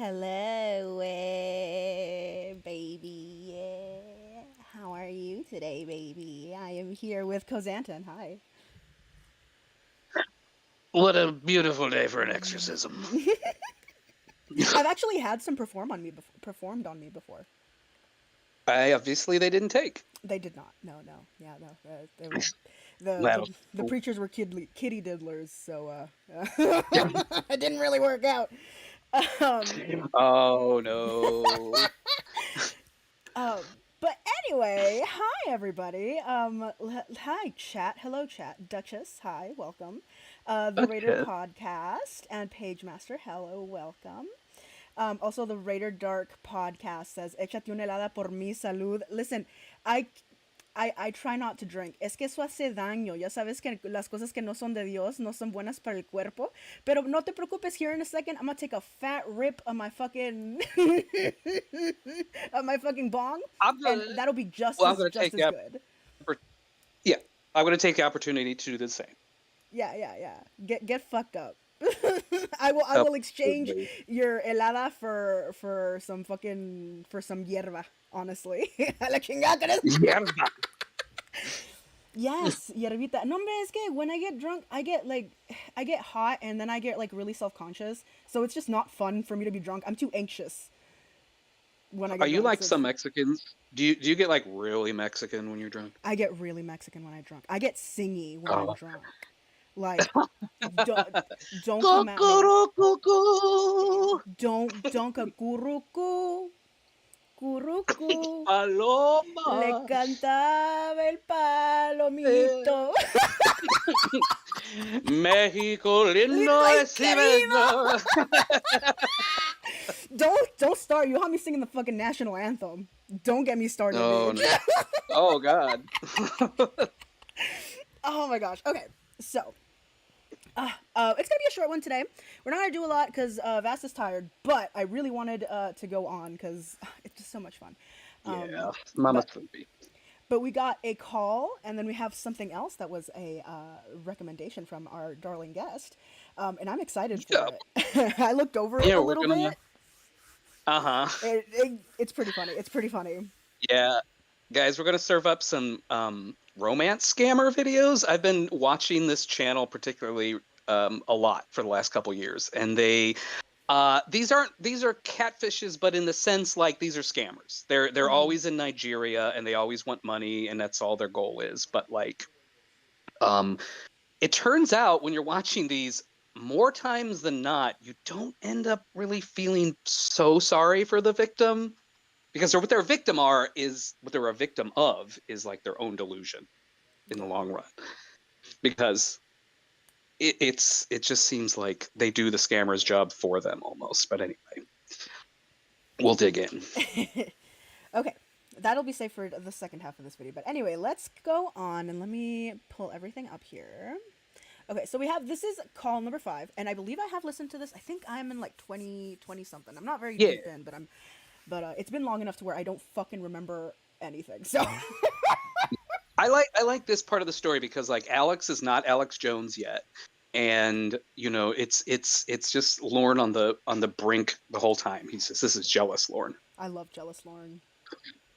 Hello, baby. Yeah. How are you today, baby? I am here with Kozanton. Hi. What a beautiful day for an exorcism. I've actually had some performed on me before. I obviously they didn't take. They did not. No, no. Yeah, no. They were the That the was the cool. preachers were kitty diddlers, so it didn't really work out. Um, Oh no. Um, but anyway, hi everybody. Hi chat. Hello chat. Duchess, hi, welcome. The Raider Okay. podcast and Page Master, hello, welcome. Also, the Raider Dark podcast says, "Échate una helada por mi salud." Listen, I I try not to drink. Es que eso hace daño. Ya sabes que las cosas que no son de Dios no son buenas para el cuerpo. Pero no te preocupes. Here in a second, I'm gonna take a fat rip of my fucking of my fucking bong, I'm and gonna that'll be just well, I'm as gonna just take as the good. yeah. I'm gonna take the opportunity to do the same. Yeah, yeah, yeah. Get fucked up. I will exchange Absolutely. your helada for some fucking for some hierba. Honestly, a la chingada con eso. Yeah. Yes, hierbita. No, hombre, es que when I get drunk, I get hot and then I get like really self conscious. So it's just not fun for me to be drunk. I'm too anxious when I Are get you drunk. like So some Mexicans? Do you get like really Mexican when you're drunk? I get really Mexican when I drunk. I get singy when I'm Oh. drunk. Like, don't don't come at me. Cucurucucú. Don't curucu curucu. Le Paloma. cantaba el eh, palomito. México lindo Lindo y es y querido. bello. Don't start. You have me singing the fucking national anthem. Don't get me started, Oh bitch. no. Oh God. Oh my gosh. Okay, so it's gonna be a short one today. We're not gonna do a lot because Vass is tired, but I really wanted to go on because it's just so much fun. Yeah, Mama But Sleepy. we got a call, and then we have something else that was a recommendation from our darling guest, and I'm excited for Yeah, it. I looked over it yeah, a we're little gonna. bit. Uh-huh. It's pretty funny. It's pretty funny. Yeah, guys, we're gonna serve up some romance scammer videos. I've been watching this channel particularly a lot for the last couple years, and these are catfishes, but in the sense like these are scammers. They're Mm-hmm. always in Nigeria, and they always want money, and that's all their goal is. But like, um, it turns out when you're watching these, more times than not, you don't end up really feeling so sorry for the victim because what their victim are is what they're a victim of is like their own delusion in the Yeah. long run. Because it just seems like they do the scammer's job for them almost. But anyway, we'll dig in. Okay, that'll be safe for the second half of this video. But anyway, let's go on and let me pull everything up here. Okay, so we have this is call number 5, and I believe I have listened to this. I think I'm in like 20 something. I'm not very Yeah, deep in, but it's been long enough to where I don't fucking remember anything. So I like this part of the story because like Alex is not Alex Jones yet. And you know it's just Lorne on the brink the whole time. He says this is jealous Lorne. I love jealous Lauren.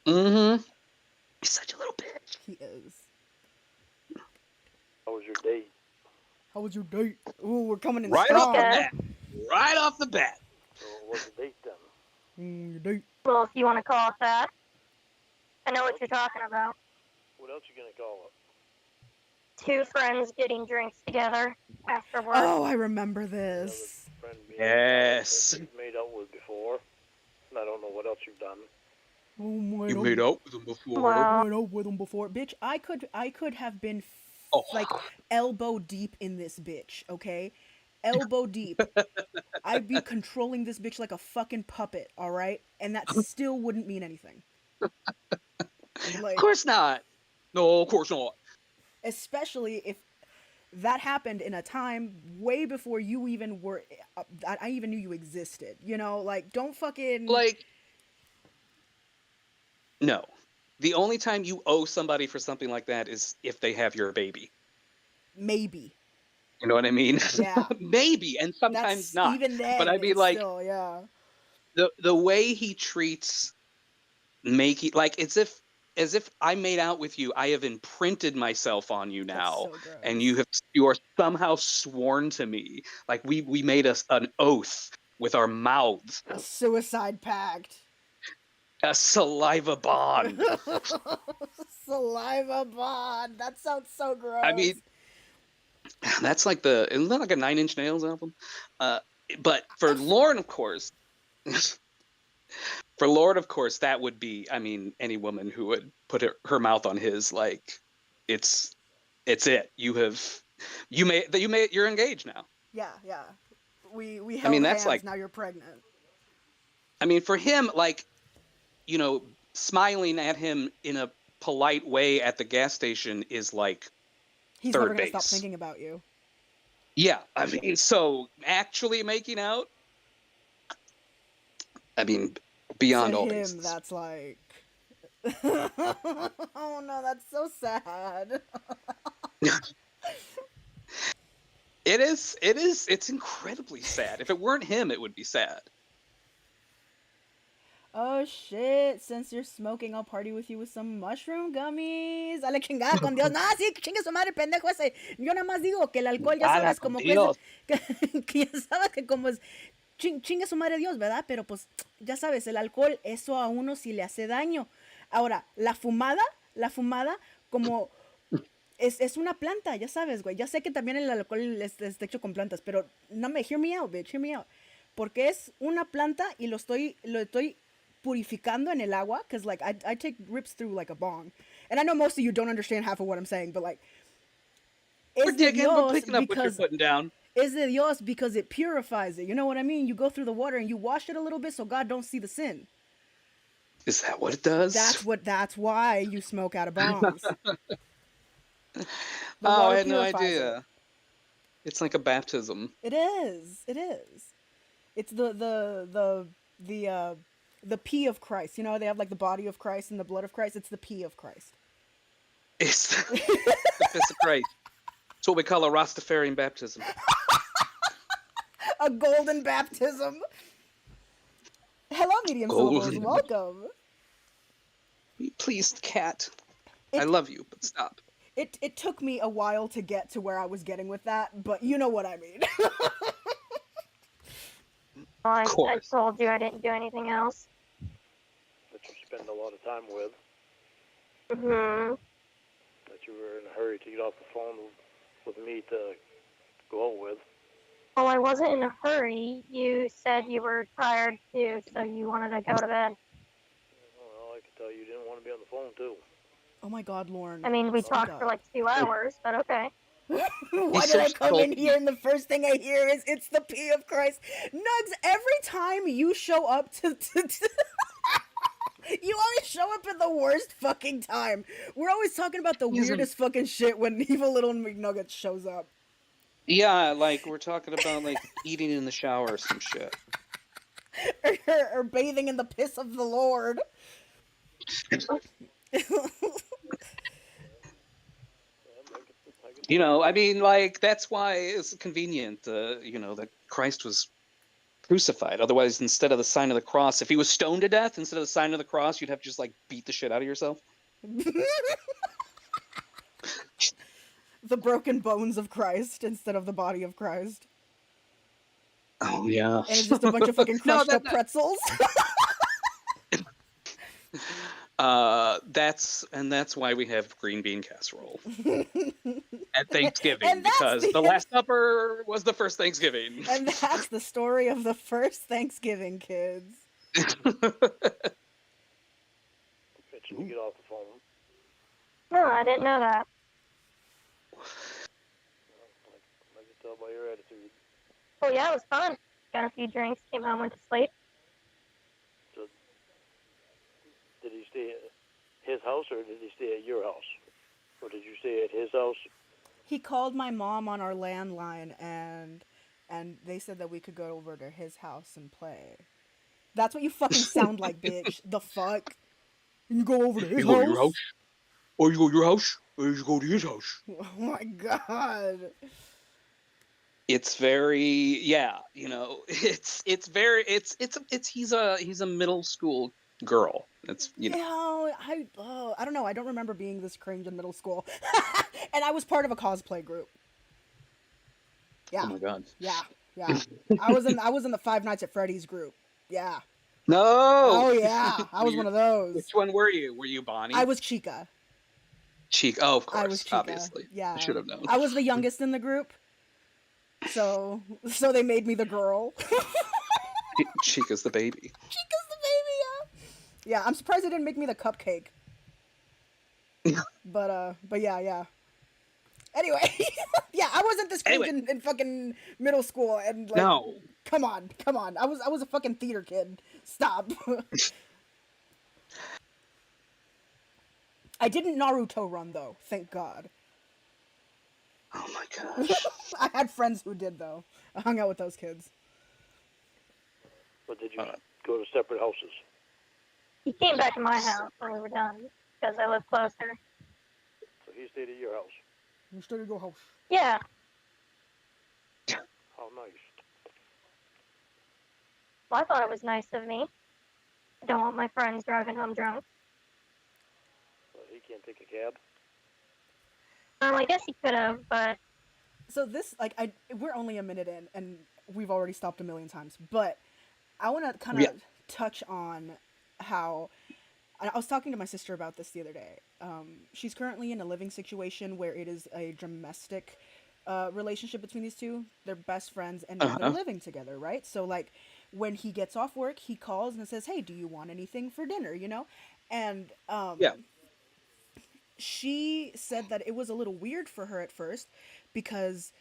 Mm-hmm. He's such a little bitch. He is. How was your date? How was your date? Ooh, we're coming in Right off the strong. Okay. bat. Right off the bat. So what was the date then? Your date. Well, if you want to call it that. I know what you're talking about. What else you gonna call it? Two friends getting drinks together after work. Oh, I remember this. Friend me Yes. that you've made out with before. And I don't know what else you've done. Oh my You God. made out with him before. Wow. Went out with him before, bitch. I could have been Oh. like elbow deep in this bitch. Okay, elbow deep. I'd be controlling this bitch like a fucking puppet. All right, and that still wouldn't mean anything. Of Like, course not. No, of course not. especially if that happened in a time way before you even were. I even knew you existed. You know, like don't fucking Like, no. The only time you owe somebody for something like that is if they have your baby. maybe. You know what I mean? Yeah. Maybe, and sometimes That's not. even then. But I mean, It's like, still yeah. the way he treats making, like, as if I made out with you, I have imprinted myself on you That's now, so gross. and you are somehow sworn to me. Like we made us an oath with our mouths, A suicide pact. a saliva bond. Saliva bond. That sounds so gross. I mean, that's like isn't that like a Nine Inch Nails album? But for Lauren, of course, that would be, I mean, any woman who would put her mouth on his, like, it's it. You're engaged now. Yeah. We I held mean, that's hands. like, Now you're pregnant. I mean, for him, like, smiling at him in a polite way at the gas station is like He's third never gonna base. stop thinking about you. Yeah, I mean, so actually making out, I mean, beyond To all him, bases. that's like. Oh no, that's so sad. It's incredibly sad. If it weren't him, it would be sad. Oh shit, since you're smoking, I'll party with you with some mushroom gummies. Dale chingada con Dios. No, sí, chingue su madre, pendejo ese. Yo nada más digo que el alcohol, ya Nada sabes, con como Dios. que ya sabes que como es chingue su madre Dios, ¿verdad? Pero pues, ya sabes, el alcohol, eso a uno sí le hace daño. Ahora, la fumada, como es una planta, ya sabes, güey. Ya sé que también el alcohol es hecho con plantas, pero no me, hear me out, bitch, hear me out. Porque es una planta y lo estoy purificando en el agua, because like I take rips through like a bong, and I know most of you don't understand half of what I'm saying, but like, We're digging, we're picking up what you're putting down. Es de Dios because it purifies it. You know what I mean? You go through the water and you wash it a little bit so God don't see the sin. Is that what it does? That's why you smoke out of bongs. I had no idea. It's like a baptism. It is. It's the pee of Christ. You know, they have like the body of Christ and the blood of Christ. It's the pee of Christ. It's the piss of Christ. It's what we call a Rastafarian baptism. A golden baptism. Hello, medium syllables. Welcome. Please, cat. I love you, but stop. It took me a while to get to where I was getting with that, but you know what I mean. Well, I told you I didn't do anything else. That you spend a lot of time with. Mm-hmm. That you were in a hurry to get off the phone with me to go out with. Well, I wasn't in a hurry. You said you were tired too, so you wanted to go to bed. Well, I could tell you didn't want to be on the phone too. Oh my God, Lauren. I mean, we talked for like 2 hours, but okay. Why did I come in here and the first thing I hear is it's the pee of Christ? Nugs, every time you show up to you always show up at the worst fucking time. We're always talking about the weirdest fucking shit when evil little McNuggets shows up. Yeah, like we're talking about like eating in the shower or some shit. or bathing in the piss of the Lord. You know, I mean, like, that's why it's convenient, that Christ was crucified. Otherwise, instead of the sign of the cross, if he was stoned to death, instead of the sign of the cross, you'd have to just, like, beat the shit out of yourself. The broken bones of Christ instead of the body of Christ. Oh, yeah. And it's just a bunch of fucking crushed up pretzels. That's why we have green bean casserole at Thanksgiving, because the Last Supper was the first Thanksgiving. And that's the story of the first Thanksgiving, kids. Get you to get off the phone. No, I didn't know that. I can tell by your attitude. Oh yeah, it was fun. Got a few drinks, came home, went to sleep. So, did he stay at his house or did he stay at your house? Or did you stay at his house? He called my mom on our landline and they said that we could go over to his house and play. That's what you fucking sound like, bitch. The fuck? You go over to his house? Your house? Or you go to your house? Or you go to his house? Oh my God. it's very, yeah, he's a middle school girl. It's, Yeah, I don't know. I don't remember being this cringe in middle school, and I was part of a cosplay group. oh Yeah, my God. yeah, yeah. I was in the Five Nights at Freddy's group. Yeah. No. Oh yeah, I was one of those. Which one were you? Were you I Bonnie? was Chica. Cheek. Oh, of I was course. Chica. Obviously. I Yeah. should have known. I was the youngest in the group, so they made me the girl. Cheek is the baby. Chica's the baby. Yeah. Yeah. I'm surprised they didn't make me the cupcake. But yeah. Anyway, yeah, I wasn't this cringe Anyway. in fucking middle school, and like, No. come on. I was a fucking theater kid. Stop. I didn't Naruto run though, thank God. Oh my gosh. I had friends who did though. I hung out with those kids. But did you go to separate houses? He came back to my house when we were done because I live closer. So he stayed at your house. You stayed at your house. Yeah. How nice. Well, I thought it was nice of me. I don't want my friends driving home drunk. Well, he can't take a cab. I guess he could have, but So this, like, we're only a minute in, and we've already stopped a million times. But I want to kind of touch on how I was talking to my sister about this the other day. She's currently in a living situation where it is a domestic relationship between these two. They're best friends, and now they're living together, right? So, like, when he gets off work, he calls and says, "Hey, do you want anything for dinner?" You know, and she said that it was a little weird for her at first because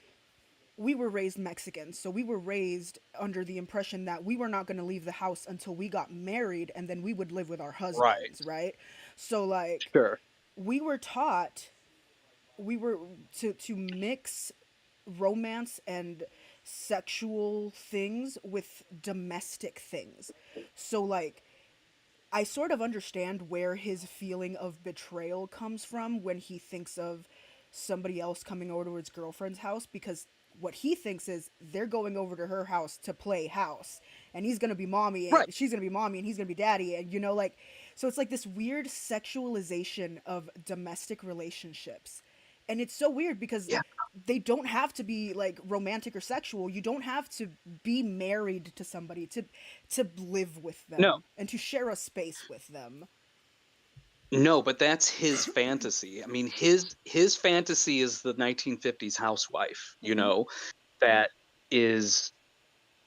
we were raised Mexican, so we were raised under the impression that we were not going to leave the house until we got married, and then we would live with our husbands, right? So, like, Sure. we were taught to mix romance and sexual things with domestic things. So, like, I sort of understand where his feeling of betrayal comes from when he thinks of somebody else coming over to his girlfriend's house, because what he thinks is they're going over to her house to play house, and he's gonna be mommy, and she's gonna be mommy, and he's gonna be daddy, and you know, like, so it's like this weird sexualization of domestic relationships. And it's so weird because they don't have to be like romantic or sexual. You don't have to be married to somebody to live with them and to share a space with them. No, but that's his fantasy. I mean, his fantasy is the 1950s housewife, you know, that is,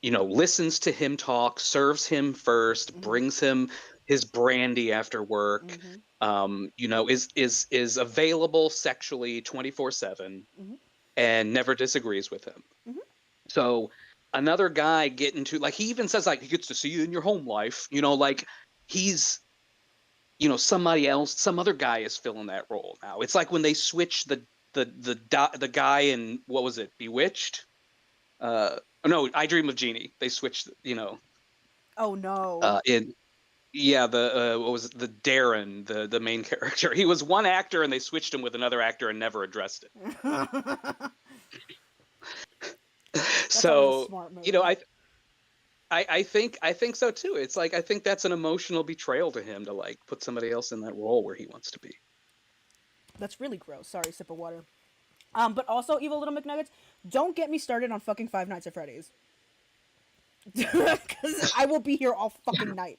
you know, listens to him talk, serves him first, brings him his brandy after work, you know, is available sexually 24/7 and never disagrees with him. So another guy getting to, like, he even says, like, he gets to see you in your home life, you know, like, he's, you know, somebody else, some other guy is filling that role now. It's like when they switch the guy in, what was it, Bewitched? No, I Dream of Jeannie. They switched, you know. Oh no. What was it? The Darren, the main character. He was one actor, and they switched him with another actor and never addressed it. So, you know, I think so too. It's like, I think that's an emotional betrayal to him to, like, put somebody else in that role where he wants to be. That's really gross. Sorry, sip of water. But also, Evil Little McNuggets, don't get me started on fucking Five Nights at Freddy's. Because I will be here all fucking night.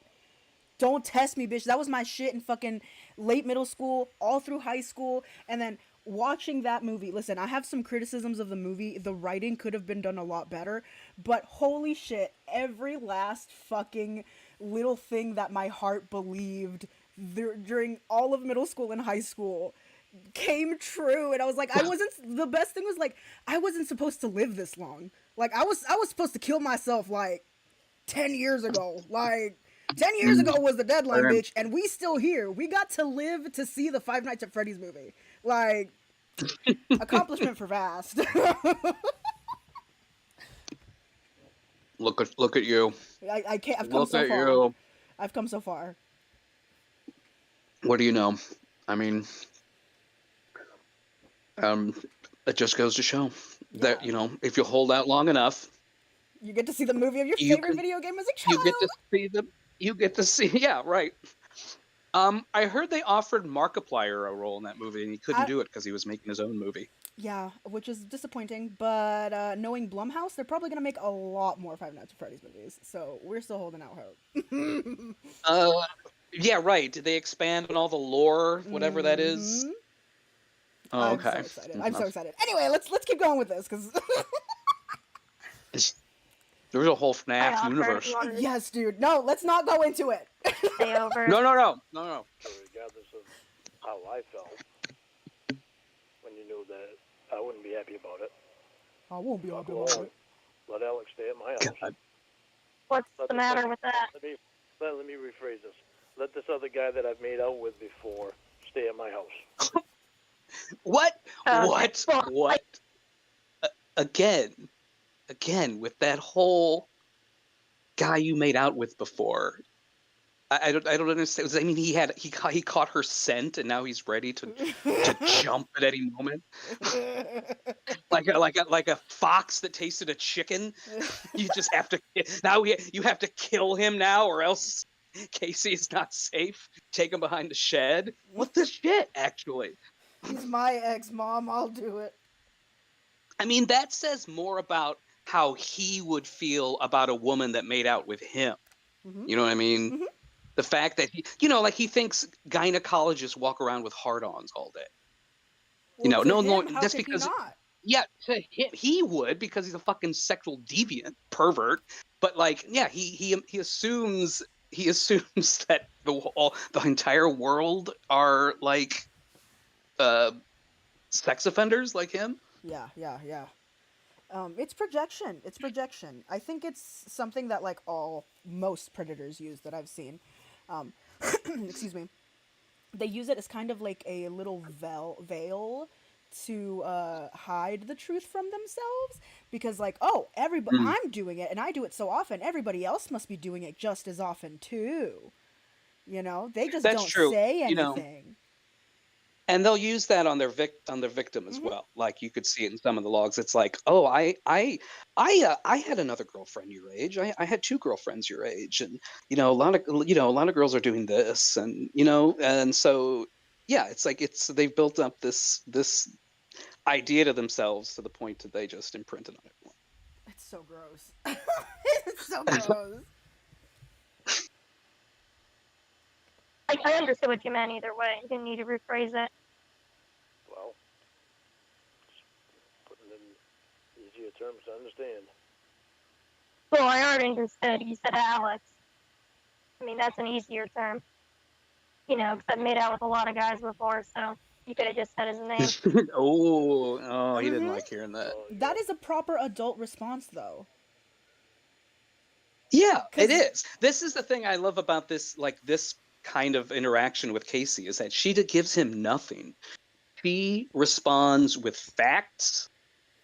Don't test me, bitch. That was my shit in fucking late middle school, all through high school, and then watching that movie. Listen, I have some criticisms of the movie. The writing could have been done a lot better, but holy shit, every last fucking little thing that my heart believed during all of middle school and high school came true. And I was like, the best thing was, like, I wasn't supposed to live this long. Like, I was supposed to kill myself like 10 years ago. Like, 10 years ago was the deadline, bitch, and we still here. We got to live to see the Five Nights at Freddy's movie. Like, accomplishment for Vast. Look at you. I can't. I've come so far. You. I've come so far. What do you know? I mean, It just goes to show that, Yeah. if you hold out long enough, You get to see the movie of your you favorite can video game as a you get to child. see them. You get to see, yeah, right. I heard they offered Markiplier a role in that movie, and he couldn't I, do it because he was making his own movie. yeah, which is disappointing. But knowing Blumhouse, they're probably gonna make a lot more Five Nights at Freddy's movies. So we're still holding out hope. Uh, yeah, right. Did they expand on all the lore, whatever that is? Hmm. Oh, I'm so okay. excited. I'm so excited. Anyway, let's keep going with this because There's a whole I FNAF offered if universe. you wanted yes, dude. No, let's not go into it. to stay over. No, no, no, no, no. So regardless of how I felt when you knew that, I wouldn't be happy about it. I won't be I'll happy go about home. it. Let Alex stay at my house. God. What's Let the this matter other- with that? Let me rephrase this. Let this other guy that I've made out with before stay at my house. What? Okay. What? Well, What? Again, with that whole guy you made out with before. I don't understand. I mean, he caught her scent, and now he's ready to jump at any moment, like a fox that tasted a chicken. You just have to you have to kill him now, or else Casey is not safe. Take him behind the shed. What the shit? Actually, He's my ex, Mom. I'll do it. I mean, that says more about how he would feel about a woman that made out with him. Mhm. You know what I mean? Mhm. The fact that like he thinks gynecologists walk around with hard-ons all day. Well, to No, him, how that's could he because not? yeah, to him, he would because he's a fucking sexual deviant pervert. But like, yeah, he assumes that the entire world are like sex offenders like him. Yeah, yeah, yeah. It's projection. It's projection. I think it's something that like most predators use that I've seen. Um, excuse me. They use it as kind of like a little veil to hide the truth from themselves because like everybody Mm. I'm doing it and I do it so often, everybody else must be doing it just as often too. They just That's don't true. say anything. And they'll use that on their victim as Mhm. well. Like you could see it in some of the logs. It's like, oh, I had another girlfriend your age. I had two girlfriends your age, and a lot of girls are doing this, and and so yeah, it's like they've built up this idea to themselves to the point that they just imprint it on everyone. It's so gross. It's so gross. I understood what you meant either way. You didn't need to rephrase it. Well, just putting it in easier terms to understand. Well, I already understood. You said Alex. I mean, that's an easier term. Because I've made out with a lot of guys before, so you could have just said his name. Oh, he didn't Mhm. like hearing that. Oh, That is a proper adult response though. Yeah, 'Cause- it is. This is the thing I love about this kind of interaction with Casey is that she gives him nothing. She responds with facts,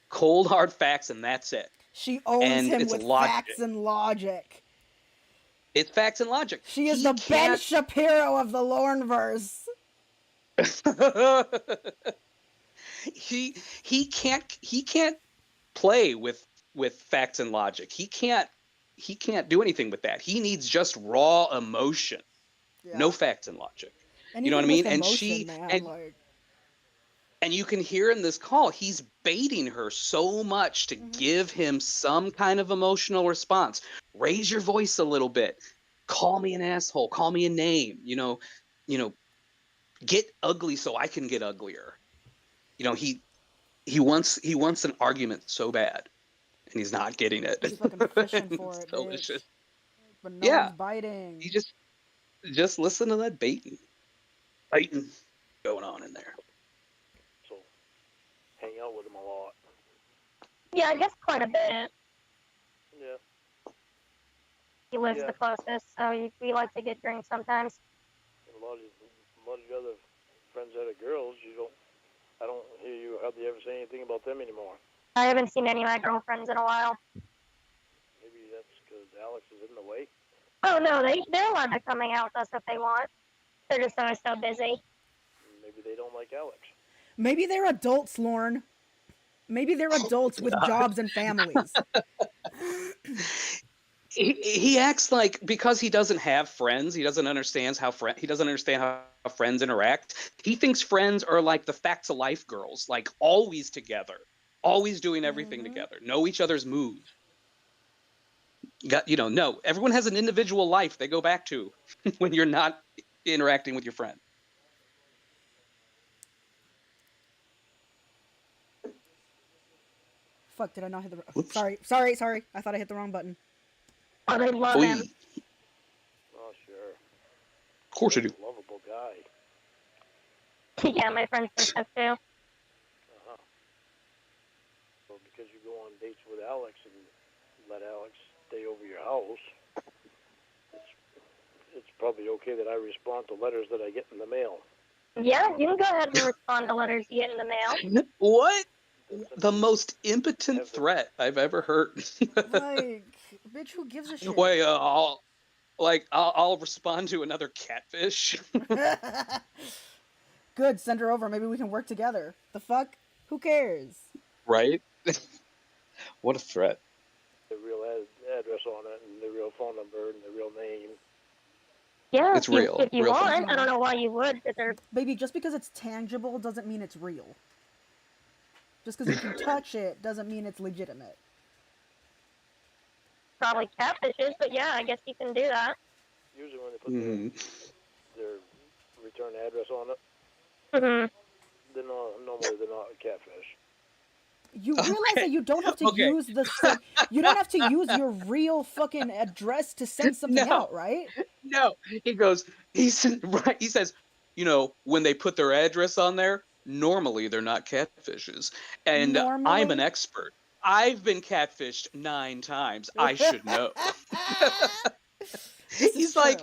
cold hard facts, and that's it. She owns And him it's with logic. facts and logic. It's facts and logic. She is He the Ben can't- Shapiro of the Lorneverse. he can't play with facts and logic. He can't do anything with that. He needs just raw emotion. Yeah. No facts and logic. And You know what I even mean? with And emotion, man, and you can hear in this call, he's baiting her so much to give him some kind of emotional response. Raise your voice a little bit. Call me an asshole. Call me a name. Get ugly so I can get uglier. He wants an argument so bad, and he's not getting it. he's fucking fishing for It's it, delicious. bitch. But no Yeah. one's biting. You just listen to that baiting going on in there. so hang out with him a lot. Yeah, I guess quite a bit. Yeah. He lives Yeah. the closest, so we like to get drinks sometimes. And a lot of your other friends that are girls, I don't hear you hardly ever say anything about them anymore. I haven't seen any of my girlfriends in a while. Maybe that's because Alex is in the way. Oh no, they're allowed to coming out with us if they want. They're just always so busy. Maybe they don't like Alex. Maybe they're adults, Lorne. Maybe they're adults with jobs and families. He acts like because he doesn't have friends, he doesn't understand how friends interact. He thinks friends are like the Facts of Life girls, like always together, always doing everything together, know each other's moves. No, everyone has an individual life they go back to when you're not interacting with your friend. Fuck, did I not hit the Whoops. Sorry. I thought I hit the wrong button. Oh, they love him. Oh, sure. Of course you do. Lovable guy. Yeah, my friends think so too. Uh-huh. Well, because you go on dates with Alex and let Alex stay over your house, it's probably okay that I respond to letters that I get in the mail. Yeah, you can go ahead and respond to letters you get in the mail. What? The most impotent threat I've ever heard. Like, bitch, who gives a shit? Wait, I'll respond to another catfish. Good, send her over. Maybe we can work together. The fuck? Who cares? Right? What a threat. The real address on it, and the real phone number, and the real name. Yeah, It's if you, real. if you Real want. phone I don't know why you would. Baby, just because it's tangible doesn't mean it's real. Just because you can touch it doesn't mean it's legitimate. Probably catfishes, but yeah, I guess you can do that. Usually when they put their return address on it, normally they're not a catfish. You realize that you don't have to use you don't have to use your real fucking address to send something out, right? No, he says, when they put their address on there, normally they're not catfishes. And I'm an expert. I've been catfished 9 times. I should know. He's like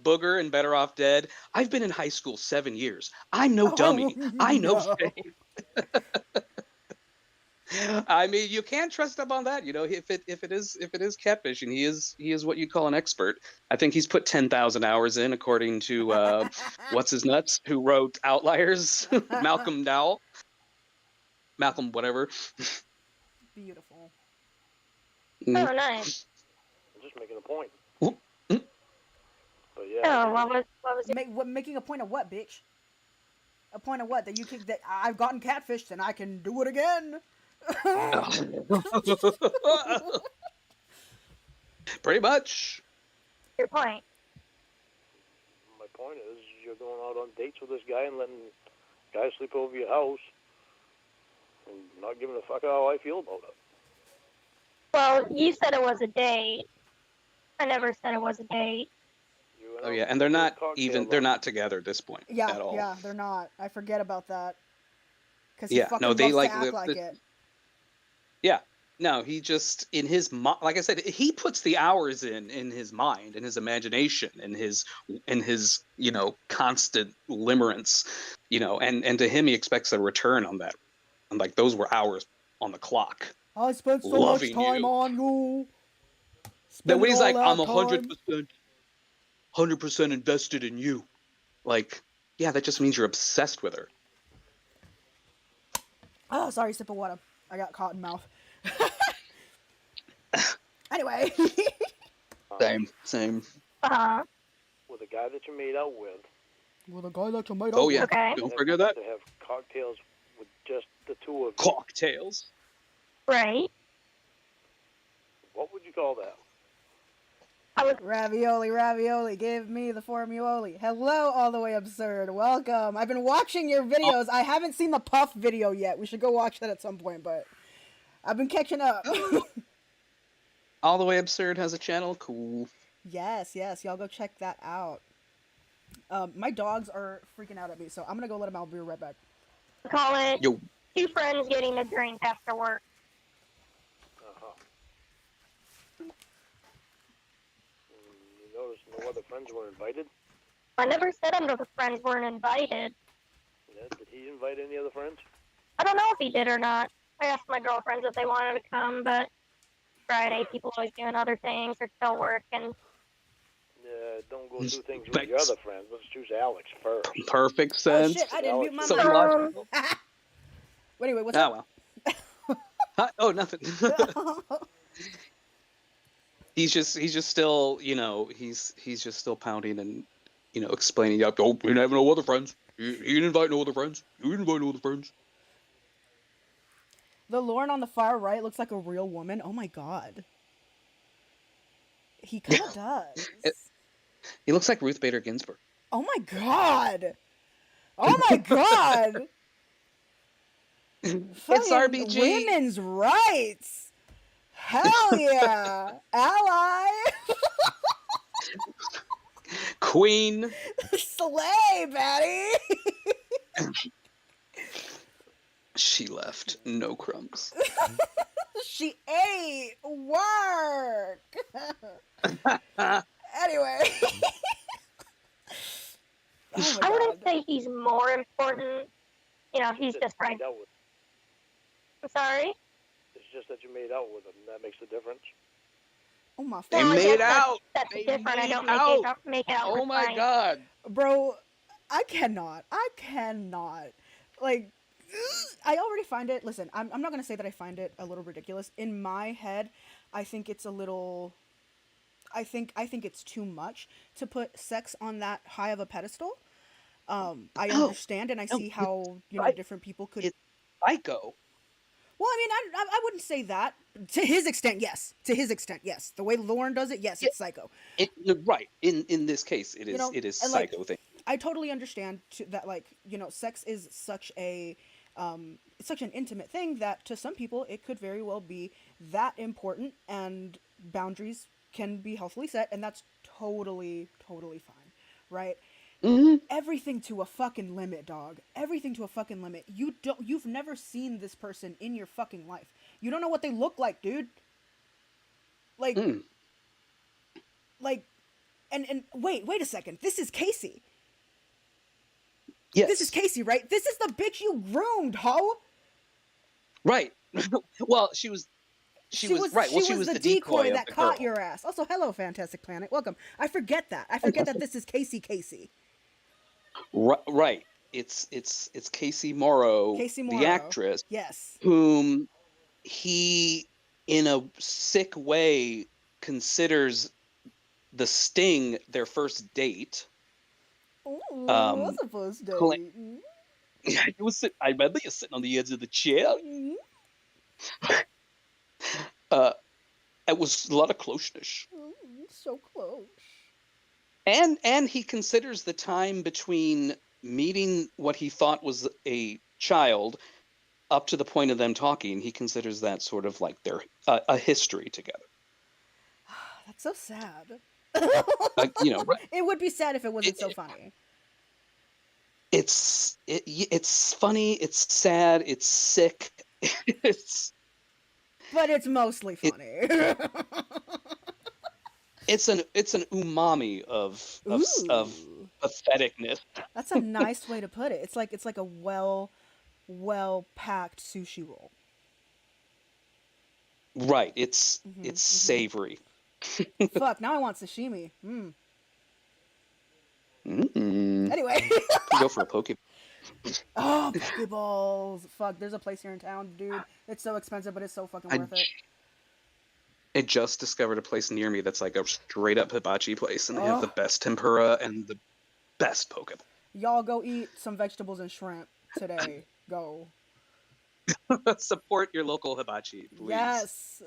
Booger and Better Off Dead. I've been in high school 7 years. I'm no dummy. I know shame. I mean, you can't trust him on that. If it is catfish, and he is what you'd call an expert. I think he's put 10,000 hours in, according to what's his nuts, who wrote Outliers, Malcolm Dowell, Malcolm whatever. Beautiful. Oh, nice. I'm just making a point. But yeah. Oh, what was making a point of what, bitch? A point of what? That I've gotten catfished and I can do it again. Pretty much. Your point. My point is, you're going out on dates with this guy and letting guys sleep over your house and not giving a fuck how I feel about it. Well, you said it was a date. I never said it was a date. Oh yeah, and they're not together at this point at all. Yeah, they're not. I forget about that. Because they loves to act like it. Yeah. No, he just, in his like I said, he puts the hours in his mind, in his imagination, in his constant limerence, and to him he expects a return on that. And like, those were hours on the clock. I spent so much time on you. Then when he's like, I'm 100% invested in you. Like, yeah, that just means you're obsessed with her. Oh, sorry, sip of water. I got cotton mouth. Anyway. Same. With a guy that you made out with. Oh, yeah. Okay. Don't forget that. To have cocktails with just the two of you. Cocktails. Right. What would you call that? Ravioli, give me the formuoli. Hello, All the Way Absurd. Welcome. I've been watching your videos. I haven't seen the Puff video yet. We should go watch that at some point, but I've been catching up. All the Way Absurd has a channel. Cool. Yes. Y'all go check that out. My dogs are freaking out at me, so I'm gonna go let them out. I'll be right back. Call it two friends getting a drink after work. You notice no other friends were invited? I never said any other friends weren't invited. Yeah, did he invite any other friends? I don't know if he did or not. I asked my girlfriends if they wanted to come, but Friday people always doing other things or still working. Yeah, don't go do things with your other friends. Let's choose Alex first. Perfect sense. Oh shit, I didn't mute my so mic. Anyway, what's Oh up? well. Oh, nothing. he's just still, he's just still pounding and, explaining. Oh, you didn't have no other friends. You didn't invite no other friends. You didn't invite no other friends. The Lauren on the far right looks like a real woman. Oh my god. He kind of It, does. he looks like Ruth Bader Ginsburg. Oh my god. Oh my god. It's Fucking RBG. women's rights. Hell yeah. Ally. Queen. Slay, Patty. She left. No crumbs. She ate. Work. Anyway. Oh my I wouldn't god. say he's more important. He's just right. Made out with. I'm sorry. It's just that you made out with him. That makes a difference. Oh my They Well, I fucking made guess out. That's They different. I made don't out. make it out. Oh with my mine. god. Bro, I cannot. Like, I already find it. Listen, I'm not gonna say that I find it a little ridiculous. In my head, I think it's a little. I think it's too much to put sex on that high of a pedestal. I No, understand and I no, see how right. different people could. It's psycho. Well, I mean, I wouldn't say that. To his extent, yes. To his extent, yes. The way Lauren does it, yes, Yeah, it's psycho. right. In this case, it is And like, psycho thing. I totally understand that, like, sex is such a, it's such an intimate thing that to some people it could very well be that important, and boundaries can be healthily set, and that's totally, totally fine, right? Hmm. Everything to a fucking limit, dog. Everything to a fucking limit. You've never seen this person in your fucking life. You don't know what they look like, dude. Like, Mm. like, and wait a second. This is Casey. Yes. This is Casey, right? This is the bitch you groomed, ho. Right. Well, she was right. Well, she was the the decoy of that the caught girl. your ass. Also, hello, Fantastic Planet. Welcome. I forget that. I forget that this is Casey. Right. It's Casey Morrow, Casey the Morrow. actress, Yes. whom he, in a sick way, considers the Sting their first date. Ooh, Um, what's a first date? cla- I remember you sitting on the edge of the chair. Mm, It was a lot of closeness. so close. And he considers the time between meeting what he thought was a child up to the point of them talking, he considers that sort of like their a history together. That's so sad. Right. It would be sad if it wasn't so funny. It's funny, it's sad, it's sick. But it's mostly funny. It's an umami of patheticness. That's a nice way to put it. It's like a well packed sushi roll. Right. It's Mm-hmm. savory. Fuck, now I want sashimi. Mm. Mm. Anyway. Go for a poke. Oh, Pokeballs. Fuck, there's a place here in town, dude. It's so expensive, but it's so fucking worth it. I just discovered a place near me that's like a straight up hibachi place, and they have the best tempura and the best Pokeball. Y'all go eat some vegetables and shrimp today. Go. Support your local hibachi, please. Yes.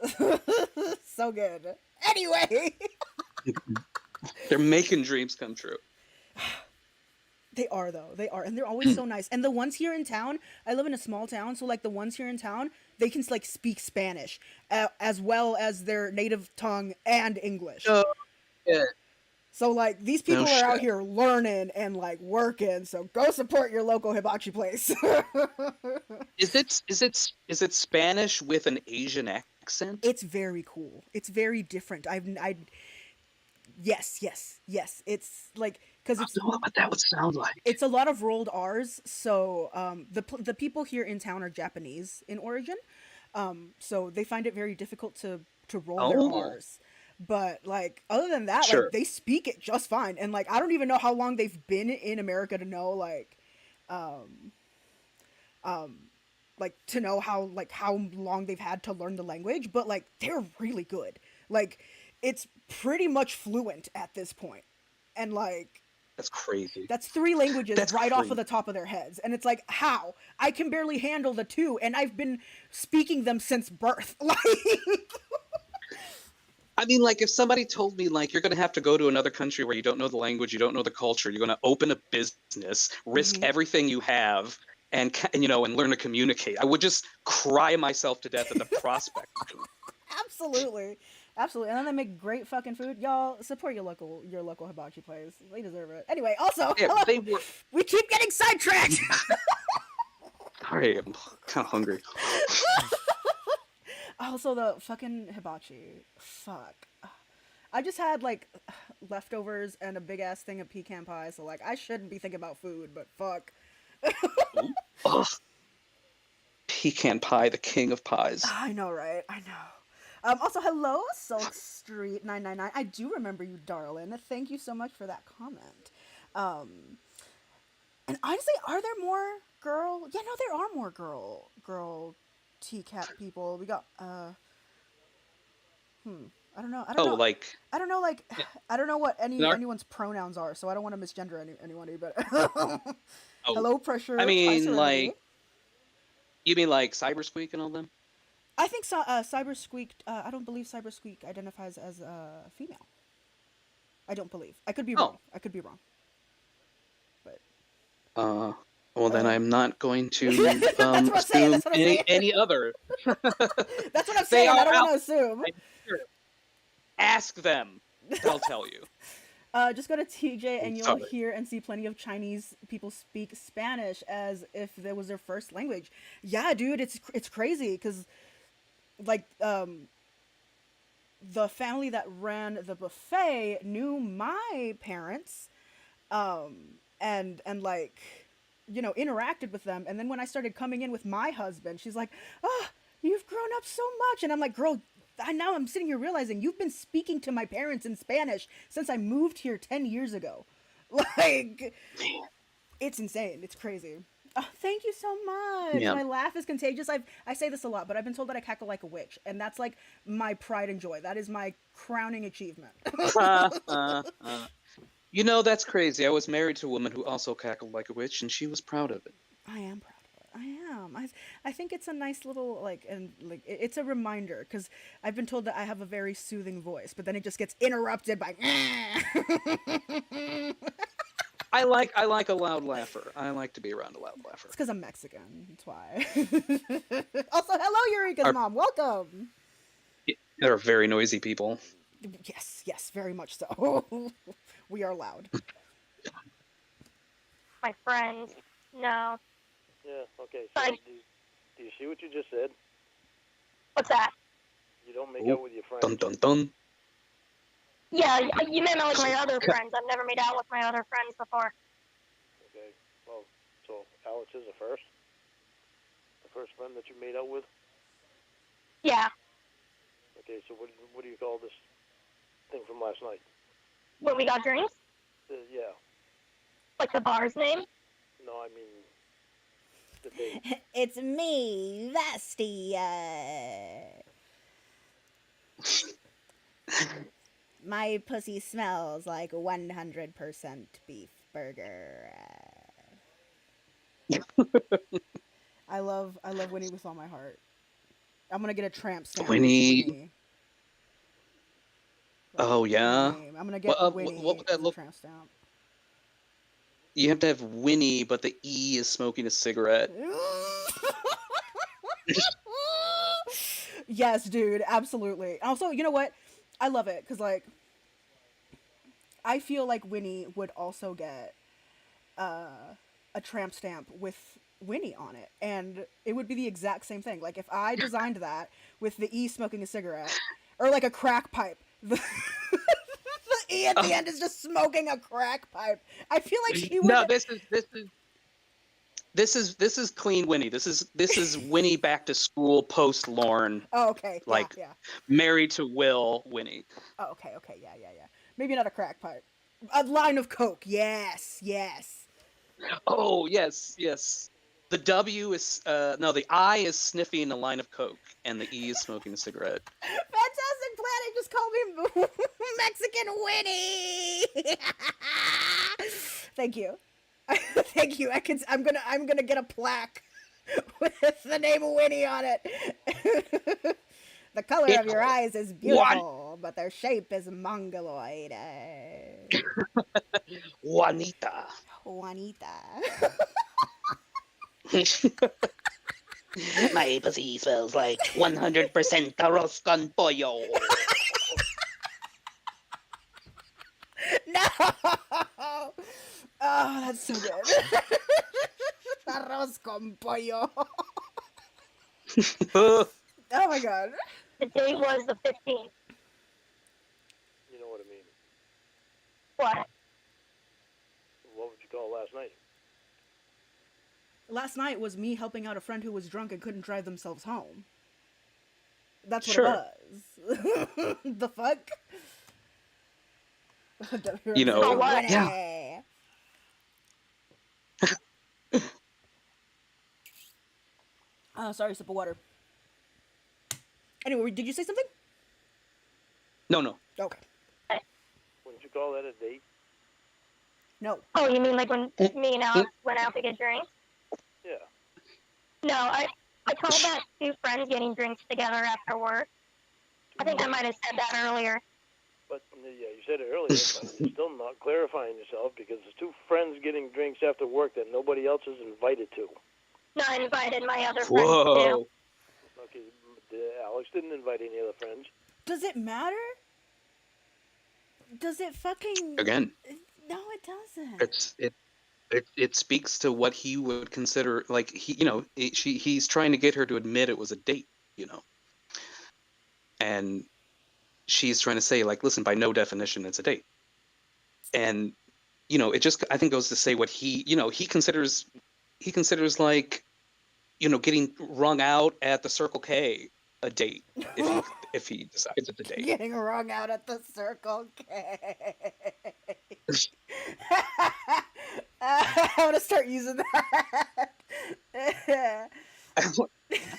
So good. Anyway. They're making dreams come true. They are, though. They are. And they're always so nice. And the ones here in town, I live in a small town, so, like, the ones here in town, they can, like, speak Spanish, as well as their native tongue and English. Oh, yeah. So, like, these people are out here learning and, like, working, so go support your local hibachi place. Is it Spanish with an Asian accent? It's very cool. It's very different. Yes. It's like, because it's. I don't know what that would sound like. It's a lot of rolled R's. So the people here in town are Japanese in origin, so they find it very difficult to roll their R's. But like other than that, Sure. like they speak it just fine. And like I don't even know how long they've been in America to know like like to know how long they've had to learn the language, but like they're really good. Like it's pretty much fluent at this point. And like That's crazy. that's 3 languages That's right off of crazy. the top of their heads. And it's like, how? I can barely handle the 2 and I've been speaking them since birth. Like I mean, like, if somebody told me, like, you're going to have to go to another country where you don't know the language, you don't know the culture, you're going to open a business, risk everything you have, and and learn to communicate, I would just cry myself to death at the prospect. Absolutely. Absolutely. And then they make great fucking food. Y'all support your local hibachi place. They deserve it. Anyway, also, Yeah, they were. we keep getting sidetracked. Sorry, I'm kind of hungry. Also, the fucking hibachi. Fuck. I just had like leftovers and a big ass thing of pecan pie, so like I shouldn't be thinking about food, but fuck. Ugh. Pecan pie, the king of pies. I know, right? I know. Also, hello, Silk Street 999. I do remember you, darling. Thank you so much for that comment. And honestly, are there more girl? Yeah, no, there are more girl TCAT people. We got I don't know. Oh, like I don't know, like, Yeah. I don't know what Nar- anyone's pronouns are, so I don't want to misgender anybody. But oh, hello, pressure. I Hi, mean, Serenity. like, you mean like Cybersqueak and all them? I think so. Cybersqueak. I don't believe Cybersqueak identifies as female. I don't believe. I could be wrong. I could be wrong. But Well, then I'm not going to That's what I'm saying, assume that's what I'm saying. any other. that's what I'm They saying. I are don't want to out. assume. Ask them; they'll tell you. Just go to TJ and you'll Sorry. hear and see plenty of Chinese people speak Spanish as if that was their first language. Yeah, dude, it's crazy because, like, the family that ran the buffet knew my parents, and like, interacted with them. And then when I started coming in with my husband, she's like, "Oh, you've grown up so much," and I'm like, "Girl." I'm sitting here realizing you've been speaking to my parents in Spanish since I moved here 10 years ago. Like, it's insane. It's crazy. Oh, thank you so much. Yeah. My laugh is contagious. I say this a lot, but I've been told that I cackle like a witch, and that's like my pride and joy. That is my crowning achievement. That's crazy. I was married to a woman who also cackled like a witch, and she was proud of it. I am proud of it. I am. I think it's a nice little it's a reminder because I've been told that I have a very soothing voice, but then it just gets interrupted by. I like a loud laugher. I like to be around a loud laugher. It's because I'm Mexican. That's why. Also, hello, Eureka's mom. Welcome. They're very noisy people. Yes, very much so. We are loud. My friends, no. Yeah, okay. So Fine. do you see what you just said? What's that? You don't make Ooh. out with your friends. Dun dun dun. Yeah, you meant like my other friends. I've never made out with my other friends before. Okay. Well, so Alex is the first? The first friend that you made out with? Yeah. Okay, so what do you call this thing from last night? When we got drinks? Yeah. Like the bar's name? No, I mean the date. It's me, Vastia. My pussy smells like 100% beef burger. I love Winnie with all my heart. I'm gonna get a tramp stamp. Winnie. Like, Oh, yeah? name. I'm gonna get Winnie what would that as a look? tramp stamp. You have to have Winnie, but the E is smoking a cigarette. Yes, dude, absolutely. Also, you know what? I love it because, like, I feel like Winnie would also get a tramp stamp with Winnie on it, and it would be the exact same thing. Like, if I designed that with the E smoking a cigarette, or like a crack pipe, the E at the end is just smoking a crack pipe. I feel like she would. No, this is clean Winnie. This is Winnie back to school post Lorne. Oh, okay. Like, yeah. married to Will Winnie. Oh, okay. Yeah. Maybe not a crack pipe. A line of coke. Yes. Oh, yes. The W is no. The I is sniffing a line of coke, and the E is smoking a cigarette. Fantastic Planet just called me Mexican Winnie. Thank you. Thank you. I'm gonna get a plaque with the name Winnie on it. The color of your eyes is beautiful, but their shape is mongoloid. Juanita. Juanita. My pussy smells like 100% arroz con pollo. No! Oh, that's so good. Arroz con pollo. Oh my god. The date was the 15th. You know what I mean. What? What would you call last night? Last night was me helping out a friend who was drunk and couldn't drive themselves home. That's what Sure. it was. The fuck? You know, Oh, what? yeah. Sorry, sip of water. Anyway, did you say something? No. Okay. Wouldn't you call that a date? No. Oh, you mean like when me and Alex went out to get drinks? Yeah. No, I called that two friends getting drinks together after work. I think I might have said that earlier. But, yeah, you said it earlier, but you're still not clarifying yourself because there's two friends getting drinks after work that nobody else is invited to. No, I invited my other friends too. Whoa. Okay, Alex didn't invite any other friends. Does it matter? Does it fucking... Again, No, it doesn't. it speaks to what he would consider, like, he's trying to get her to admit it was a date, and she's trying to say, like, listen, by no definition it's a date. And it just, I think, goes to say what he considers like, getting wrung out at the Circle K a date if he decides it's a date. Getting wrung out at the Circle K. I want to start using that.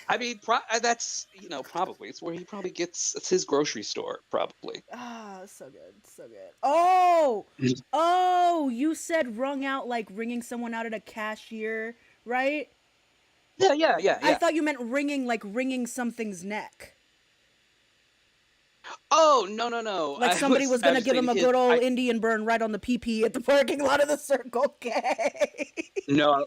I mean, that's probably it's where he probably gets. It's his grocery store, probably. Ah, so good, so good. Oh, you said wrung out like ringing someone out at a cashier, right? Yeah. I thought you meant ringing something's neck. Oh, no. Like somebody was gonna give him a good old I, Indian burn right on the PP at the parking lot of the Circle K. No,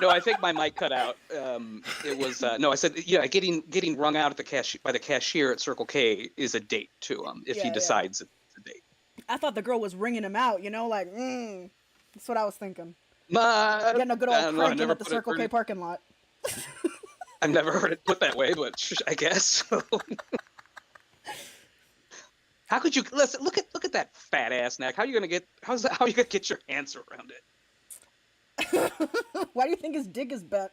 I think my mic cut out. It was no. I said, getting wrung out at by the cashier at Circle K is a date to him if he decides it's a date. I thought the girl was ringing him out. That's what I was thinking. Getting a good old cranking at the Circle K parking lot. I've never heard it put that way, but I guess. How could you listen? Look at that fat ass neck. How are you gonna get your hands around it? Why do you think his dick is bent?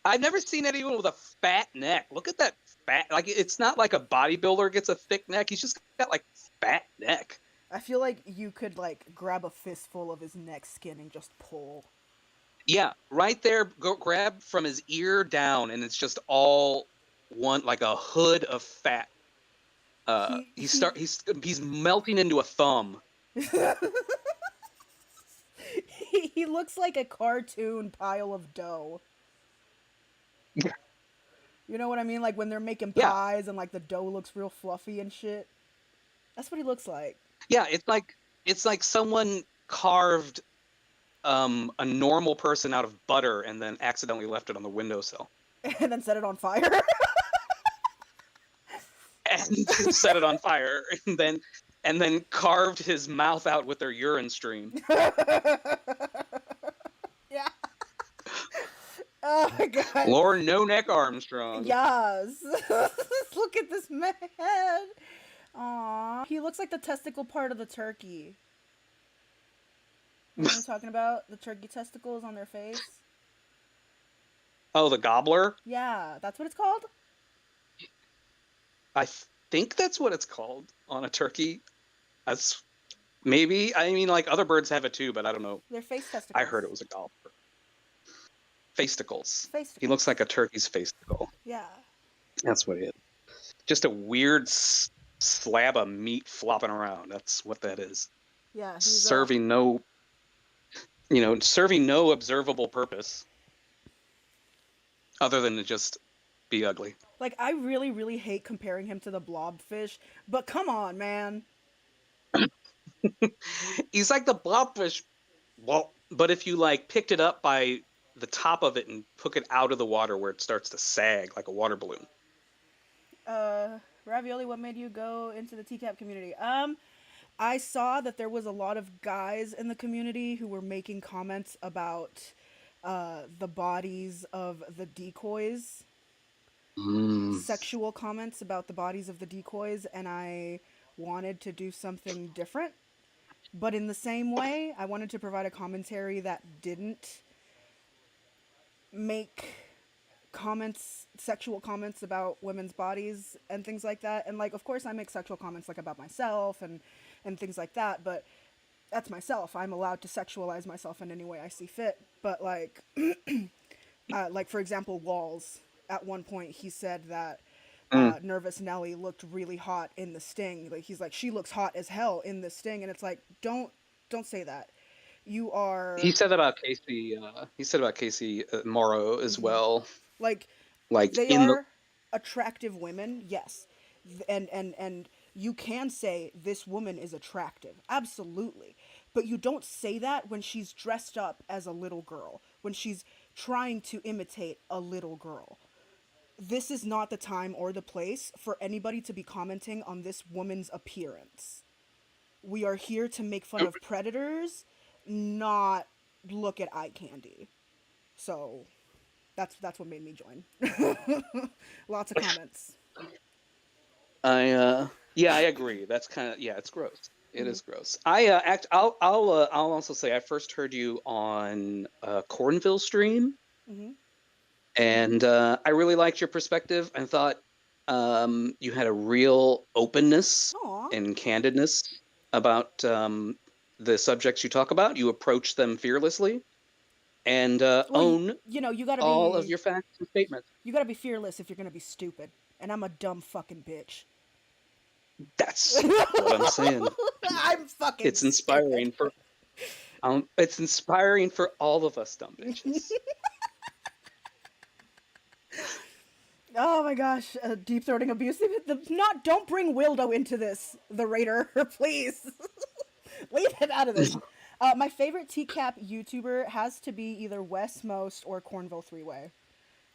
I've never seen anyone with a fat neck. Look at that fat. Like, it's not like a bodybuilder gets a thick neck. He's just got like fat neck. I feel like you could like grab a fistful of his neck skin and just pull. Yeah, right there. Go grab from his ear down, and it's just all one, like a hood of fat. He's melting into a thumb. He looks like a cartoon pile of dough. You know what I mean? Like when they're making pies and like the dough looks real fluffy and shit. That's what he looks like. Yeah, it's like someone carved a normal person out of butter and then accidentally left it on the windowsill. And then set it on fire. And then set it on fire, and then carved his mouth out with their urine stream. Yeah. Oh my god. Lord No Neck Armstrong. Yes. Look at this man. Aww. He looks like the testicle part of the turkey. You know what I'm talking about? The turkey testicles on their face. Oh, the gobbler? Yeah, that's what it's called? I think that's what it's called on a turkey. That's maybe. I mean, like, other birds have it too, but I don't know. Their face testicles. I heard it was a gobbler. Fasticles. Face. He looks like a turkey's facicle. Yeah. That's what he is. Just a weird slab of meat flopping around. That's what that is. Yeah. He's Serving no, serving no observable purpose other than to just be ugly. like, I really, really hate comparing him to the blobfish, but come on, man. He's like the blobfish. Well, but if you like picked it up by the top of it and took it out of the water where it starts to sag like a water balloon. Ravioli, what made you go into the TCAP community? I saw that there was a lot of guys in the community who were making comments about the bodies of the decoys, sexual comments about the bodies of the decoys, and I wanted to do something different. But in the same way, I wanted to provide a commentary that didn't make comments, sexual comments about women's bodies and things like that. And like, of course, I make sexual comments like about myself and things like that, but that's myself. I'm allowed to sexualize myself in any way I see fit. But like, like for example, Walls. At one point, he said that Nervous Nelly looked really hot in the Sting. Like he's like, she looks hot as hell in the Sting, and it's like, don't say that. You are. He said about Casey. He said about Casey Morrow as well. Like Like they in are attractive women, yes, and you can say this woman is attractive, absolutely, but you don't say that when she's dressed up as a little girl, when she's trying to imitate a little girl. This is not the time or the place for anybody to be commenting on this woman's appearance. We are here to make fun of predators, not look at eye candy. So that's what made me join. Lots of comments. I agree. That's kind of it's gross. It is gross. I'll also say I first heard you on Cornville stream, and I really liked your perspective. I thought you had a real openness Aw. and candidness about the subjects you talk about. You approach them fearlessly and own You gotta all be of your facts and statements. you gotta be fearless if you're gonna be stupid, and I'm a dumb fucking bitch. That's what I'm saying. I'm fucking. It's inspiring stupid. it's inspiring for all of us dumb bitches. Oh my gosh, deep throating abuse. Don't bring Wildo into this, the Raider, please. Leave him out of this. My favorite TCAP YouTuber has to be either West Most or Cornville Three Way.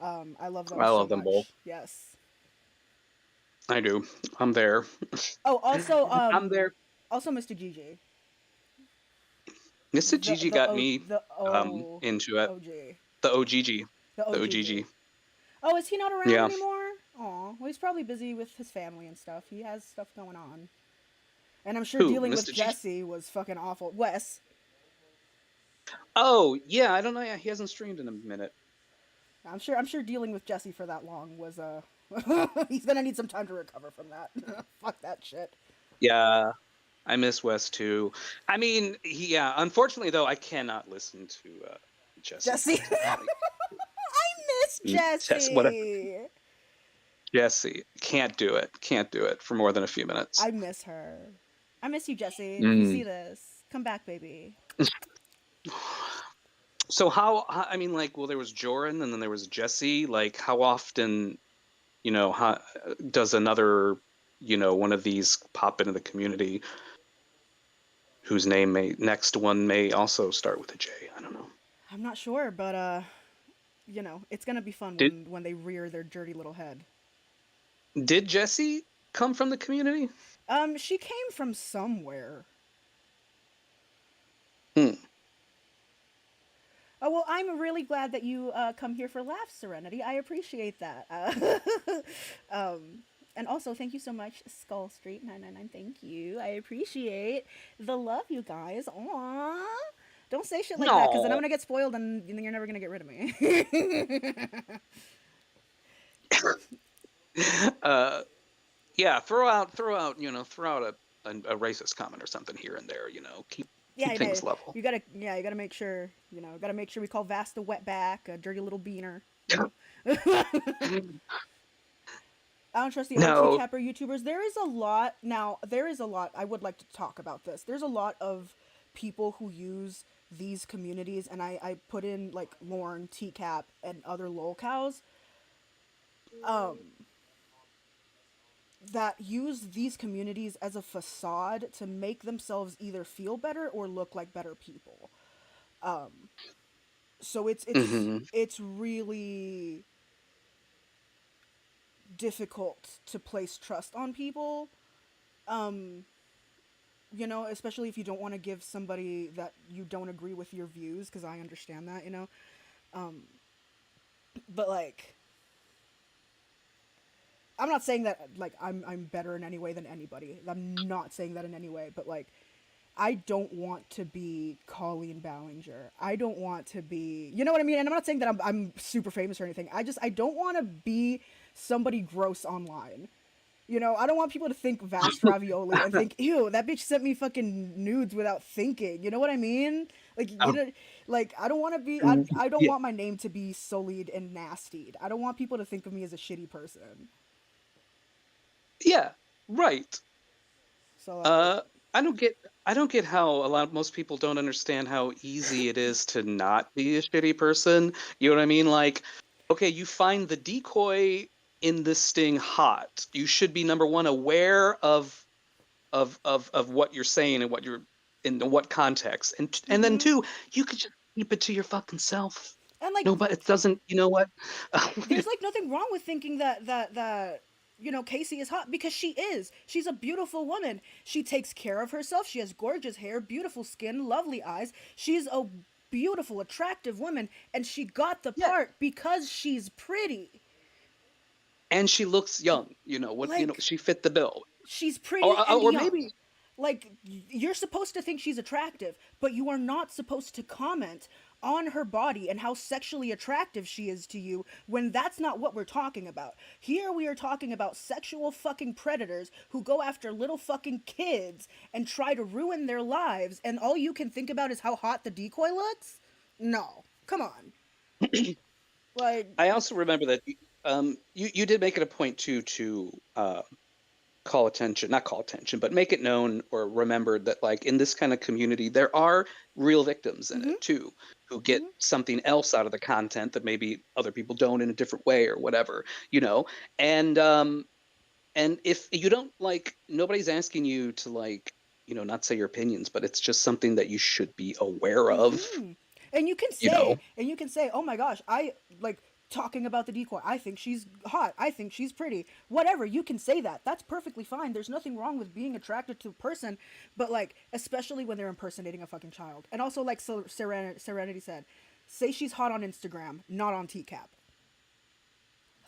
I love them. I love so them much. both. Yes. I do. I'm there. Oh, also, I'm there. Also, Mr. Gigi. Mr. Gigi got me into it. OG. The OGG. The OGG. Oh, is he not around Yeah. anymore? Aw, well, he's probably busy with his family and stuff. He has stuff going on. And I'm sure Who, dealing Mr. with Gigi? Jesse was fucking awful. Wes. Oh, yeah, I don't know. Yeah, he hasn't streamed in a minute. I'm sure dealing with Jesse for that long was he's gonna need some time to recover from that. Fuck that shit. Yeah, I miss Wes too. I mean, unfortunately though, I cannot listen to Jesse. Jesse. I miss Jesse. Jesse can't do it. Can't do it for more than a few minutes. I miss her. I miss you, Jesse. If you see this, come back, baby. So I mean, like, well, there was Joran and then there was Jesse. Like, how often, how does another, one of these pop into the community whose next one may also start with a J? I don't know. I'm not sure, but it's gonna be fun when they rear their dirty little head. Did Jessie come from the community? She came from somewhere. Oh, well, I'm really glad that you come here for laughs, Serenity. I appreciate that. And also, thank you so much, Skull Street 999. Thank you. I appreciate the love, you guys. Aww. Don't say shit like that, because then I'm gonna get spoiled, and you're never gonna get rid of me. Yeah, throw out a racist comment or something here and there. Yeah, keep things level. you gotta make sure, gotta make sure we call Vast a wetback, a dirty little beaner, I don't trust the other No. TCAP or YouTubers. There is a lot now. There is a lot. I would like to talk about this. There's a lot of people who use these communities, and I put in like Lorne, TCAP, and other lolcows, um, that use these communities as a facade to make themselves either feel better or look like better people. Um, so Hmm. it's really difficult to place trust on people. Um, especially if you don't want to give somebody that you don't agree with your views, because I understand that. Um, but like, I'm not saying that like I'm better in any way than anybody. I'm not saying that in any way, but like, I don't want to be Colleen Ballinger. I don't want to be, you know what I mean? And I'm not saying that I'm super famous or anything. I don't want to be somebody gross online. I don't want people to think Vast Ravioli and think, ew, that bitch sent me fucking nudes without thinking. You know what I mean? Like, Um, like I don't want to be, I don't yeah, want my name to be sullied and nastied. I don't want people to think of me as a shitty person. yeah, right. So, like, Uh, I don't get how most people don't understand how easy it is to not be a shitty person. You know what I mean? Like, okay, you find the decoy in this sting hot. You should be number one aware of what you're saying and what you're in what context, and then mm-hmm. two, you could just keep it to your fucking self. And like, No, but it doesn't. You know what? there's like nothing wrong with thinking that Casey is hot, because she is. She's a beautiful woman. She takes care of herself. She has gorgeous hair, beautiful skin, lovely eyes. She's a beautiful, attractive woman, and she got the Yeah, part because she's pretty. and she looks young. You know what? You know Like, she fit the bill, she's pretty or and or young. maybe Like, you're supposed to think she's attractive, but you are not supposed to comment on her body and how sexually attractive she is to you, when that's not what we're talking about. Here we are talking about sexual fucking predators who go after little fucking kids and try to ruin their lives, and all you can think about is how hot the decoy looks? No. Come on. Like, I also remember that you did make it a point too to call attention, not call attention, but make it known or remembered that like in this kind of community there are real victims in mhm. it too, who get Mhm. something else out of the content that maybe other people don't in a different way or whatever, you know. And if you don't, like, nobody's asking you to, like, not say your opinions, but it's just something that you should be aware of, Mm-hmm. And you know. you can say, oh my gosh, I like talking about the decoy. I think she's hot. I think she's pretty. Whatever, you can say that. That's perfectly fine. There's nothing wrong with being attracted to a person, but like, especially when they're impersonating a fucking child. And also, like Serenity said, say she's hot on Instagram, not on TCAP.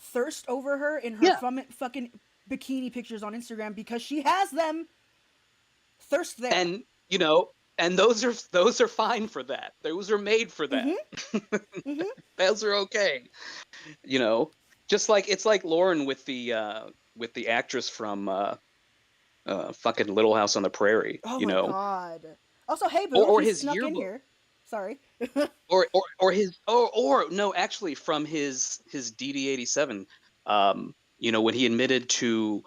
Thirst over her in her Yeah. fucking bikini pictures on Instagram because she has them. Thirst there. And and those are fine for that. Those are made for that. Mm-hmm. Mm-hmm. Those are okay. You know, just like it's like Lauren with the actress from fucking Little House on the Prairie, Oh my god. Also, hey or boo, he his snuck in yearbook, here. Sorry. or his or no, actually from his DD-87, when he admitted to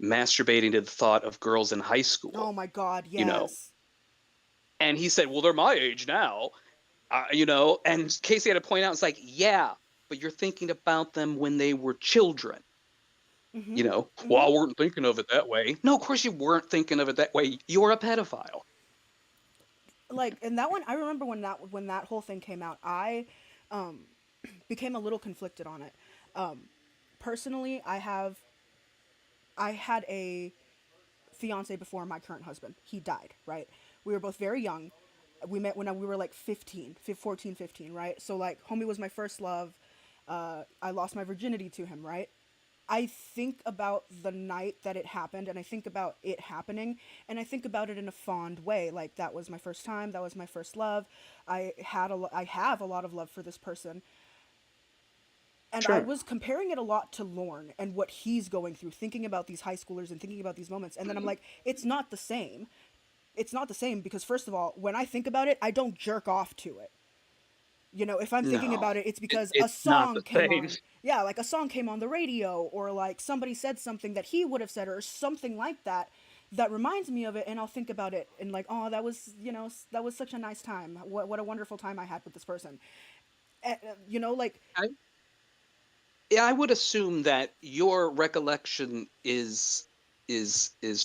masturbating to the thought of girls in high Oh school, my god, you know, yes. and he said, well, they're my age now, and Casey had to point out, it's like, yeah, but you're thinking about them when they were children. Mm-hmm. Well, Mm-hmm. I weren't thinking of it that way. No, of course you weren't thinking of it that way. You're a pedophile. Like, and that one, I remember when that whole thing came out, I um became a little conflicted on it. Um, Personally, I had a fiance before my current husband. He died, right? We were both very young. We met when we were like 14, 15, right? So like, homie was my first love. I lost my virginity to him, right? I think about the night that it happened, and I think about it happening, and I think about it in a fond way. Like, that was my first time, that was my first love. I have a lot of love for this person, and I Sure. was comparing it a lot to Lorne and what he's going through, thinking about these high schoolers and thinking about these moments, and then I'm like, it's not the same. it's not the same because first of all, when I think about it, I don't jerk off to it. You know, if I'm thinking No, about it, it's because a it's not the song came same. on. Yeah, like a song came on the radio, or like somebody said something that he would have said, or something like that, that reminds me of it, and I'll think about it, and like, oh, that was, you know, that was such a nice time. What a wonderful time I had with this person. You know, like, I, yeah, I would assume that your recollection is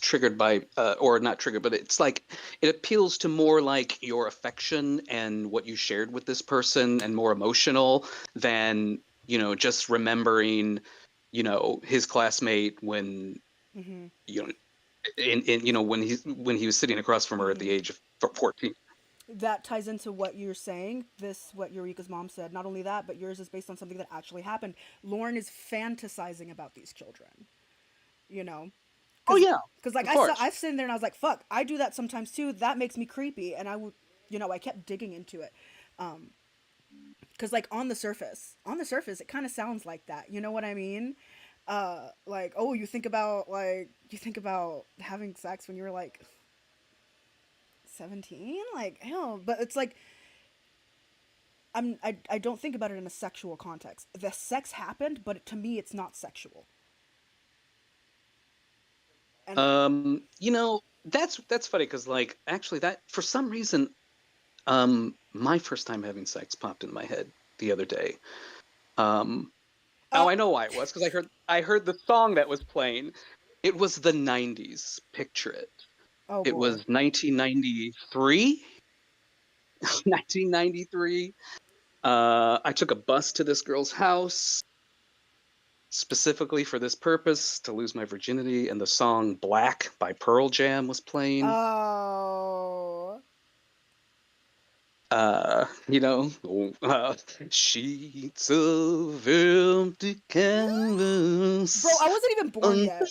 triggered by or not triggered, but it's like it appeals to more like your affection and what you shared with this person and more emotional than, you know, just remembering, you know, his classmate when, mm-hmm, you know, in you know, when he was sitting across from her at the mm-hmm. age of 14. That ties into what you're saying. What Eureka's mom said. Not only that, but yours is based on something that actually happened. Lauren is fantasizing about these children. You know, Oh yeah, because like of course. I was sitting there and I was like, fuck, I do that sometimes too. That makes me creepy, and I would, you know, I kept digging into it. Because like on the surface, it kind of sounds like that. You know what I mean? Like, oh, you think about having sex when you were like 17, like hell. But it's like I don't think about it in a sexual context. The sex happened, but to me, it's not sexual. And You know, that's funny because like actually that for some reason, my first time having sex popped in my head the other day. Oh, oh, I know why it was because I heard the song that was playing. It was the 90s. Picture it. oh It boy. was 1993. 1993. I took a bus to this girl's house specifically for this purpose to lose my virginity, and the song "Black" by Pearl Jam was playing. Oh, You know, sheets of empty canvas bro, I wasn't even born on yet.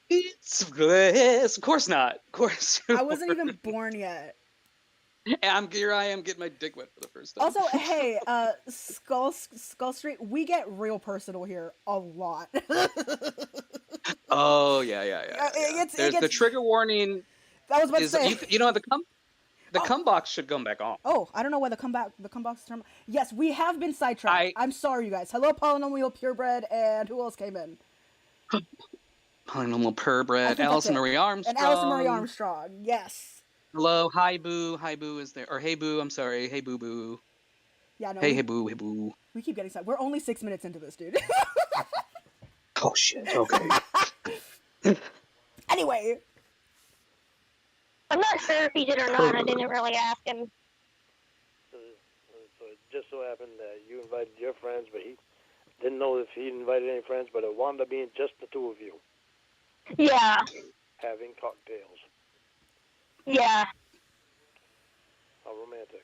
sheets of glass. Of course not. Of course. I wasn't even born yet. Here I am getting my dick wet for the first time. Also, hey, Skull Street, we get real personal here a lot. Oh yeah. It There's the gets. trigger warning I was about to is say. you know the Oh, cum box should come back on. oh, I don't know why the comeback term. Yes, we have been sidetracked. I I'm sorry, you guys. Hello, Polynomial Purebred, and who else came in? Polynomial I purebred, think that's Allison it. Marie And Allison Marie Armstrong. Armstrong. Yes. Hello, hi boo is there, or hey boo, I'm sorry, hey boo boo, Yeah. No, hey boo, hey boo. we keep getting side. We're only 6 minutes into this, dude. Oh shit. Okay. Anyway. I'm not sure if he did or not. I didn't really ask him. So it just so happened that you invited your friends, but he didn't know if he invited any friends, but it wound up being just the two of you Yeah, having cocktails. yeah. How romantic.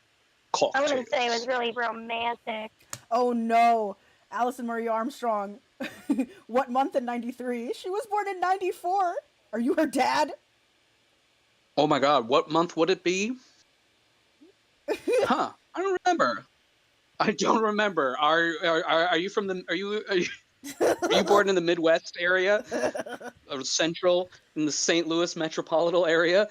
I wouldn't say it Cocktails. was really romantic. Oh no, Allison Marie Armstrong. What month in '93? She was born in '94. Are you her dad? Oh my god, what month would it be? Huh? I don't remember. I don't remember. Are you from the are you born in the Midwest area or Central in the St. Louis metropolitan area?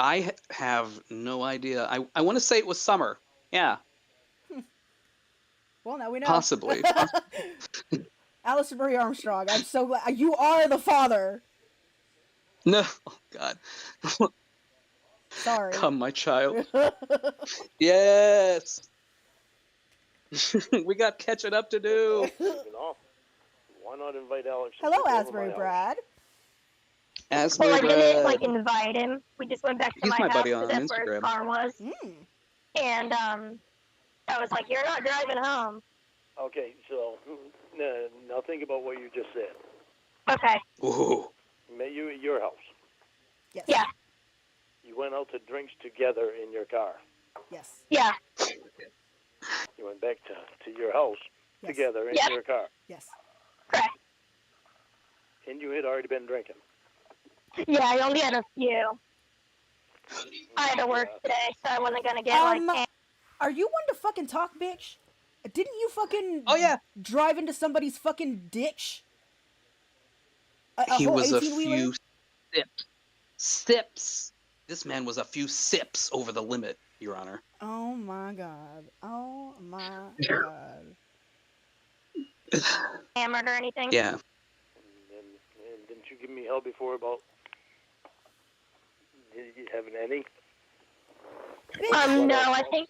I have no idea. I want to say it was summer. Yeah, Well, now we know. possibly. Allison Marie Armstrong. I'm so glad you are the father. No, oh god. Sorry. Come, my child. Yes. We got catching up to do. Speaking off, why not invite Alex? to Hello, sleep over my Asbury house? Brad. Asbury Well, I didn't Brad. invite him. We just went back to He's my my house buddy because on that's where his Instagram. car was. Mm. And I was like, "You're not driving home." Okay, so now think about what you just said. Okay. Ooh. Met you at your house. Yes. Yeah. You went out to drinks together in your car. Yes. Yeah. You went back to your house Yes. together in Yeah. your car. Yes. Correct. And you had already been drinking. Yeah, I only had a few. I had to work today, so I wasn't gonna get Are you one to fucking talk, bitch? Didn't you fucking Oh yeah. drive into somebody's fucking ditch? A He whole was a 18-wheeler? few sips. This man was a few sips over the limit, Your Honor. Oh my god. Oh my god. Hammered or anything? Yeah. And didn't you give me hell before about having any? No, I think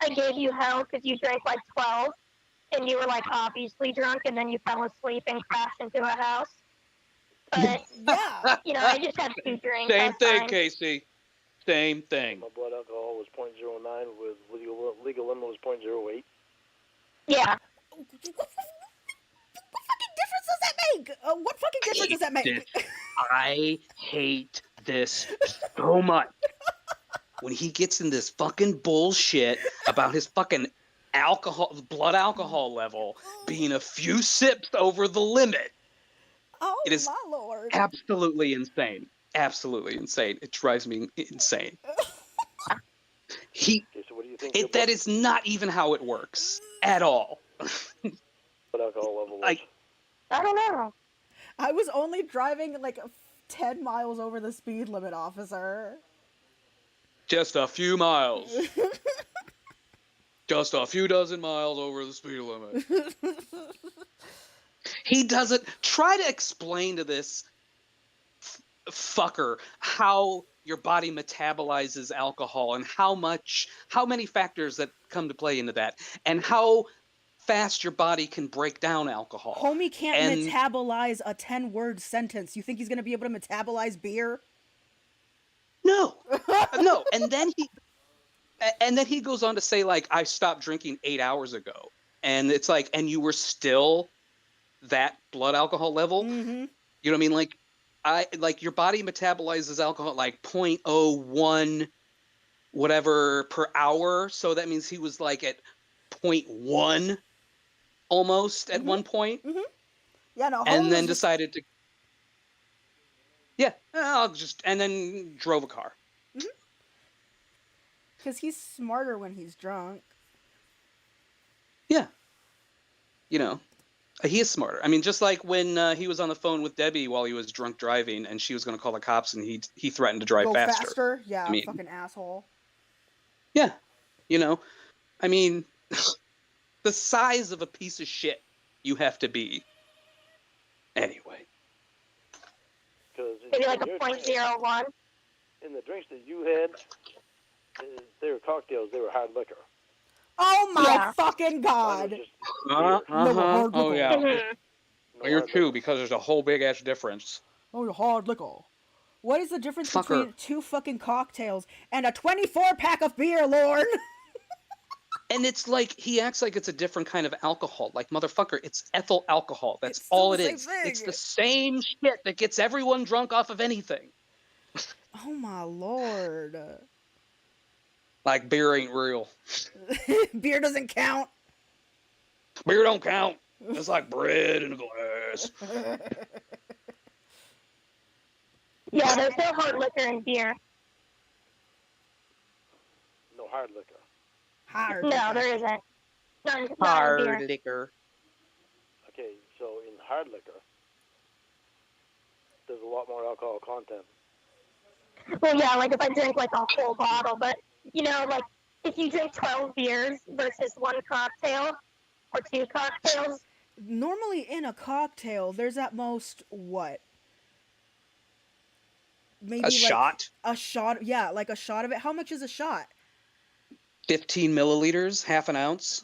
I gave you hell because you drank like 12 and you were like obviously drunk and then you fell asleep and crashed into a house. But, Yeah. you know, I just had 2 drinks. Same that's thing, fine. Casey. Same thing. My blood alcohol was 0.09 with legal limit was 0.08. Yeah. What fucking difference does that make? What fucking difference does that make? I hate this so much. When he gets in this fucking bullshit about his fucking blood alcohol level being a few sips over the limit. Oh It is my lord. absolutely insane. Absolutely insane. It drives me insane. Okay, so what do you think? That is not even how it works at all. Blood alcohol level was? Like, I don't know. I was only driving like 10 miles over the speed limit, officer. just a few miles. Just a few dozen miles over the speed limit. He doesn't try to explain to this fucker how your body metabolizes alcohol and how many factors that come to play into that, and how fast your body can break down alcohol. Homie can't metabolize a 10-word sentence. You think he's gonna be able to metabolize beer? No. No. And then he goes on to say, like, I stopped drinking 8 hours ago. And it's like, and you were still that blood alcohol level? Mm-hmm. You know what I mean? Like your body metabolizes alcohol at like 0.01 whatever per hour. So that means he was like at 0.1 almost at one point. Mm-hmm. Yeah, no. And then decided to, and then drove a car. Because he's smarter when he's drunk. Yeah. You know, he is smarter. I mean, just like when he was on the phone with Debbie while he was drunk driving and she was going to call the cops and he threatened to drive Go faster. Yeah, I mean, fucking asshole. Yeah. You know, I mean, the size of a piece of shit you have to be. Anyway. Maybe like a 0.01. In the drinks that you had, they were cocktails. They were hard liquor. Oh my fucking god! Oh yeah. Mm-hmm. You're too, because there's a whole big ass difference. Oh, you're hard liquor. What is the difference Fucker. between 2 fucking cocktails and a 24-pack of beer, Lorne? And it's like, he acts like it's a different kind of alcohol. Like, motherfucker, it's ethyl alcohol. That's It's still all the it same is. thing. It's the same shit that gets everyone drunk off of anything. Oh my lord. Like, beer ain't real. Beer doesn't count. Beer don't count. It's like bread in a glass. Yeah, there's no hard liquor in beer. No hard liquor. Hard. No, there isn't. Not in beer. Hard liquor. Okay, so in hard liquor, there's a lot more alcohol content. Well, yeah, like if I drink like a whole bottle, but you know, like if you drink 12 beers versus 1 cocktail or 2 cocktails. Normally in a cocktail, there's at most what? Maybe A shot? A shot, yeah, like a shot of it. How much is a shot? 15 milliliters, half an ounce.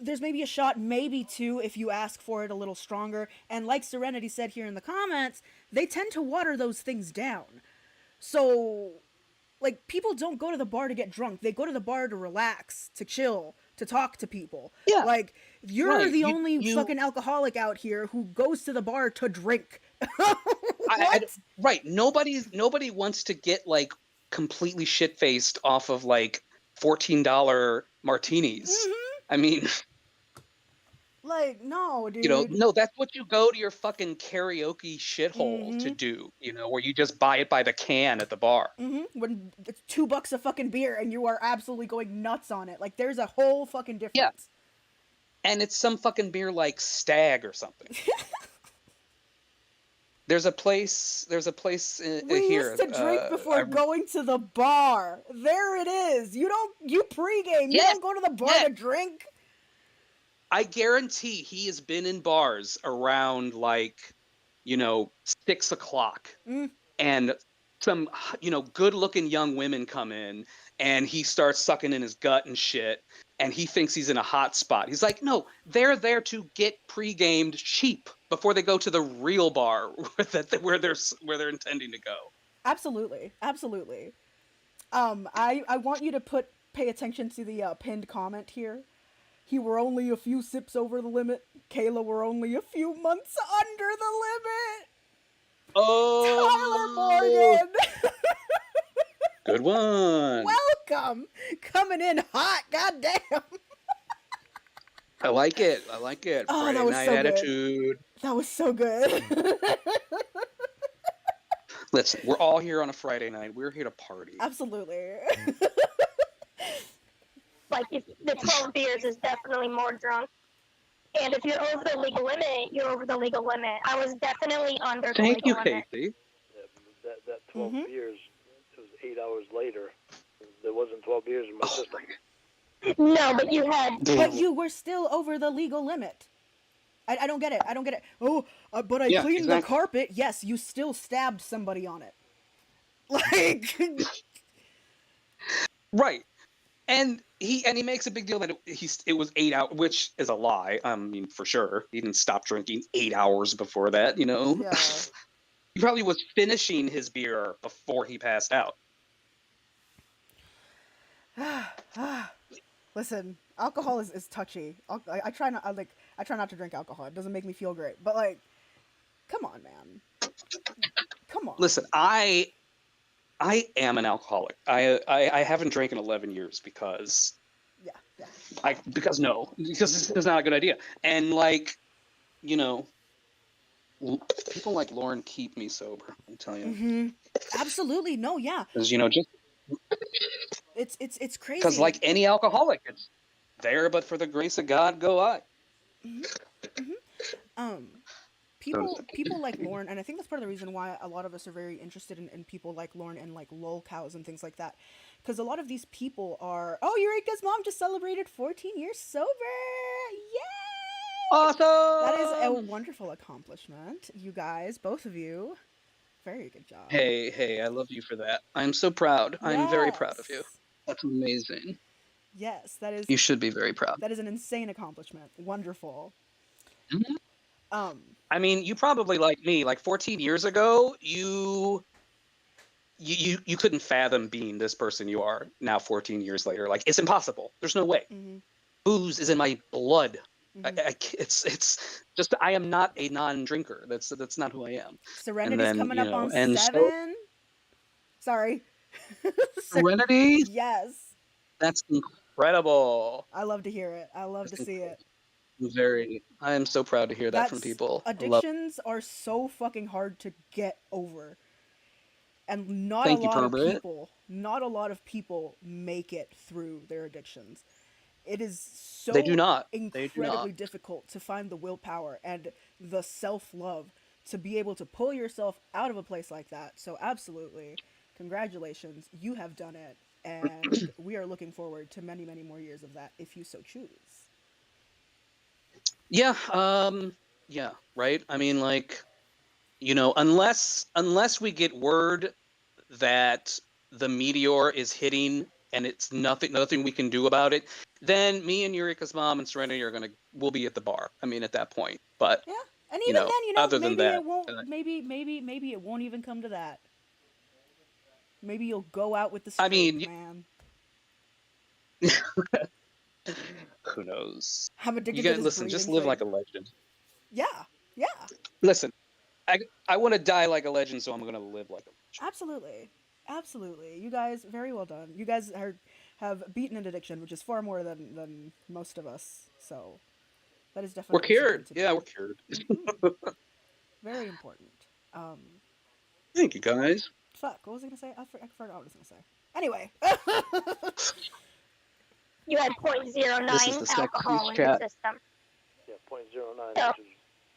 There's maybe a shot, maybe 2 if you ask for it a little stronger. And like Serenity said here in the comments, they tend to water those things down. So, like, people don't go to the bar to get drunk. They go to the bar to relax, to chill, to talk to people. Yeah. Like, you're Right. the only fucking alcoholic out here who goes to the bar to drink. Right. Nobody wants to get, like, completely shit-faced off of, like, $14 martinis. Mm-hmm. I mean... Like, no, dude. You know, no, that's what you go to your fucking karaoke shithole to do, you know, where you just buy it by the can at the bar. Mm-hmm. When it's $2 a fucking beer and you are absolutely going nuts on it. Like, there's a whole fucking difference. Yeah. And it's some fucking beer like Stag or something. There's a place We here. used to drink before going to the bar. There it is. You pregame. You Yes, don't go to the bar yes. to drink. I guarantee he has been in bars around like, 6 o'clock, and some, good-looking young women come in, and he starts sucking in his gut and shit, and he thinks he's in a hot spot. He's like, no, they're there to get pre-gamed cheap before they go to the real bar where they're intending to go. Absolutely. I want you to pay attention to the pinned comment here. He were only a few sips over the limit. Kayla were only a few months under the limit. Oh, Tyler Morgan. Good one. Welcome. Coming in hot. Goddamn. I like it. Oh, Friday that was night so good. attitude. That was so good. Listen, we're all here on a Friday night. We're here to party. Absolutely. Like, if the 12 beers is definitely more drunk. And if you're over the legal limit, you're over the legal limit. I was definitely under the Thank legal you, limit. Casey. Yeah, that 12 beers, it was 8 hours later. There wasn't 12 beers in my system. No, but you had. But you were still over the legal limit. I don't get it. Oh, but I cleaned the carpet. Yes, you still stabbed somebody on it. Like. Right. And he makes a big deal that it was 8 hours, which is a lie. I mean, for sure. He didn't stop drinking 8 hours before that, Yeah. He probably was finishing his beer before he passed out. Listen, alcohol is touchy. I try not to drink alcohol. It doesn't make me feel great. But like, come on, man. Come on. Listen, I am an alcoholic. I haven't drank in 11 years because because this is not a good idea. And like, people like Lauren keep me sober, I'm telling you. Mm-hmm. Absolutely. No, yeah. Because just it's crazy. Because like any alcoholic, it's there, but for the grace of God, go I. People like Lauren, and I think that's part of the reason why a lot of us are very interested in people like Lauren and like lol cows and things like that, because a lot of these people are. Oh, Eureka's mom just celebrated 14 years sober. Yay! Awesome. That is a wonderful accomplishment, you guys, both of you. Very good job. Hey, I love you for that. I'm so proud. Yes. I'm very proud of you. That's amazing. Yes, that is. You should be very proud. That is an insane accomplishment. Wonderful. Mm-hmm. I mean, you probably, like me, like 14 years ago, you couldn't fathom being this person you are now 14 years later. Like, it's impossible. There's no way. Mm-hmm. Booze is in my blood. Mm-hmm. It's just, I am not a non-drinker. That's not who I am. Serenity's coming up on 7. Sorry. Serenity? Yes. That's incredible. I love to hear it. I love to see it. I am so proud to hear that from people. Addictions are so fucking hard to get over. And not a lot of people make it through their addictions. It is so incredibly difficult to find the willpower and the self-love to be able to pull yourself out of a place like that. So absolutely, congratulations, you have done it. And we are looking forward to many, many more years of that if you so choose. Yeah, right? I mean, like, unless we get word that the meteor is hitting and it's nothing we can do about it, then me and Eureka's mom and Serenity we'll be at the bar. I mean, at that point. But yeah, and even then, other maybe than that, it won't. Maybe it won't even come to that. Maybe you'll go out with the streak, man. Who knows? I'm addicted you to gotta this listen. Just live thing. like a legend. Yeah. Listen, I want to die like a legend, so I'm gonna live like a legend. Absolutely. You guys, very well done. You guys have beaten an addiction, which is far more than most of us. So that is definitely we're cured. Yeah, we're cured. Mm-hmm. Very important. Thank you, guys. Fuck. What was I gonna say? I forgot what I was gonna say. Anyway. You had 0.09 alcohol in your system. Yeah, 0.09,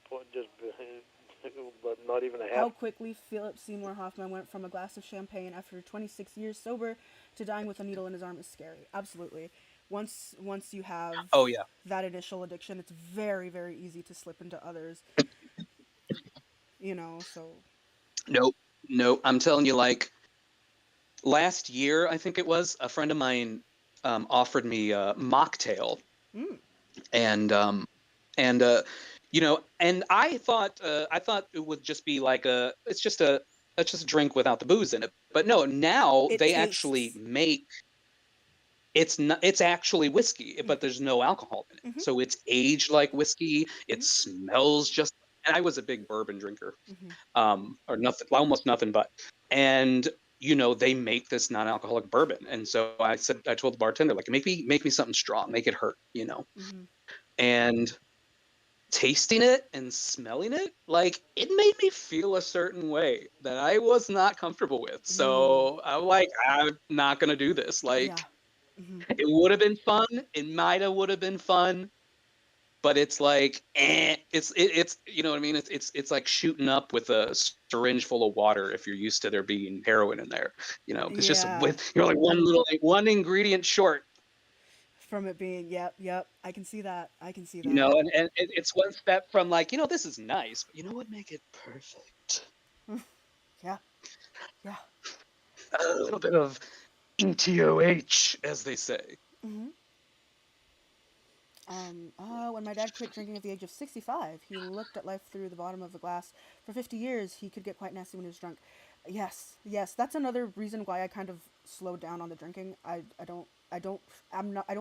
which is but not even a How half. quickly Philip Seymour Hoffman went from a glass of champagne after 26 years sober to dying with a needle in his arm is scary. Absolutely. Once you have Oh yeah. that initial addiction, it's very very easy to slip into others. So Nope. Nope. I'm telling you, like last year, I think it was, a friend of mine offered me a mocktail, mm, and and I thought it would just be like it's just a drink without the booze in it. But no, now it they actually tastes. make it's actually whiskey, but there's no alcohol in it. Mm-hmm, So it's aged like whiskey. It mm-hmm, smells just. And I was a big bourbon drinker, mm-hmm, or nothing, almost nothing but. And they make this non-alcoholic bourbon, and so I told the bartender, like, make me something strong, make it hurt. mm-hmm. And tasting it and smelling it, like, it made me feel a certain way that I was not comfortable with. Mm, So I'm like, I'm not gonna do this. yeah. Like, Mm-hmm, it would have been fun. It might have would have been fun, but it's like, it's you know what I mean. It's like shooting up with a syringe full of water if you're used to there being heroin in there. It's just yeah. with you're like one ingredient short. From it being, yep. I can see that. I can see You that. know, and it's one step from like, this is nice, but what make it perfect? Yeah, yeah. A little bit of ETOH, as they say. Mm-hmm. When my dad quit drinking at the age of 65, he looked at life through the bottom of the glass. For 50 years, he could get quite nasty when he was drunk. Yes, that's another reason why I kind of slowed down on the drinking. I don't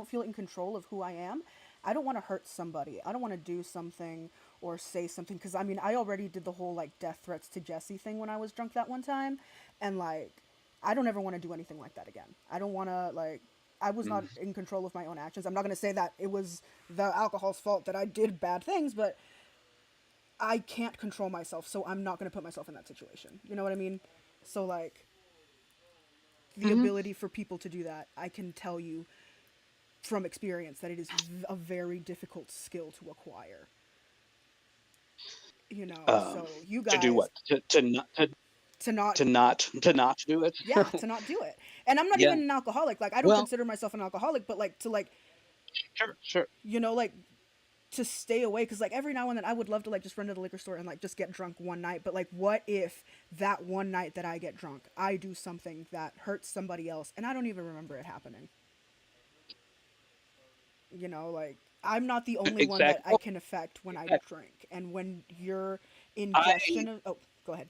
feel in control of who I am. I don't want to hurt somebody. I don't want to do something or say something because I mean, I already did the whole like death threats to Jesse thing when I was drunk that one time, and like, I don't ever want to do anything like that again. I don't want to like I was not Mm. in control of my own actions. I'm not going to say that it was the alcohol's fault that I did bad things, but I can't control myself, so I'm not going to put myself in that situation. You know what I mean? So, like, the Mm-hmm. ability for people to do that, I can tell you from experience that it is a very difficult skill to acquire. Um, So you to do guys, what? To not to not to not do it. yeah, to not do it. And I'm not Yeah. even an alcoholic. Like, I don't Well, consider myself an alcoholic, but like to like, sure, sure. like to stay away, because like every now and then I would love to like just run to the liquor store and like just get drunk one night, but like what if that one night that I get drunk I do something that hurts somebody else and I don't even remember it happening. Like, I'm not the only one that Exactly. I Oh, can affect when I exactly. drink, and when your I ingestion of oh, go ahead.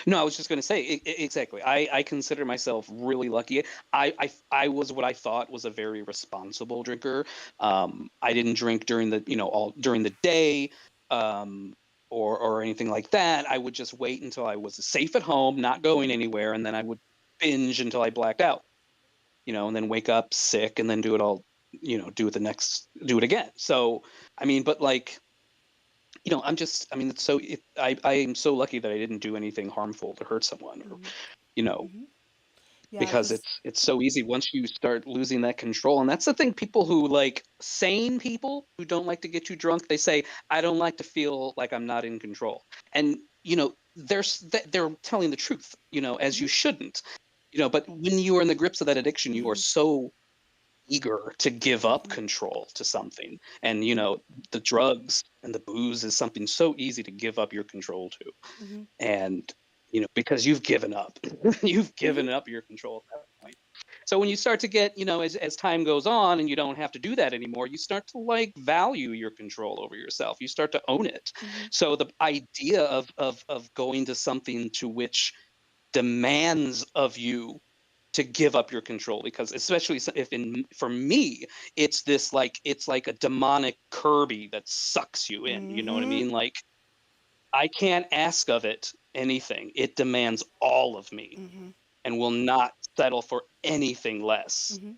No, I was just going to say exactly. I consider myself really lucky. I was what I thought was a very responsible drinker. I didn't drink during the all during the day, um, or anything like that. I would just wait until I was safe at home, not going anywhere, and then I would binge until I blacked out. And then wake up sick, and then do it all. Do it again. So I mean, but like, I mean, I am so lucky that I didn't do anything harmful to hurt someone, or, Mm-hmm. you know, Mm-hmm. Yeah, because because it's so easy once you start losing that control. And that's the thing, people who like sane people who don't like to get you drunk, they say, I don't like to feel like I'm not in control. And, they're telling the truth, as mm-hmm. you shouldn't, but when you are in the grips of that addiction, you are Mm-hmm. so eager to give up Mm-hmm. control to something. And the drugs and the booze is something so easy to give up your control to. Mm-hmm. And because you've given up you've Mm-hmm. given up your control at that point. So when you start to get, as time goes on and you don't have to do that anymore, you start to like value your control over yourself. You start to own it. Mm-hmm. So the idea of going to something to which demands of you to give up your control, because especially if for me, it's like a demonic Kirby that sucks you in, you know what I Mm-hmm. mean? Like, I can't ask of it anything. It demands all of me Mm-hmm. and will not settle for anything less. Mm-hmm.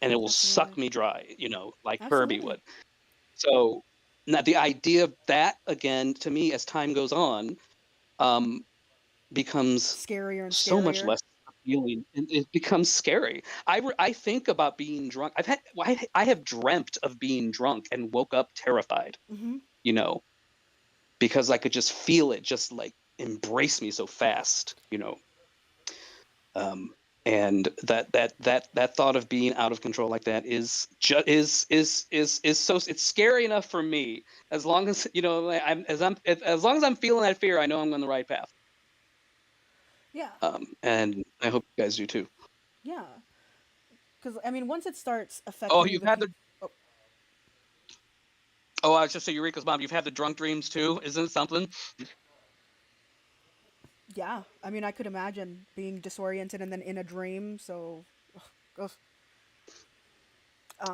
And it will Absolutely. suck me dry, like Kirby Absolutely. would. So now the idea of that, again, to me, as time goes on, um, becomes Scarier and so much scarier. less appealing, and it becomes scary. I think about being drunk. I have dreamt of being drunk and woke up terrified, Mm-hmm. you know, because I could just feel it just like embrace me so fast, you know. And that thought of being out of control like that is so, it's scary enough for me. As long as, you know, as long as I'm feeling that fear, I know I'm on the right path. Yeah. And I hope you guys do too. Yeah. Because I mean, once it starts Oh, affecting you've the had people. the oh, I was just say Eureka's mom. You've had the drunk dreams too, isn't it something? Yeah, I mean, I could imagine being disoriented and then in a dream. So, ugh,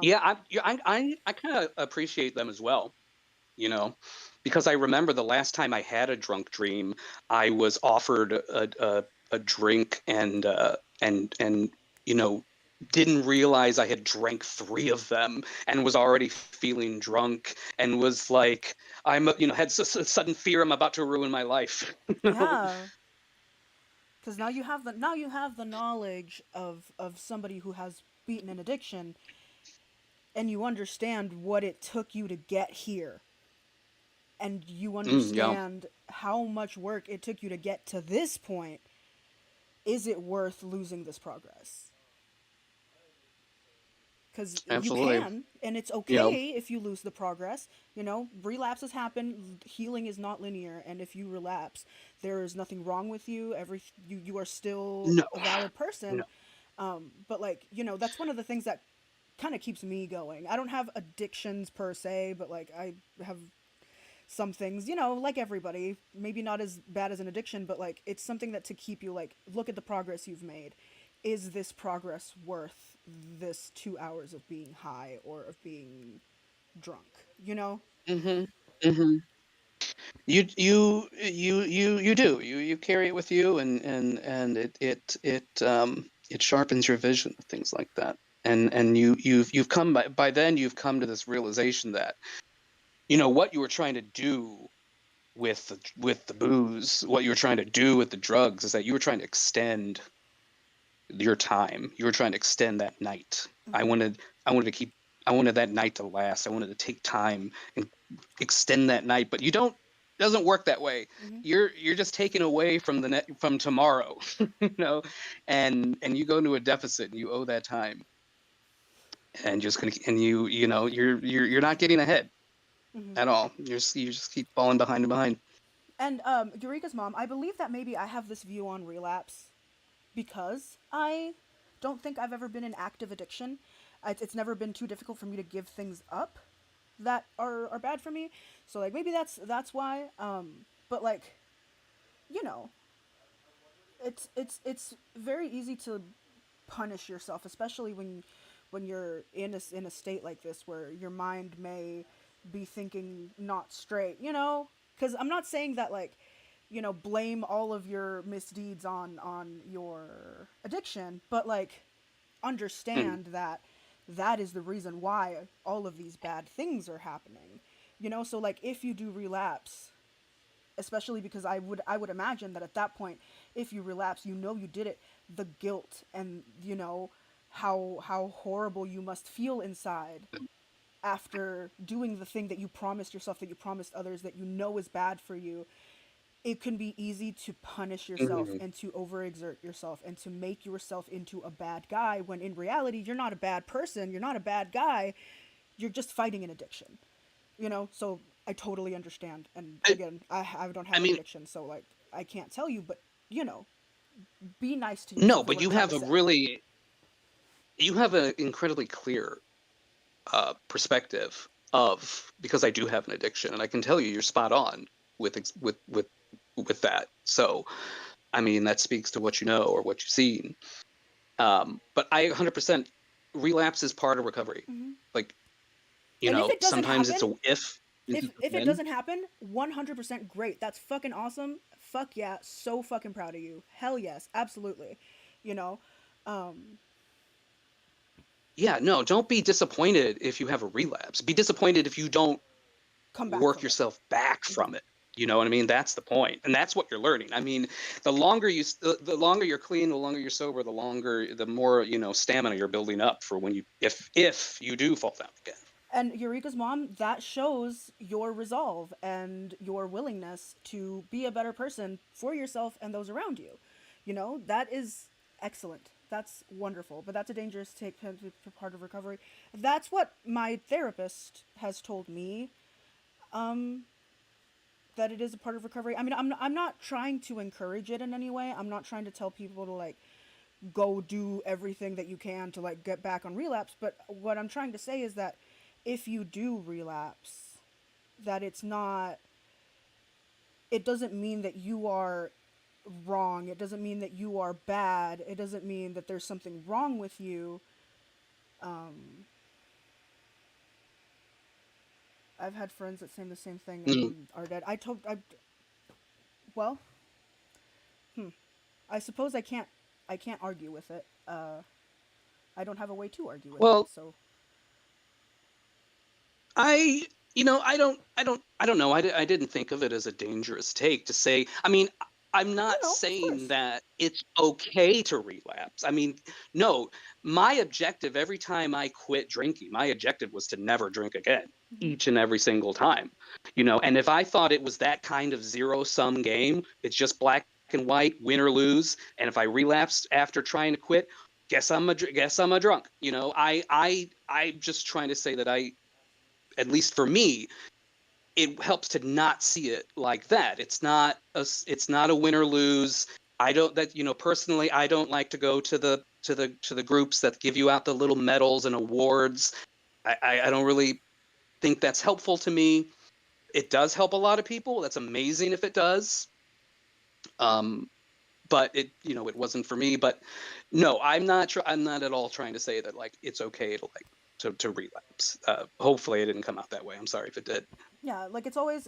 Yeah, I kind of appreciate them as well, you know, because I remember the last time I had a drunk dream, I was offered a drink and you know, didn't realize I had drank 3 of them and was already feeling drunk and was like, you know, had sudden fear I'm about to ruin my life. You know? yeah, because now you have the knowledge of somebody who has beaten an addiction, and you understand what it took you to get here, and you Yeah, understand how much work it took you to get to this point. Is it worth losing this progress? Because you absolutely. can, and it's You know, okay if you lose the progress. You know, relapses happen. Healing is not linear, and if you relapse, there is nothing wrong with you. You are still no, a valid no. person. But like, you know, that's one of the things that kind of keeps me going. I don't have addictions per se, but like I have some things, you know, like everybody, maybe not as bad as an addiction, but like it's something that to keep you like, look at the progress you've made. Is this progress worth this 2 hours of being high or of being drunk? You know? Hmm. Hmm. You do you carry it with you, and it sharpens your vision of things like that. And you've come by then you've come to this realization that, you know, what you were trying to do with the booze, what you were trying to do with the drugs, is that you were trying to extend your time. You were trying to extend that night. I Mm-hmm. wanted I wanted to keep I wanted that night to last. I wanted to take time and extend that night, but you don't it doesn't work that way. Mm-hmm. You're just taken away from from tomorrow, you know, and you go into a deficit and you owe that time, and just gonna and you know you're not getting ahead Mm-hmm. at all. You just keep falling behind and behind. And Eureka's mom, I believe that maybe I have this view on relapse because I don't think I've ever been in active addiction. It's never been too difficult for me to give things up that are bad for me. So like maybe that's why. But like, you know, it's very easy to punish yourself, especially when you're in a state like this where your mind may be thinking not straight. You know, because I'm not saying that like, you know, blame all of your misdeeds on your addiction, but like Mm. understand that that is the reason why all of these bad things are happening. You know, so like if you do relapse, especially because I would imagine that at that point, if you relapse, you know you did it, the guilt and you know how horrible you must feel inside after doing the thing that you promised yourself, that you promised others, that you know is bad for you. It can be easy to punish yourself Mhm. and to overexert yourself and to make yourself into a bad guy when in reality you're not a bad person, you're not a bad guy, you're just fighting an addiction. You know, so I totally understand. And I, again, I don't I have an mean, addiction, so like I can't tell you, but you know, be nice to no, yourself is but what I'm trying to say. you have an incredibly clear perspective of, because I do have an addiction, and I can tell you you're spot on with with that. So, I mean, that speaks to what you know or what you've seen. But I 100% relapse is part of recovery. Hmm. Like, you And if know, it doesn't sometimes it's happen, a if, isn't if a it when. doesn't happen, 100% great. That's fucking awesome. Fuck yeah, so fucking proud of you. Hell yes, absolutely. You know, um, Yeah, no, don't be disappointed if you have a relapse. Be disappointed if you don't come back work from it. yourself back Hmm. from it. You know what I mean? That's the point, and that's what you're learning. I mean, the longer you're clean, the longer you're sober, the more, you know, stamina you're building up for when you, if you do fall down again. And Eureka's mom, that shows your resolve and your willingness to be a better person for yourself and those around you. You know, that is excellent. That's wonderful. But that's a dangerous take for part of recovery. That's what my therapist has told me, um, that it is a part of recovery. I mean, I'm not trying to encourage it in any way. I'm not trying to tell people to like go do everything that you can to like get back on relapse. But what I'm trying to say is that if you do relapse, that it's not, it doesn't mean that you are wrong. It doesn't mean that you are bad. It doesn't mean that there's something wrong with you. Um, I've had friends that say the same thing Mm. and are dead. Well, I suppose I can't argue with it. I don't have a way to argue with it. Well, So I, I don't know. I didn't think of it as a dangerous take to say. I mean, I'm no, not no, of saying course. that it's okay to relapse. I mean, no, my objective every time I quit drinking, my objective was to never drink again, Hmm. each and every single time. And if I thought it was that kind of zero sum game, it's just black and white, win or lose, and if I relapsed after trying to quit, guess I'm a drunk. I'm just trying to say that at least for me, it helps to not see it like that. It's not a win or lose. I don't that personally I don't like to go to the groups that give you out the little medals and awards. I don't really think that's helpful to me. It does help a lot of people. That's amazing if it does. Um, but it wasn't for me. But no, I'm not at all trying to say that like it's okay to like to relapse. Hopefully, it didn't come out that way. I'm sorry if it did. Yeah, like it's always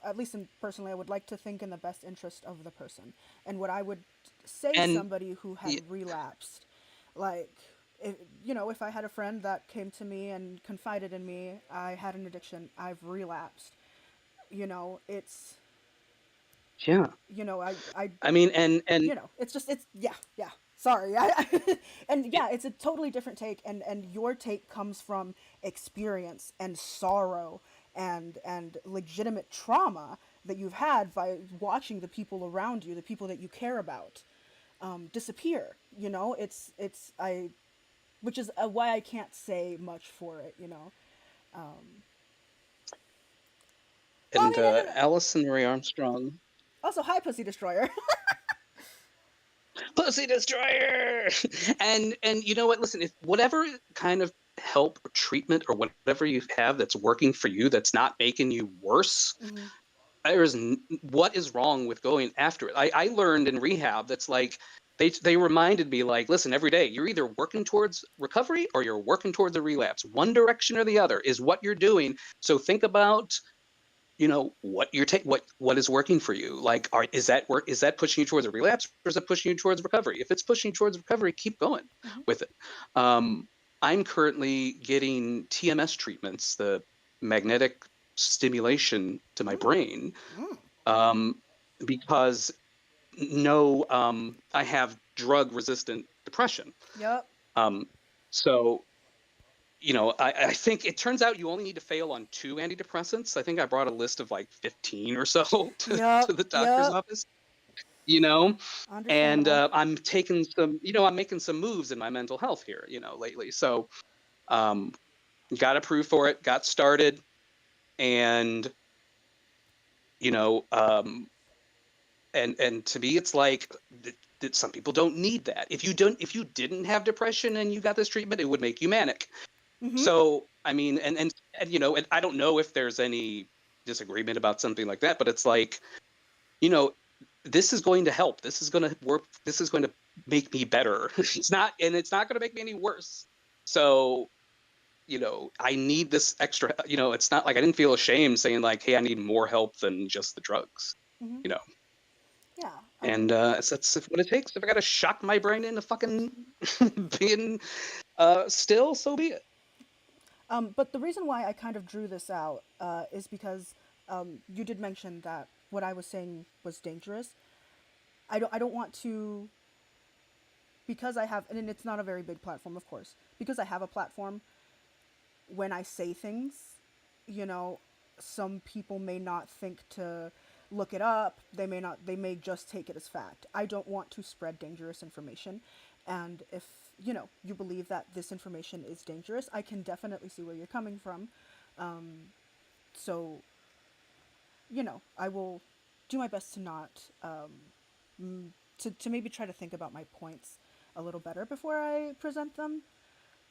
at least personally, I would like to think in the best interest of the person. And what I would say And somebody who had y- relapsed, like, if, if I had a friend that came to me and confided in me, I had an addiction, I've relapsed. It's, yeah, I I mean, and it's just it's yeah, yeah, sorry. And yeah, it's a totally different take, and your take comes from experience and sorrow and legitimate trauma that you've had by watching the people around you, the people that you care about, disappear. It's I which is why I can't say much for it. Well, I and mean, and Allison Marie Armstrong, also, hi, Pussy Destroyer. Pussy Destroyer, and you know what? Listen, if whatever kind of help or treatment or whatever you have that's working for you, that's not making you worse, Hmm. what is wrong with going after it? I learned in rehab that's like they reminded me like, listen, every day you're either working towards recovery or you're working towards a relapse. One direction or the other is what you're doing. So think about what you're what is working for you. Like, is that pushing you towards a relapse or is it pushing you towards recovery? If it's pushing you towards recovery, keep going Hmm. with it. um, I'm currently getting TMS treatments, the magnetic stimulation to my brain, Mm. um, because no I have drug resistant depression. Yep. um, so I think it turns out you only need to fail on 2 antidepressants. I think I brought a list of like 15 or so to Yep. the doctor's Yep. office, you know, and Understandable. I'm making some moves in my mental health here, lately. So, um, got approved for it, got started, and, you know, um, and to me, it's like that some people don't need that. If you didn't have depression and you got this treatment, it would make you manic. Hmm. So, I mean, and I don't know if there's any disagreement about something like that, but it's like, you know, this is going to help. This is going to work. This is going to make me better. It's not going to make me any worse. So, I need this extra, it's not like I didn't feel ashamed saying like, hey, I need more help than just the drugs, Hmm. you know. Yeah. And that's what it takes. If I got to shock my brain into fucking being still, so be it. But the reason why I kind of drew this out is because you did mention that what I was saying was dangerous. I don't want to because I have, and it's not a very big platform, of course, because I have a platform, when I say things, you know, some people may not think to look it up. They may just take it as fact. I don't want to spread dangerous information. And if, you know, you believe that this information is dangerous, I can definitely see where you're coming from. So, you know, I will do my best to not, to maybe try to think about my points a little better before I present them.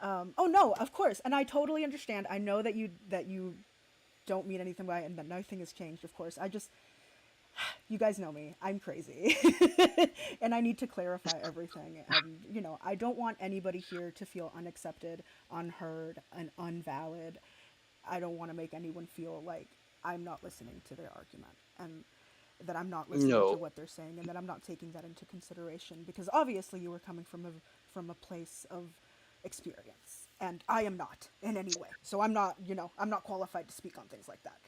Oh no, of course, and I totally understand. I know that you don't mean anything by it, and that nothing has changed. Of course, you guys know me. I'm crazy, and I need to clarify everything. And you know, I don't want anybody here to feel unaccepted, unheard, and unvalid. I don't want to make anyone feel like I'm not listening to their argument, and that I'm not listening to No. what they're saying, and that I'm not taking that into consideration, because obviously you were coming from a place of experience, and I am not in any way. So I'm not, you know, I'm not qualified to speak on things like that.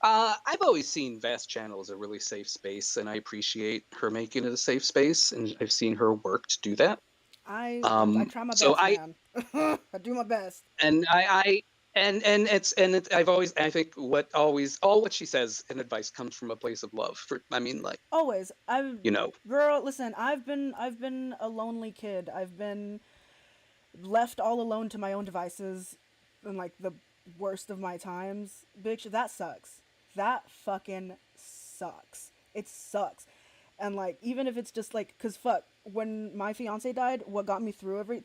I've always seen Vast Channel as a really safe space, and I appreciate her making it a safe space, and I've seen her work to do that. I try my So best, man. I do my best. and I I've always, I think all what she says in advice comes from a place of love. I mean, like, Always. you know, Girl, listen, I've been a lonely kid. I've been left all alone to my own devices in like the worst of my times. Bitch, that sucks. That fucking sucks. It sucks. And like, even if it's just like, cause fuck, when my fiance died, what got me through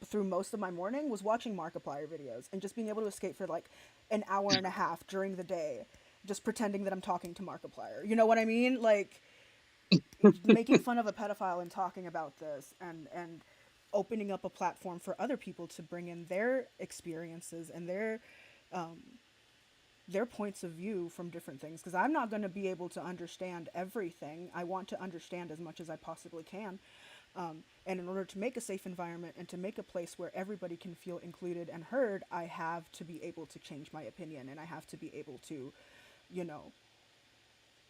through most of my morning was watching Markiplier videos and just being able to escape for like an hour and a half during the day, just pretending that I'm talking to Markiplier. You know what I mean? Like, making fun of a pedophile and talking about this, and opening up a platform for other people to bring in their experiences and their points of view from different things, because I'm not going to be able to understand everything. I want to understand as much as I possibly can, and in order to make a safe environment and to make a place where everybody can feel included and heard, I have to be able to change my opinion, and I have to be able to, you know,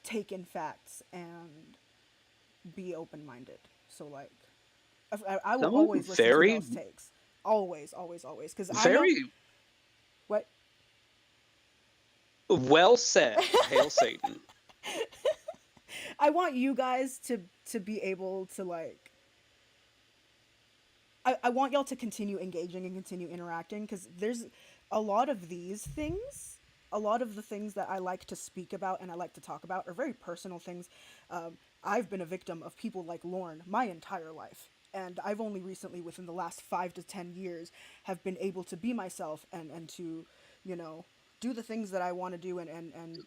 take in facts and be open-minded. So like, I will no, always listen to very, those takes. Always, always, always. Because I know very what. well said. Hail Satan. I want you guys to be able to like. I want y'all to continue engaging and continue interacting, because there's a lot of these things. A lot of the things that I like to speak about and I like to talk about are very personal things. I've been a victim of people like Lorne my entire life. And I've only recently, within the last 5 to 10 years, have been able to be myself and to, you know, do the things that I want to do, and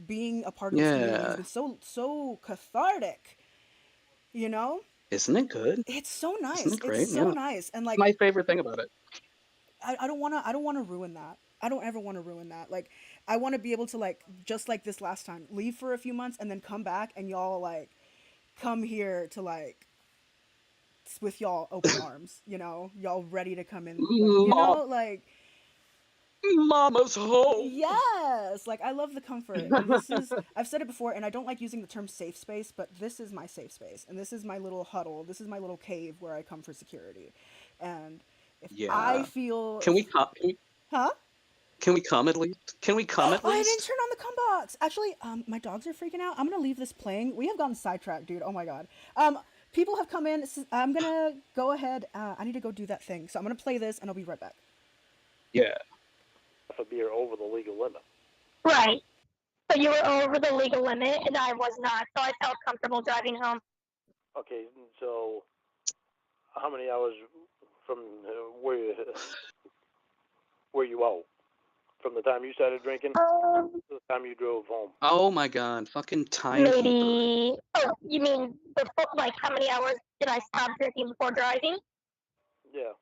being a part of this community has Yeah. been so cathartic, you know? Isn't it good? It's so Isn't nice. it It's great? so Yeah. nice. And like, My favorite thing about it. I don't wanna ruin that. I don't ever want to ruin that. Like, I want to be able to, like, just like this last time, leave for a few months and then come back, and y'all like come here to like with y'all open arms, you know, y'all ready to come in, like, you Mom, know, like, Mama's home. yes, like, I love the comfort. And this is, I've said it before, and I don't like using the term safe space, but this is my safe space, and this is my little huddle, this is my little cave where I come for security. And if I Yeah. feel, Can we come? huh? Can we come at least? Can we come Oh, at I didn't least? turn on the cum box. Actually, my dogs are freaking out. I'm gonna leave this playing. We have gotten sidetracked, dude. Oh my god. People have come in. I'm gonna go ahead. I need to go do that thing. So I'm gonna play this, and I'll be right back. Yeah. A beer over the legal limit. Right. So you were over the legal limit, and I was not. So I felt comfortable driving home. Okay, so how many hours from were you out? From the time you started drinking to the time you drove home? Oh my god. Fucking timekeeper. Maybe. Oh, you mean before? Like, how many hours did I stop drinking before driving? Yeah.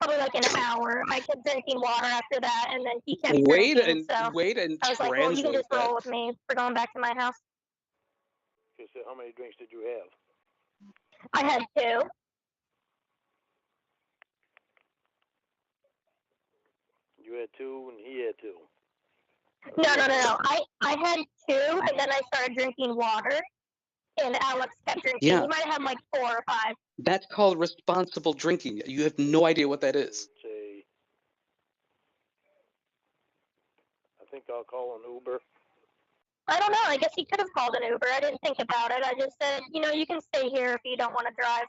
Probably like an hour. I kept drinking water after that, and then he kept Wait drinking. and So wait and I was like, well, you can translate just that. roll with me. We're going back to my house. Okay, so how many drinks did you have? I had 2. You had 2 and he had 2. No. I had 2, and then I started drinking water. and Alex kept drinking. Yeah. He might have had like 4 or 5. That's called responsible drinking. You have no idea what that is. I think I'll call an Uber. I don't know. I guess he could have called an Uber. I didn't think about it. I just said, you can stay here if you don't want to drive.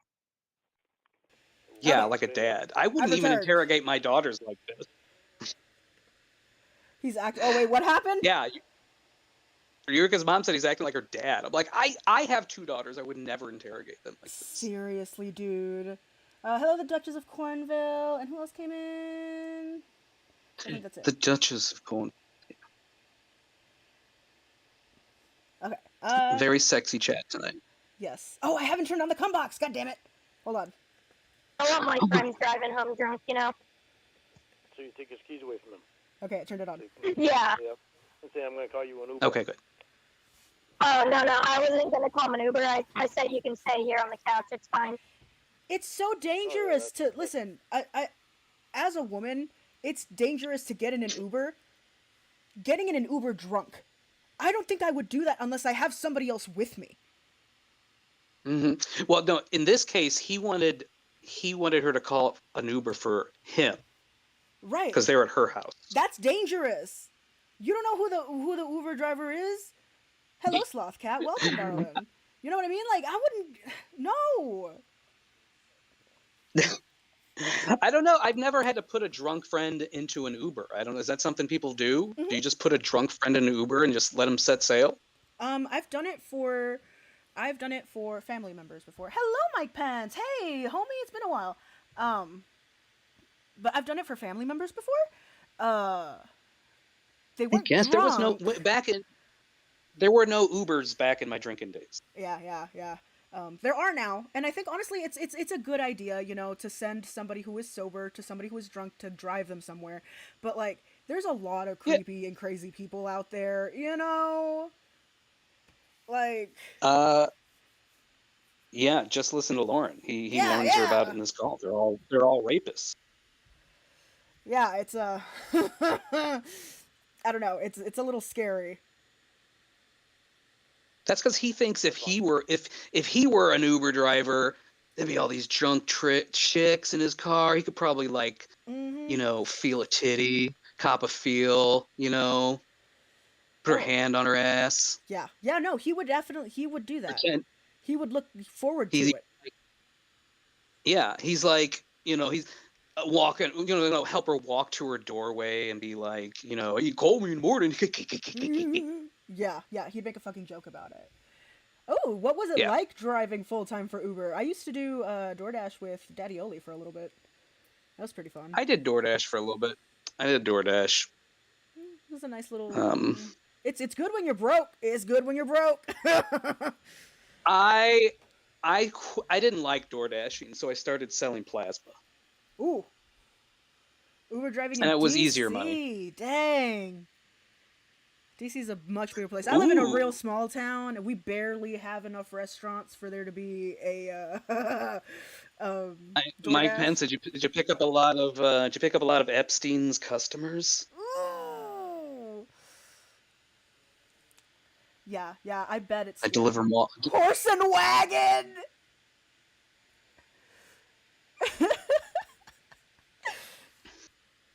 Yeah, Okay. like a dad. I wouldn't even returned. interrogate my daughters like this. He's acting. Oh wait, what happened? Yeah. Eureka's mom said he's acting like her dad. I'm like, I have 2 daughters. I would never interrogate them like this. Seriously, dude. Hello, the Duchess of Cornville, and who else came in? I think that's it. The Duchess of Cornwall. Okay. Very sexy chat tonight. Yes. Oh, I haven't turned on the cum box. God damn it. Hold on. I want my friends driving home drunk, So you take his keys away from him. Okay, I turned it on. Yeah. Yep. And say I'm going to call you an Uber. Okay, good. Oh, no, I wasn't going to call him an Uber. I said you can stay here on the couch. It's fine. It's so dangerous to listen. I as a woman, it's dangerous to get in an Uber. Getting in an Uber drunk. I don't think I would do that unless I have somebody else with me. Mm-hmm. Well, no. In this case, he wanted her to call an Uber for him. Right. Because they were at her house. That's dangerous. You don't know who the Uber driver is? Hello, Sloth Cat. Welcome, darling. You know what I mean? Like, I wouldn't. No. I don't know. I've never had to put a drunk friend into an Uber. I don't know. Is that something people do? Mm-hmm. Do you just put a drunk friend in an Uber and just let them set sail? I've done it for family members before. Hello, Mike Pence. Hey, homie, it's been a while. But I've done it for family members before. They weren't drunk. There was no there were no Ubers back in my drinking days. Yeah. There are now, and I think honestly, it's a good idea, to send somebody who is sober to somebody who is drunk to drive them somewhere. But like, there's a lot of creepy and crazy people out there, Like. Yeah, just listen to Lauren. He warns her about it in this call. They're all rapists. Yeah, it's I don't know. It's a little scary. That's because he thinks if he were an Uber driver, there'd be all these drunk chicks in his car. He could probably feel a titty, cop a feel, put her hand on her ass. Yeah. No, he would do that. He would look forward to it. Yeah, he's like, he's walking, help her walk to her doorway and be like, you call me in the morning. Yeah, he'd make a fucking joke about it. Oh, what was it like driving full-time for Uber? I used to do DoorDash with Daddy Oli for a little bit. That was pretty fun. I did DoorDash for a little bit. It was a nice little... It's good when you're broke. It's good when you're broke. I didn't like DoorDashing, so I started selling plasma. Ooh. Uber driving in and it was DC. easier money. Dang. DC's a much bigger place. I live in a real small town, and we barely have enough restaurants for there to be a Mike Pence, did you pick up a lot of Epstein's customers? Ooh. Yeah, I bet it's... I deliver more. Horse and wagon!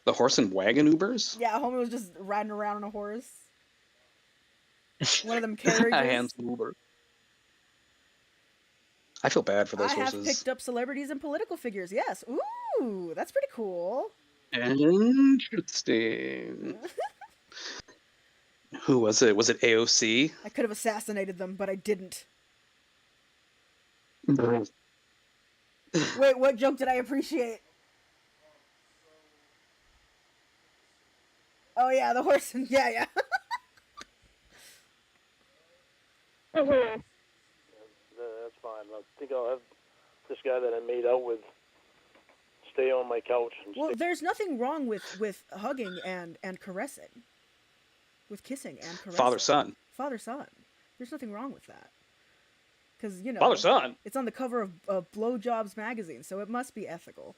The horse and wagon Ubers? Yeah, homie was just riding around on a horse. One of them carriages. A handsome Uber. I feel bad for those horses. I have picked up celebrities and political figures, yes. Ooh, that's pretty cool. Interesting. Who was it? Was it AOC? I could have assassinated them, but I didn't. Mm-hmm. Wait, what joke did I appreciate? Oh yeah, the horse. Yeah. Mm-hmm. That's fine. I think I'll have this guy that I made out with stay on my couch. Well, there's nothing wrong with hugging and caressing. With kissing and caressing. Father-son. Father-son. There's nothing wrong with that. Because, Father-son? It's on the cover of Blowjobs magazine, so it must be ethical.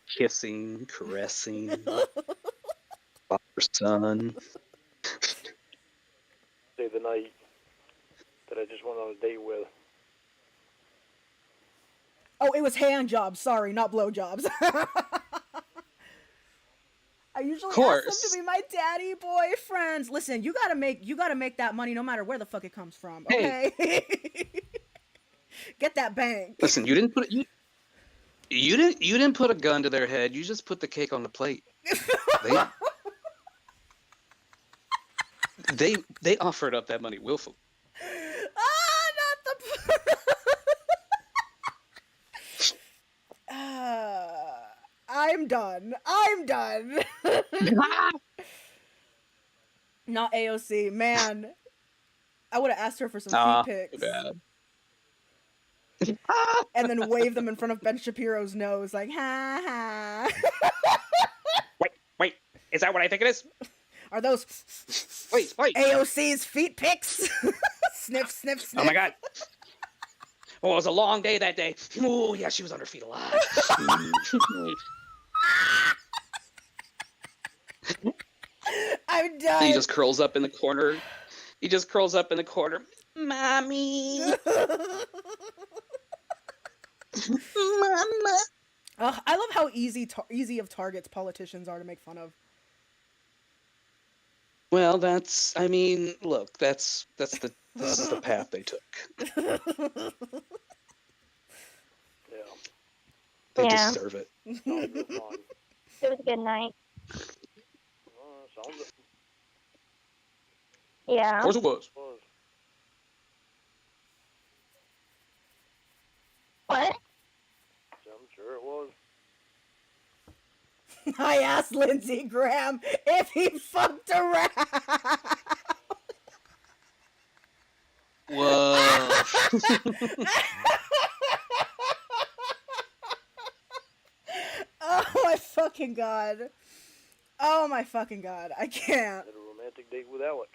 Kissing, caressing. Father-son. Stay the night. that I just went on a date with. Oh, it was hand jobs. Sorry, not blow jobs. I usually ask them to be my daddy boyfriends. Listen, you gotta make that money no matter where the fuck it comes from. Okay, get that bank. Listen, you didn't put a gun to their head. You just put the cake on the plate. They offered up that money willfully. Not the. I'm done. Not AOC, man. I would have asked her for some feet pics. Bad. And then wave them in front of Ben Shapiro's nose, like, ha ha. Wait, is that what I think it is? Are those Wait. AOC's feet pics? Sniff, sniff, sniff. Oh my god. Oh, it was a long day that day. Oh, yeah, she was on her feet a lot. I'm done. He just curls up in the corner. Mommy. Mama. I love how easy of targets politicians are to make fun of. Well, this is the path they took. Yeah. They Yeah. deserve it. Sounds good fun. It was a good night. Sounds good. Yeah. Of course it was. Was. What? I'm sure it was. I asked Lindsey Graham if he fucked around. Whoa. Oh my fucking god. Oh my fucking god. I can't. Had a romantic date with Alex.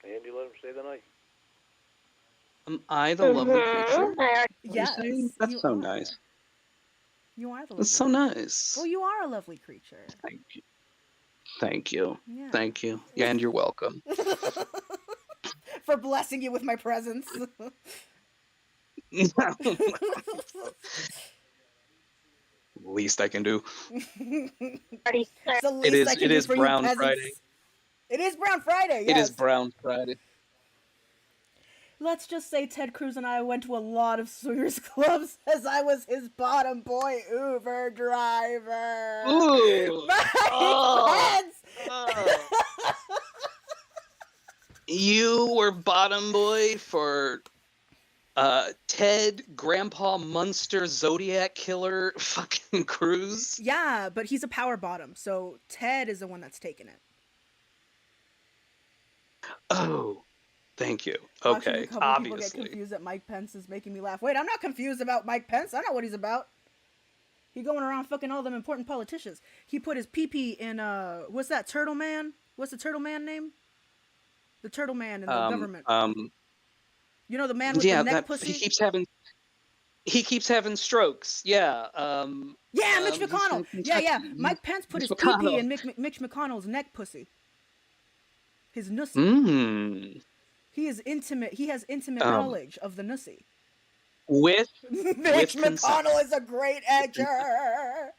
Andy let him stay the night. Am I the lovely creature? Yes. That's you so are. nice. You are the lovely That's so nice. Well, you are a lovely creature. Thank you. Thank you. Yeah. Thank you. Yeah, and you're welcome. For blessing you with my presence. Least I can do. Already It's the It least is- I can it do is for you Brown peasants. Friday. It is Brown Friday, yes. It is Brown Friday. Let's just say Ted Cruz and I went to a lot of swingers clubs as I was his bottom boy Uber driver. Ooh. My Oh. friends! You were bottom boy for Ted, Grandpa Munster, Zodiac Killer, fucking Cruz. Yeah, but he's a power bottom, so Ted is the one that's taking it. Oh, thank you. Watching Okay, a couple of people get obviously. confused that Mike Pence is making me laugh. Wait, I'm not confused about Mike Pence. I know what he's about. He going around fucking all them important politicians. He put his pee-pee in, what's that, Turtle Man? What's the Turtle Man name? The Turtle Man in the government. You know, the man with the neck pussy? He keeps having strokes. Yeah. Yeah, Mitch he's McConnell. from Yeah. Kentucky. Mike Pence put Mitch his pee-pee McConnell. in Mitch McConnell's neck pussy. His nussy. Mm. He has intimate knowledge of the nussy. With Mitch consent. McConnell is a great edger.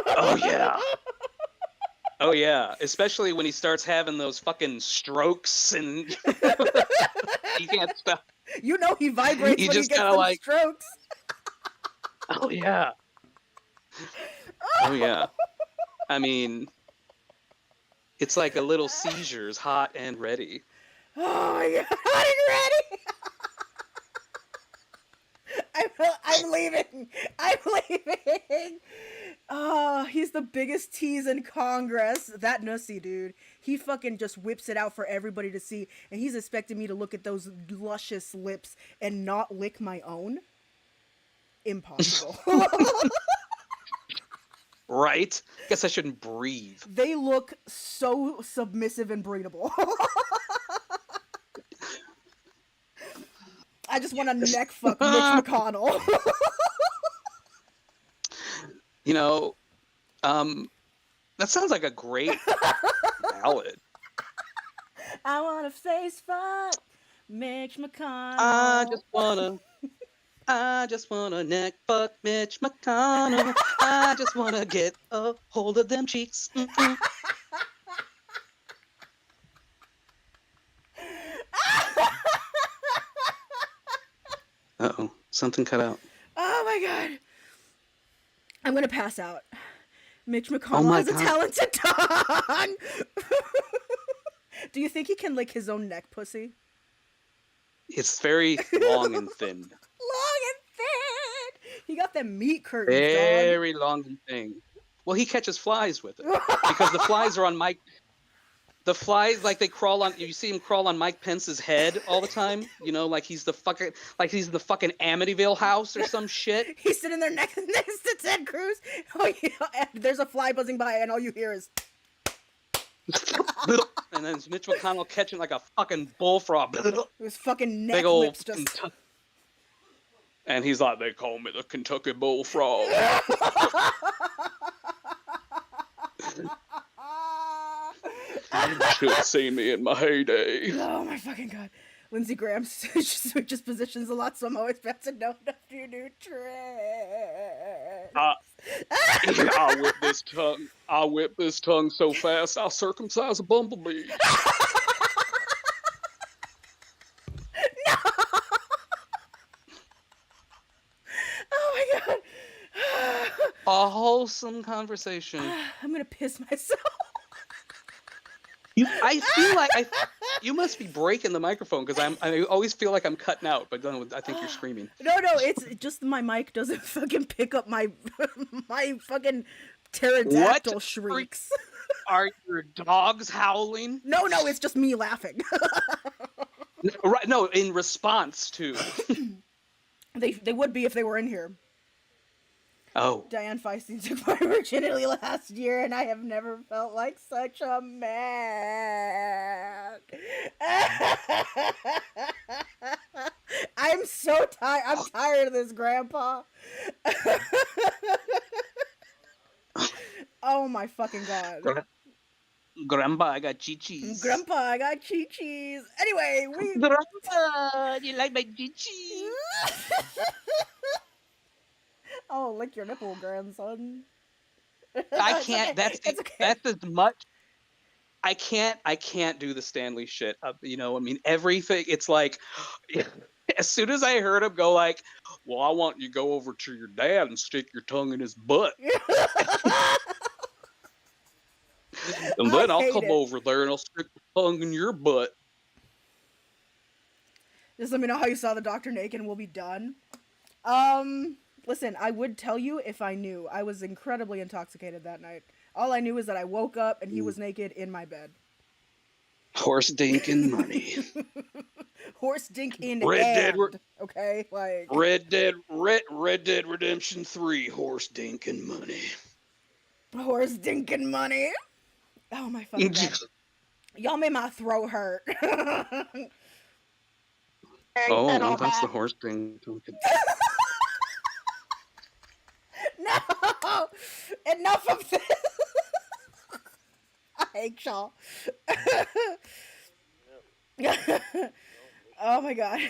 Oh yeah. Oh yeah. Especially when he starts having those fucking strokes and he can't stop. You know he vibrates You when he just gets kinda them like- strokes. Oh yeah. Oh yeah. I mean, it's like a little seizures, hot and ready. Oh my god, I'm ready. I'm leaving. I'm leaving. Oh, he's the biggest tease in Congress. That nussy dude. He fucking just whips it out for everybody to see, and he's expecting me to look at those luscious lips and not lick my own. Impossible. Right? Guess I shouldn't breathe. They look so submissive and breedable. I just want to neck fuck Mitch McConnell. You know, that sounds like a great ballad. I wanna face fuck Mitch I McConnell. just wanna neck fuck Mitch McConnell. I just wanna get a hold of them cheeks. Mm-mm. Uh-oh, something cut out. Oh my god. I'm gonna pass out. Mitch Oh McConnell my has a God. talented tongue. Do you think he can lick his own neck pussy? It's very long and thin. Long and thin. He got them meat curtains, Very long and thin. Well, he catches flies with it dog. because the flies are on Mike. The flies, like they crawl on. You see him crawl on Mike Pence's head all the time. You know, like he's the fucking Amityville house or some shit. He's sitting there next to Ted Cruz. Oh, yeah. And there's a fly buzzing by, and all you hear is. And then it's Mitch McConnell catching like a fucking bullfrog. His fucking neck Big old. lips just. And he's like, they call me the Kentucky Bullfrog. Should have seen me in my heyday. Oh my fucking god. Lindsey Graham switches positions a lot, so I'm always about to know a few new tricks. I whip this tongue. I whip this tongue so fast, I'll circumcise a bumblebee. Oh my god. A wholesome conversation. I'm gonna piss myself. I feel like you must be breaking the microphone because I always feel like I'm cutting out, but then I think you're screaming. No, it's just my mic doesn't fucking pick up my my fucking pterodactyl What? shrieks. Are your dogs howling? No, it's just me laughing. Right? No, in response to. They would be if they were in here. Oh. Diane Feinstein took my virginity last year, and I have never felt like such a man. I'm so tired. I'm tired of this, Grandpa. Oh my fucking god. Grandpa, I got chi-chis. Grandpa, I got chi-chis. Anyway, Grandpa, you like my chi-chis? Oh, lick your nipple, grandson. I can't. Okay. That's okay. That's as much. I can't do the Stanley shit. You know, I mean, everything. It's like, as soon as I heard him go like, "Well, I want you to go over to your dad and stick your tongue in his butt, and then I'll come over there and I'll stick my tongue in your butt." Just let me know how you saw the doctor naked, and we'll be done. Listen, I would tell you if I knew. I was incredibly intoxicated that night. All I knew is that I woke up and he was naked in my bed. Horse dink and money. Horse dink in Red Dead. Okay, like Red Dead Redemption 3. Horse dink and money. horse dink and money. Oh my fucking god! Y'all made my throat hurt. Oh, that's the horse dink. No! Enough of this! I hate y'all. Oh my god.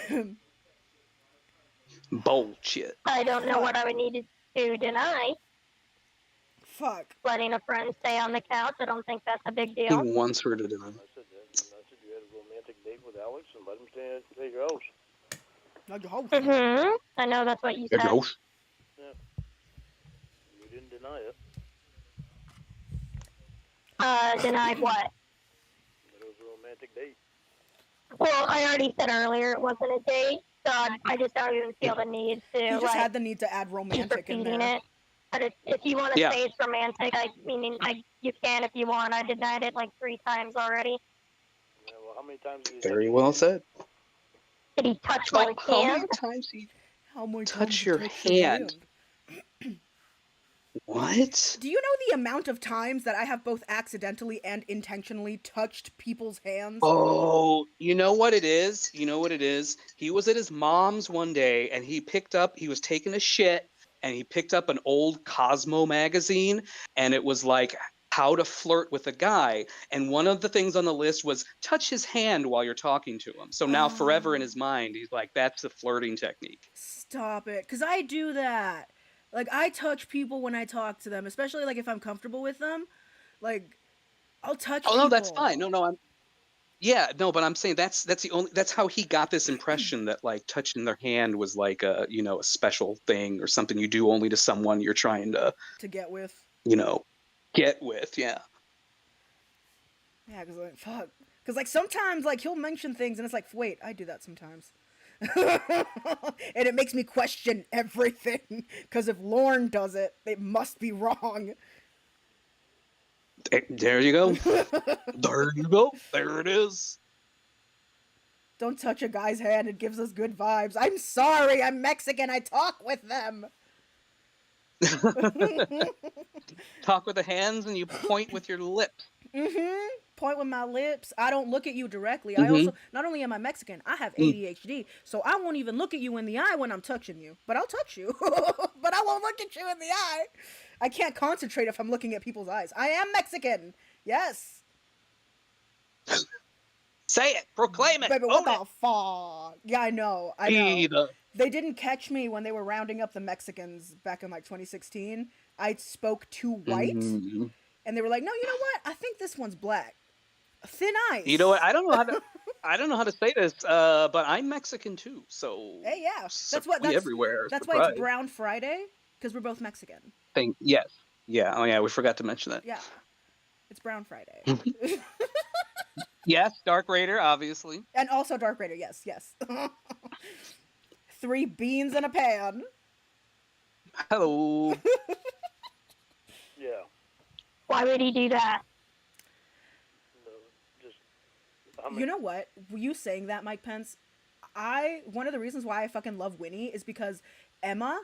Bullshit. I don't know what I would need to deny. Fuck. Letting a friend stay on the couch, I don't think that's a big He deal. wants her to do it. I said you had a romantic date with Alex and let him stay at your house. Not your house. Mm-hmm. I know that's what you said. You didn't deny it. Denied what? That it was a romantic date. Well, I already said earlier it wasn't a date, so I just don't even feel the need to You just like had the need to add keep romantic in repeating there. it. But if you want to Yeah. say it's romantic, you can if you want. I denied it like 3 times already. Yeah, well, how many times did you Very well said. Did he touch my How many hand? times he How many Touch times your you hand. What? Do you know the amount of times that I have both accidentally and intentionally touched people's hands? Oh, you know what it is? You know what it is? He was at his mom's one day and he was taking a shit and he picked up an old Cosmo magazine and it was like how to flirt with a guy, and one of the things on the list was touch his hand while you're talking to him. So now forever in his mind, he's like, that's the flirting technique. Stop it. Because I do that. Like, I touch people when I talk to them, especially, like, if I'm comfortable with them. Like, I'll touch Oh people. no, that's fine. No, but I'm saying that's how he got this impression that like touching their hand was like a special thing or something you do only to someone you're trying to get with. Get with, yeah. Yeah, because, like, fuck. Because, like, sometimes, like, he'll mention things and it's like, wait, I do that sometimes. And it makes me question everything. Because if Lorne does it, it must be wrong. There you go. There you go. There it is. Don't touch a guy's hand. It gives us good vibes. I'm sorry. I'm Mexican. I talk with them. Talk with the hands and you point with your lips. Point with my lips. I don't look at you directly. Mm-hmm. I also, not only am I Mexican, I have ADHD, so I won't even look at you in the eye when I'm touching you. But I'll touch you. But I won't look at you in the eye. I can't concentrate if I'm looking at people's eyes. I am Mexican. Yes. Say it. Proclaim it. Baby, Own what the fuck? Yeah, I know. They didn't catch me when they were rounding up the Mexicans back in like 2016. I spoke too white, and they were like, "No, you know what? I think this one's black, thin ice." You know what? I don't know how to say this, but I'm Mexican too. So hey, yeah, that's everywhere. That's why it's Brown Friday, because we're both Mexican. Yes, yeah. Oh yeah, we forgot to mention that. Yeah, it's Brown Friday. Yes, Dark Raider, obviously, and also Dark Raider. Yes. 3 beans in a pan. Hello. Yeah. Why would he do that? No, you know what? You saying that, Mike Pence, one of the reasons why I fucking love Winnie is because Emma,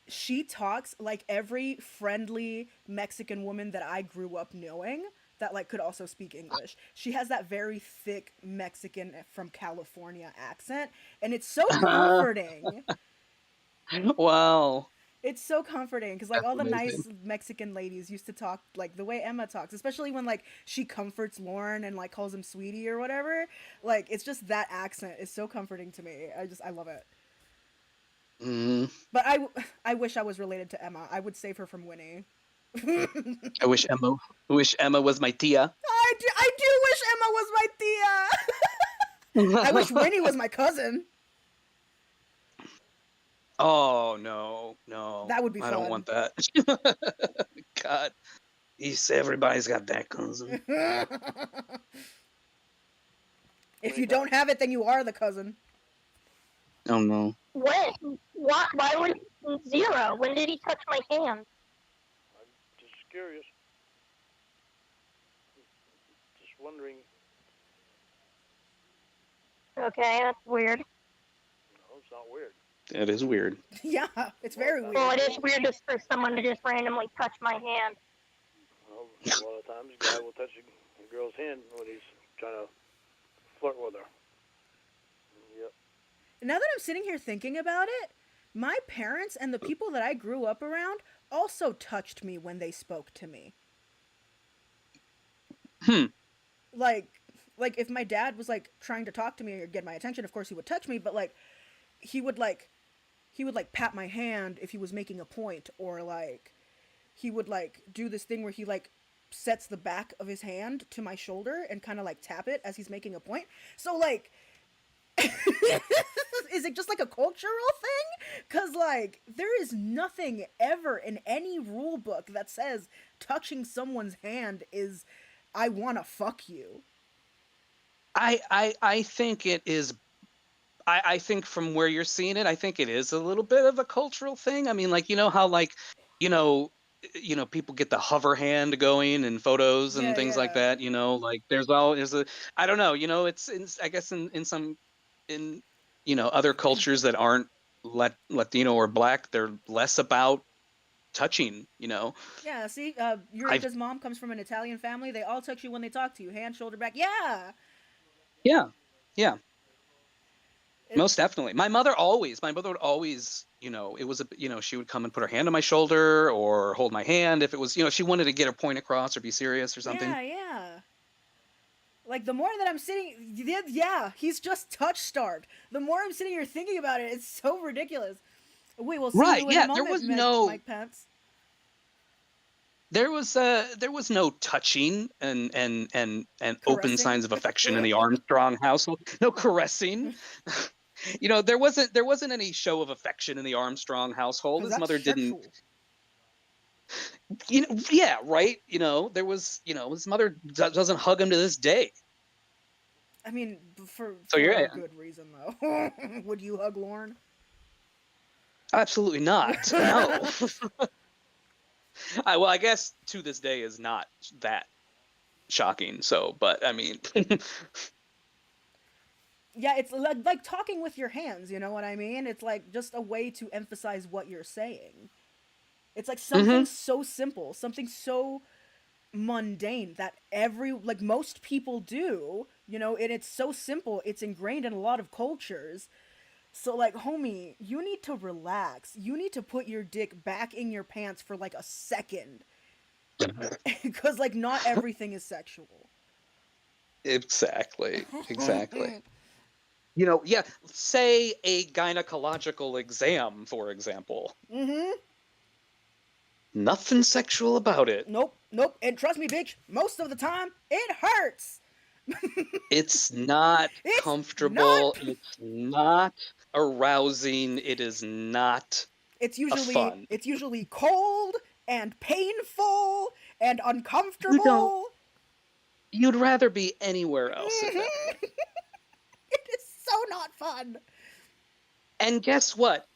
she talks like every friendly Mexican woman that I grew up knowing that like could also speak English. She has that very thick Mexican from California accent, and it's so comforting. Wow. It's so comforting because like That's all the amazing. nice Mexican ladies used to talk like the way Emma talks, especially when like she comforts Lorne and like calls him sweetie or whatever. Like it's just that accent is so comforting to me. I love it. But I wish I was related to Emma. I would save her from Winnie. I wish Emma was my tia. I do wish Emma was my tia. I wish Winnie was my cousin. Oh no. That would be fun. I don't want that. God. Everybody's got that cousin. If you don't have it, then you are the cousin. Oh no. When? What? Why would 0? When did he touch my hand? I'm just curious. Just wondering. Okay, that's weird. No, it's not weird. That is weird. Yeah, it's very weird. Well, it is weird just for someone to just randomly touch my hand. Well, a lot of times, a guy will touch a girl's hand when he's trying to flirt with her. Yep. Now that I'm sitting here thinking about it, my parents and the people that I grew up around also touched me when they spoke to me. Like if my dad was like trying to talk to me or get my attention, of course he would touch me, but like he would pat my hand if he was making a point, or like he would like do this thing where he like sets the back of his hand to my shoulder and kind of like tap it as he's making a point. So like is it just like a cultural thing? Because like there is nothing ever in any rule book that says touching someone's hand is I want to fuck you. I think it is. I think from where you're seeing it, I think it is a little bit of a cultural thing. I mean, like, you know how like, people get the hover hand going in photos and things like that. Like there's I don't know. It's I guess in some other cultures that aren't Latino or Black, they're less about touching. Yeah. See, Eureka's mom comes from an Italian family. They all touch you when they talk to you, hand, shoulder, back. Yeah. Yeah. Most definitely. My mother would always, it was she would come and put her hand on my shoulder or hold my hand if it was, she wanted to get her point across or be serious or something. Yeah. Like, the more that I'm sitting, he's just touch starved. The more I'm sitting here thinking about it, it's so ridiculous. We will see Right, you in a yeah, moment, there was no Mike Pence. there was no touching and open signs of affection in the Armstrong household. No caressing. There wasn't any show of affection in the Armstrong household. His That's mother didn't. sexual. Yeah, right. There was, his mother doesn't hug him to this day. I mean, for So a good reason, though. Would you hug Lorne? Absolutely not. No. I guess to this day is not that shocking. So, but I mean, yeah, it's like talking with your hands. You know what I mean? It's like just a way to emphasize what you're saying. It's like something so simple, something so mundane that most people do, and it's so simple, it's ingrained in a lot of cultures. So, like, homie, you need to relax. You need to put your dick back in your pants for like a second. Because, like, not everything is sexual. Exactly. Yeah, say a gynecological exam, for example. Nothing sexual about it. Nope. And trust me, bitch, most of the time, it hurts. It's not comfortable. It's not arousing. It is not It's fun. usually cold and painful and uncomfortable. You'd rather be anywhere else at that point. It is so not fun. And guess what?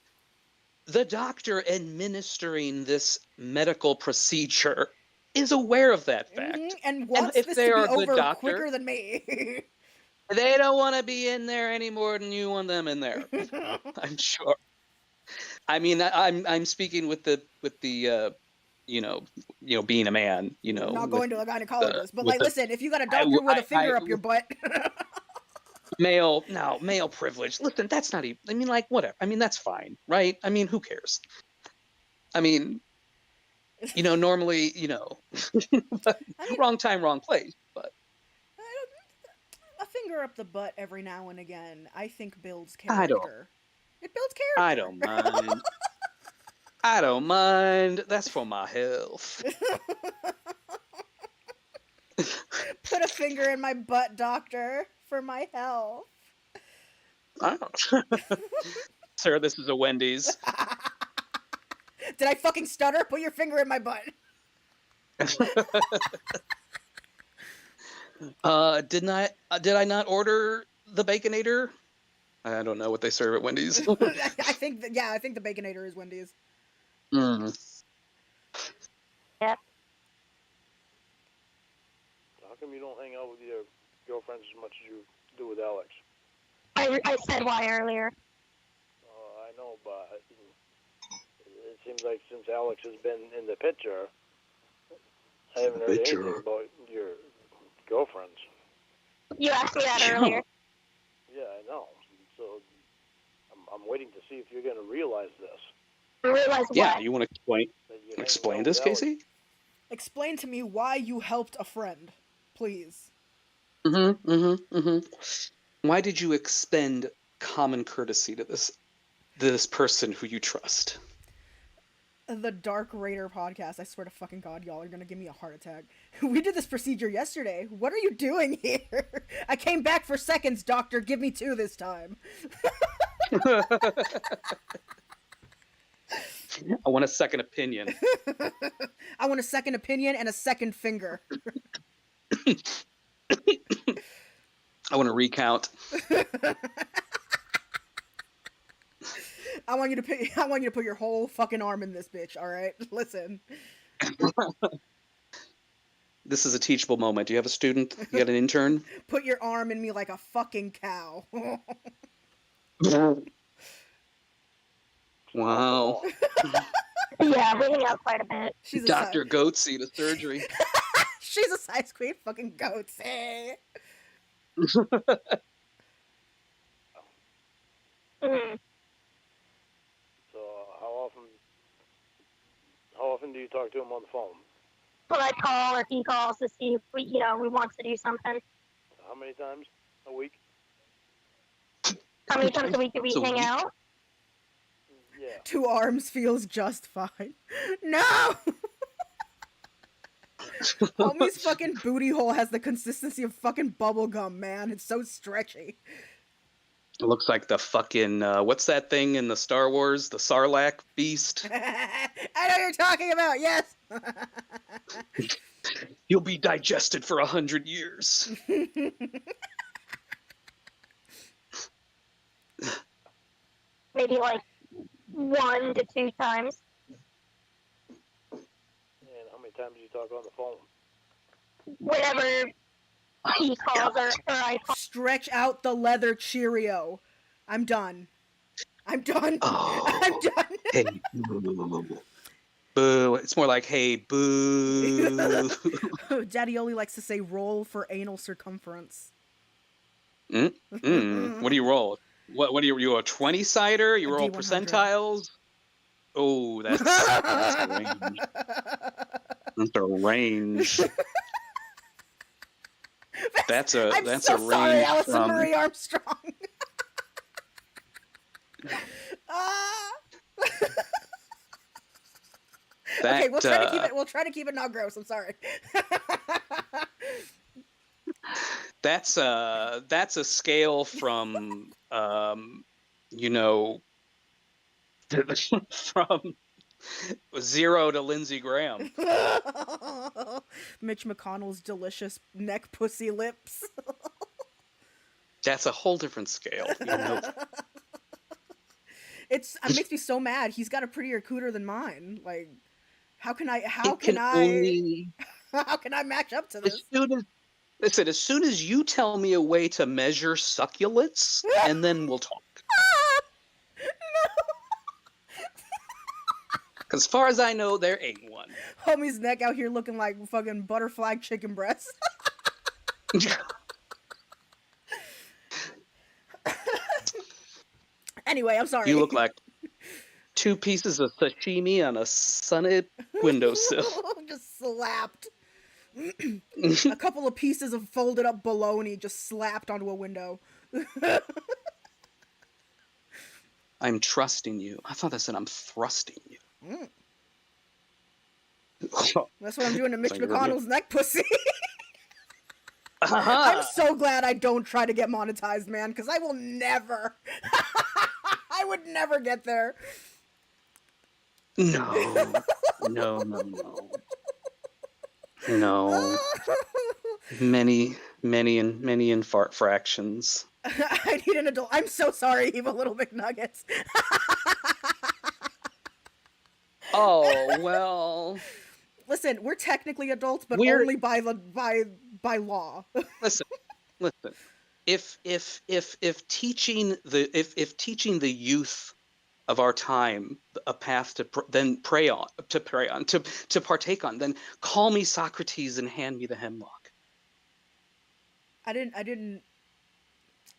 The doctor administering this medical procedure is aware of that fact. And wants this to be over quicker than me. They don't want to be in there any more than you want them in there. I'm sure. I mean, I'm speaking with the being a man, not going to a gynecologist, but like, listen, if you got a doctor with a finger up your butt. male privilege. Listen, that's not even, I mean, like, whatever. I mean, that's fine, right? I mean, who cares? I mean, normally, wrong time, wrong place, but a finger up the butt every now and again, I think builds character. It builds character. I don't mind. I don't mind. That's for my health. Put a finger in my butt, doctor, for my health. Sir, this is a Wendy's. Did I fucking stutter? Put your finger in my butt. Did I not order the Baconator? I don't know what they serve at Wendy's. I think the Baconator is Wendy's. Yeah. How come you don't hang out with your girlfriends as much as you do with Alex? I said why earlier. I know, but it seems like since Alex has been in the picture, I haven't heard anything about your girlfriends. You asked me that earlier. Yeah, I know. So I'm waiting to see if you're going to realize this. Realize what? Yeah, you want to explain this, Casey? Explain to me why you helped a friend, please. Why did you expend common courtesy to this person who you trust? The Dark Raider podcast. I swear to fucking God, y'all are gonna give me a heart attack. We did this procedure yesterday. What are you doing here? I came back for seconds, doctor. Give me 2 this time. I want a second opinion. I want a second opinion and a second finger. I want to recount. I want you to put your whole fucking arm in this bitch, all right? Listen. This is a teachable moment. Do you have a student? You got an intern? Put your arm in me like a fucking cow. Wow. Yeah, we hang out quite a bit. She's Dr. Goatsy to surgery. She's a size queen fucking Goatsy. So often do you talk to him on the phone? Well, I call or he calls to see if we want to do something. How many times a week? How many times a week do we hang out? Yeah. 2 arms feels just fine. No! Homie's fucking booty hole has the consistency of fucking bubble gum, man. It's so stretchy. It looks like the fucking what's that thing in the Star Wars? The Sarlacc beast. I know what you're talking about, yes! You'll be digested for 100 years. Maybe like 1 to 2 times. And how many times do you talk on the phone? Whenever he calls or I call. Stretch out the leather Cheerio. I'm done. I'm done. Oh. I'm done. Hey, boo. It's more like, hey, boo. Daddy only likes to say roll for anal circumference. What do you roll? What do you a 20-sider? You roll D100. percentiles? Oh, that's a range. That's a range. That's a I'm that's so a range sorry, Allison from Marie Armstrong. that, Okay, we'll try to keep it. We'll try to keep it not gross. I'm sorry. that's a scale from from 0 to Lindsey Graham. Mitch McConnell's delicious neck pussy lips. That's a whole different scale. It makes me so mad. He's got a prettier cooter than mine. Like, how can I match up to this? As soon as you tell me a way to measure succulents, and then we'll talk. As far as I know, there ain't one. Homie's neck out here looking like fucking butterfly chicken breast. Anyway, I'm sorry. You look like 2 pieces of sashimi on a sunny windowsill. Just slapped. A couple of pieces of folded up bologna just slapped onto a window. I'm trusting you. I thought that said I'm thrusting you. That's what I'm doing to Mitch Like McConnell's neck pussy. I'm so glad I don't try to get monetized, man, because I will never. I would never get there. No. Many infart fractions. I need an adult. I'm so sorry, Evil Little McNuggets. Oh, well. Listen, we're technically adults, but only by law. Listen. If teaching the youth of our time a path to partake on, then call me Socrates and hand me the hemlock. I didn't.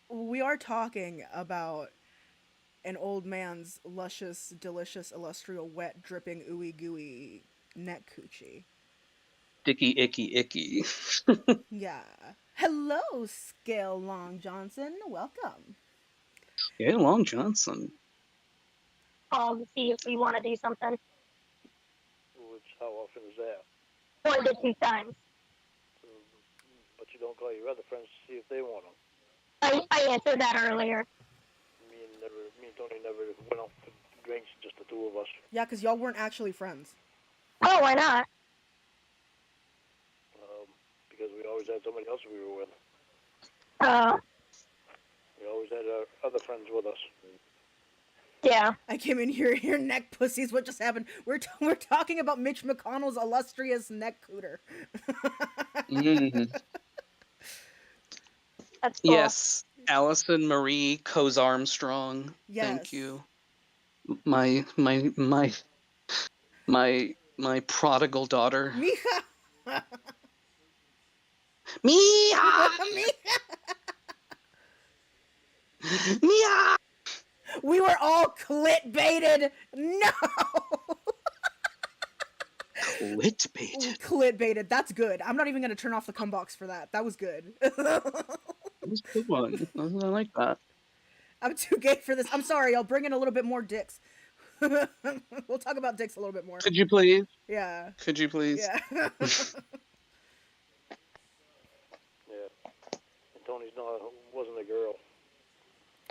We are talking about an old man's luscious, delicious, illustrial, wet, dripping, ooey gooey neck coochie. Dicky, icky. Yeah. Hello, Scale Long Johnson. Welcome. Scale Long Johnson. Call to see if we want to do something. Which, how often is that? 1 to 2 times. But you don't call your other friends to see if they want them. I answered that earlier. Me and Tony never went out for drinks, just the 2 of us. Yeah, because y'all weren't actually friends. Oh, why not? Because we always had somebody else we were with. We always had our other friends with us. Yeah. I came in here, your neck pussies. What just happened? We're talking about Mitch McConnell's illustrious neck cooter. That's cool. Yes, Allison Marie Coz Armstrong. Yes. Thank you. My prodigal daughter. Mija. Mia! Mia! We were all clit baited. No. Clickbaited. Clickbaited. That's good. I'm not even gonna turn off the cum box for that. That was good. That was a good one. I like that. I'm too gay for this. I'm sorry. I'll bring in a little bit more dicks. We'll talk about dicks a little bit more. Could you please? Yeah. Could you please? Yeah. Yeah. And Tony's wasn't a girl.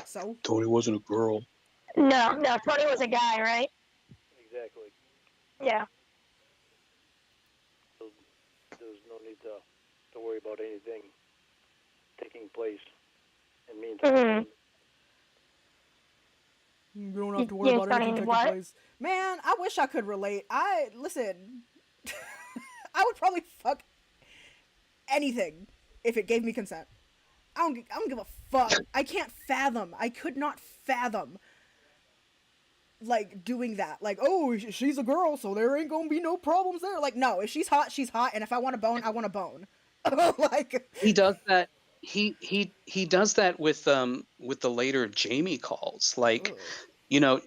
So? Tony wasn't a girl. No, Tony was a guy, right? Exactly. Yeah. So there's no need to worry about anything taking place in the meantime. You don't have to worry about anything taking what? place. Man, I wish I could relate. Listen, I would probably fuck anything if it gave me consent. I don't give a fuck. I can't fathom. I could not fathom like doing that. Like, oh, she's a girl, so there ain't gonna be no problems there. Like, no, if she's hot, she's hot, and if I want a bone, I want a bone. Like, he does that. He does that with the later Jamie calls. Like, you know,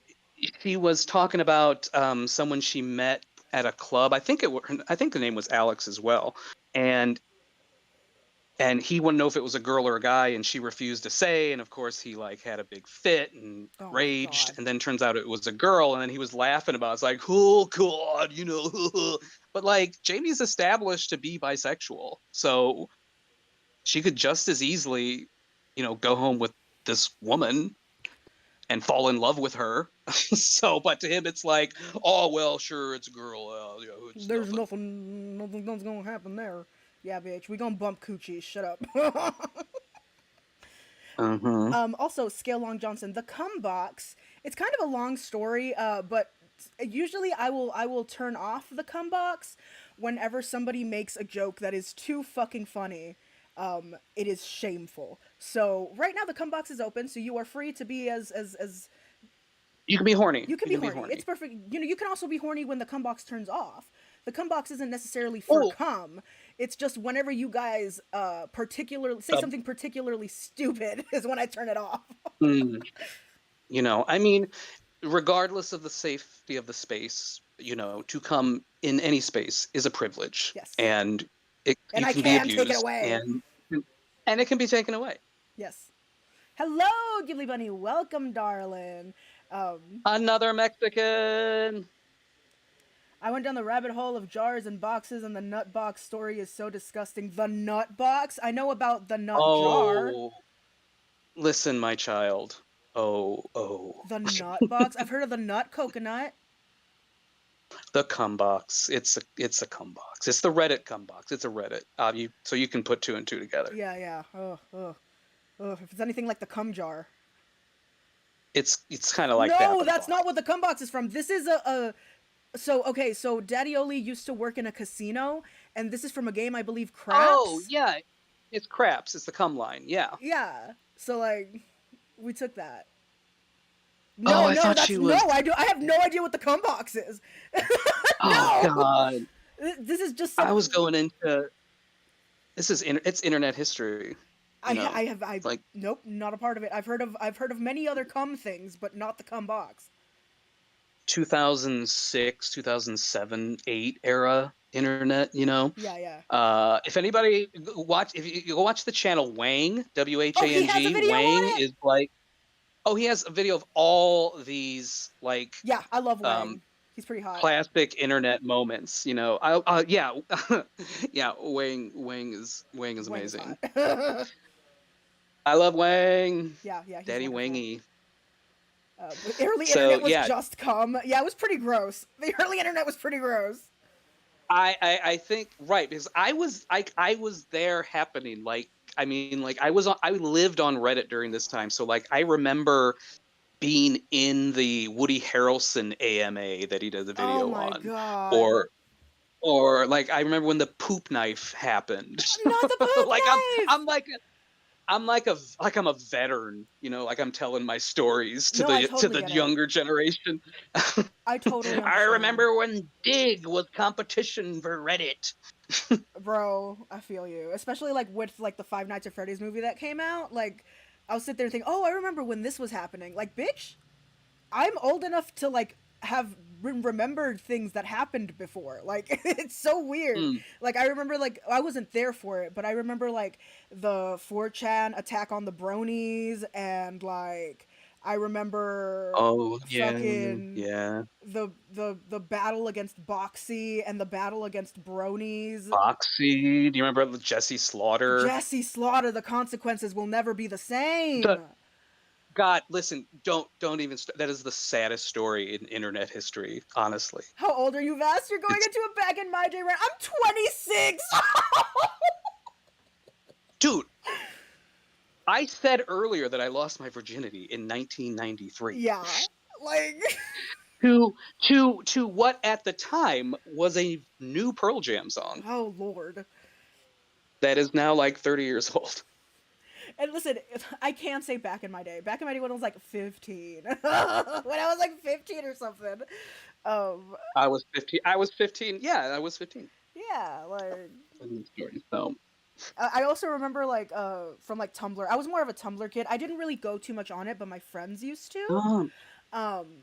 she was talking about someone she met at a club. I think the name was Alex as well, and he wouldn't know if it was a girl or a guy, and she refused to say, and of course he like had a big fit and raged, and then turns out it was a girl, and then he was laughing about it. It's like, oh god, you know. But like, Jamie's established to be bisexual, so she could just as easily, you know, go home with this woman and fall in love with her. So, but to him it's like, oh well, sure, it's a girl. There's nothing's gonna happen there. Yeah, bitch, we gonna bump coochies. Shut up. Also, Scale Long Johnson, the cum box. It's kind of a long story, but usually I will turn off the cum box whenever somebody makes a joke that is too fucking funny. It is shameful. So right now the cum box is open, so you are free to be as you can be horny. You can be horny. It's perfect. You know, you can also be horny when the cum box turns off. The cum box isn't necessarily for cum. It's just whenever you guys particularly say something particularly stupid is when I turn it off. You know, I mean, regardless of the safety of the space, you know, to come in any space is a privilege. Yes. And you can be abused. Take it away. And it can be taken away. Yes. Hello, Ghibli Bunny. Welcome, darling. Another Mexican. I went down the rabbit hole of jars and boxes, and the nut box story is so disgusting. The nut box? I know about the nut jar. Listen, my child. Oh. The nut box? I've heard of the nut coconut. The cum box. It's a cum box. It's the Reddit cum box. It's a Reddit. So you can put two and two together. Yeah. If it's anything like the cum jar. It's kind of like that. No, that's not what the cum box is from. This is So Daddy Oli used to work in a casino, and this is from a game, I believe, Craps. Oh, yeah. It's Craps. It's the cum line. Yeah. Yeah. So, like, we took that. I have no idea what the cum box is. Oh, God. This is just I was going into... It's internet history. Nope, not a part of it. I've heard of many other cum things, but not the cum box. 2006, 2007, 8 era internet, you know. Yeah. If anybody if you watch the channel Wang, WHANG, Wang is like, he has a video of all these like. Yeah, I love Wang. He's pretty hot. Classic internet moments, you know. Yeah, Wang is amazing. I love Wang. Yeah. Daddy Wangy. The early internet was just cum. Yeah, it was pretty gross. The early internet was pretty gross. I think right, because I was there happening. Like, I mean, like I lived on Reddit during this time, so like I remember being in the Woody Harrelson AMA that he did the video on. Oh my god. Or like I remember when the poop knife happened. Not the poop knife. I'm a veteran, you know, like I'm telling my stories to the younger generation. I totally understand. I remember when Dig was competition for Reddit. Bro, I feel you. Especially like with like the Five Nights at Freddy's movie that came out. Like, I'll sit there and think, I remember when this was happening. Like, bitch, I'm old enough to like have remembered things that happened before. Like it's so weird. Mm. Like I remember, like I wasn't there for it, but I remember like the 4chan attack on the bronies, and like I remember Oh yeah, fucking yeah. the battle against Boxy and the battle against bronies. Foxy. Do you remember Jesse Slaughter? Jesse Slaughter, the consequences will never be the same. The God, listen, don't even. That is the saddest story in internet history, honestly. How old are you, Vast? You're going It's, into a back in my day rant. I'm 26. dude, I said earlier that I lost my virginity in 1993. Yeah, like To what at the time was a new Pearl Jam song oh lord. that is now like 30 years old. And listen, I can say back in my day. Back in my day when I was like 15. When I was like 15 or something. I was 15. I was 15. Yeah, I was 15. Yeah, like So, I also remember like from like Tumblr. I was more of a Tumblr kid. I didn't really go too much on it, but my friends used to.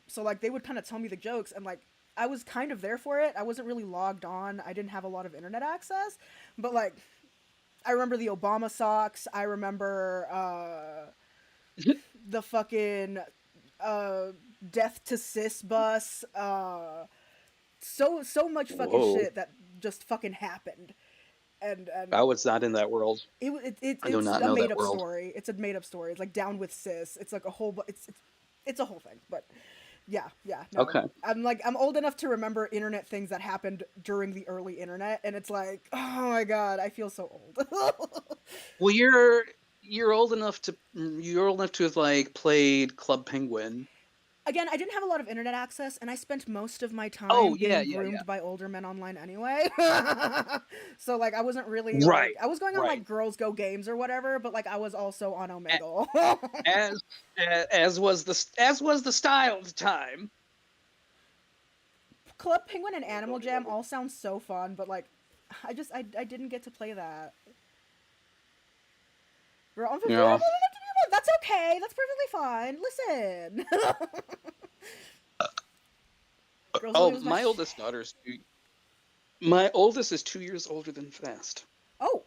So like they would kind of tell me the jokes, and like I was kind of there for it. I wasn't really logged on. I didn't have a lot of internet access, but like I remember the Obama socks. I remember the fucking death to cis bus. So much fucking whoa. shit that just fucking happened. And I was not in that world. It's I do not a know made that up world. story. It's a made up story. It's like down with cis. It's like a whole it's a whole thing. But yeah, no. Okay. I'm old enough to remember internet things that happened during the early internet, and it's like, oh my god, I feel so old. Well, you're old enough to have like played Club Penguin. Again, I didn't have a lot of internet access, and I spent most of my time Oh yeah, being yeah, groomed yeah. by older men online anyway. So like I wasn't really Right, like I was going on right. like Girls Go Games or whatever, but like I was also on Omegle. As was the style of the time. Club Penguin and Animal Jam all sound so fun, but like I didn't get to play that. Girl, Yeah. that's okay. That's perfectly fine. Listen. Girls Oh, Only was my oldest daughter's my oldest is 2 years older than Fast. Oh.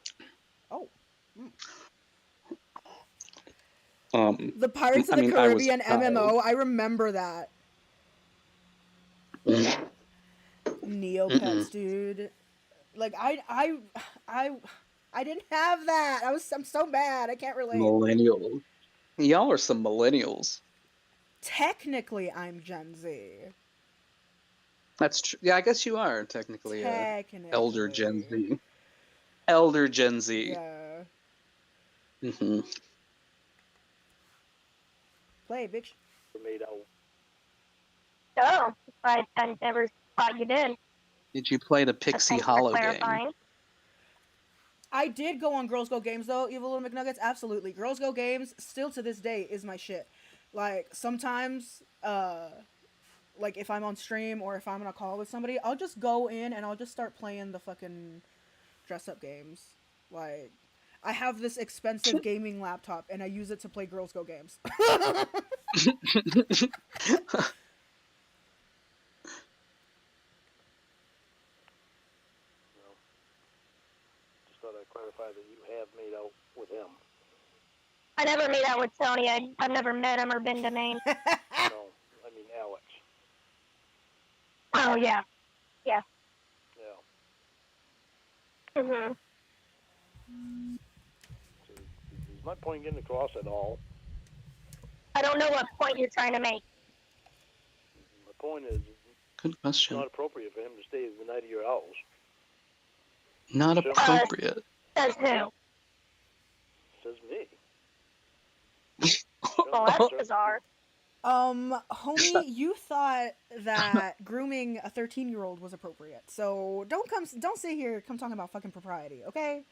The Pirates of the Caribbean MMO. I remember that. Neopets, dude. Like I didn't have that. I'm so mad. I can't relate. Millennials. Y'all are some millennials. Technically, I'm Gen Z. That's true. Yeah, I guess you are technically elder Gen Z. Elder Gen Z. Yeah. Mm-hmm. Play, bitch. Made out. Oh, I never thought you did. Did you play the Pixie Hollow game? Clarifying. I did go on Girls Go Games though, Evil Little McNuggets. Absolutely, Girls Go Games still to this day is my shit. Like sometimes, like if I'm on stream or if I'm on a call with somebody, I'll just go in and I'll just start playing the fucking dress up games. Like I have this expensive gaming laptop and I use it to play Girls Go Games. Just thought I'd clarify that you have made out with him. I never made out with Tony. I've never met him or been to Maine. No, I mean Alex. Oh, yeah. Yeah. Mhm. So, is my point getting across at all? I don't know what point you're trying to make. My point is, Good it's question. not appropriate for him to stay the night at your house. Not appropriate. Says who? Says me. Well, that's bizarre. Homie, you thought that grooming a 13-year-old was appropriate. So don't sit here come talking about fucking propriety, okay?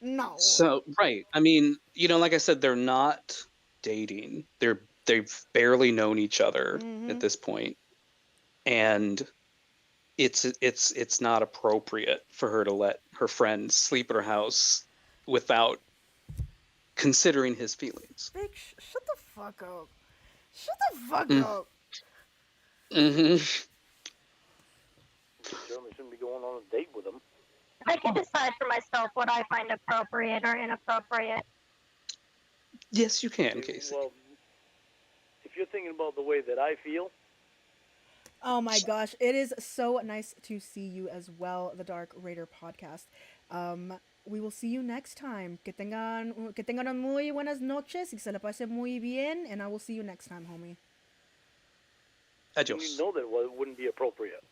No. So right. I mean, like I said, they're not dating. They've barely known each other at this point. And it's not appropriate for her to let her friend sleep at her house without considering his feelings. Bitch, shut the fuck up. Shut the fuck up. Mm-hmm. You certainly shouldn't be going on a date with them. I can decide for myself what I find appropriate or inappropriate. Yes, you can, Okay, Casey. well, if you're thinking about the way that I feel, Oh my gosh, it is so nice to see you as well, the Dark Raider podcast. We will see you next time. Que tengan muy buenas noches y se la pase muy bien, and I will see you next time, homie. and you Adios. know that it wouldn't be appropriate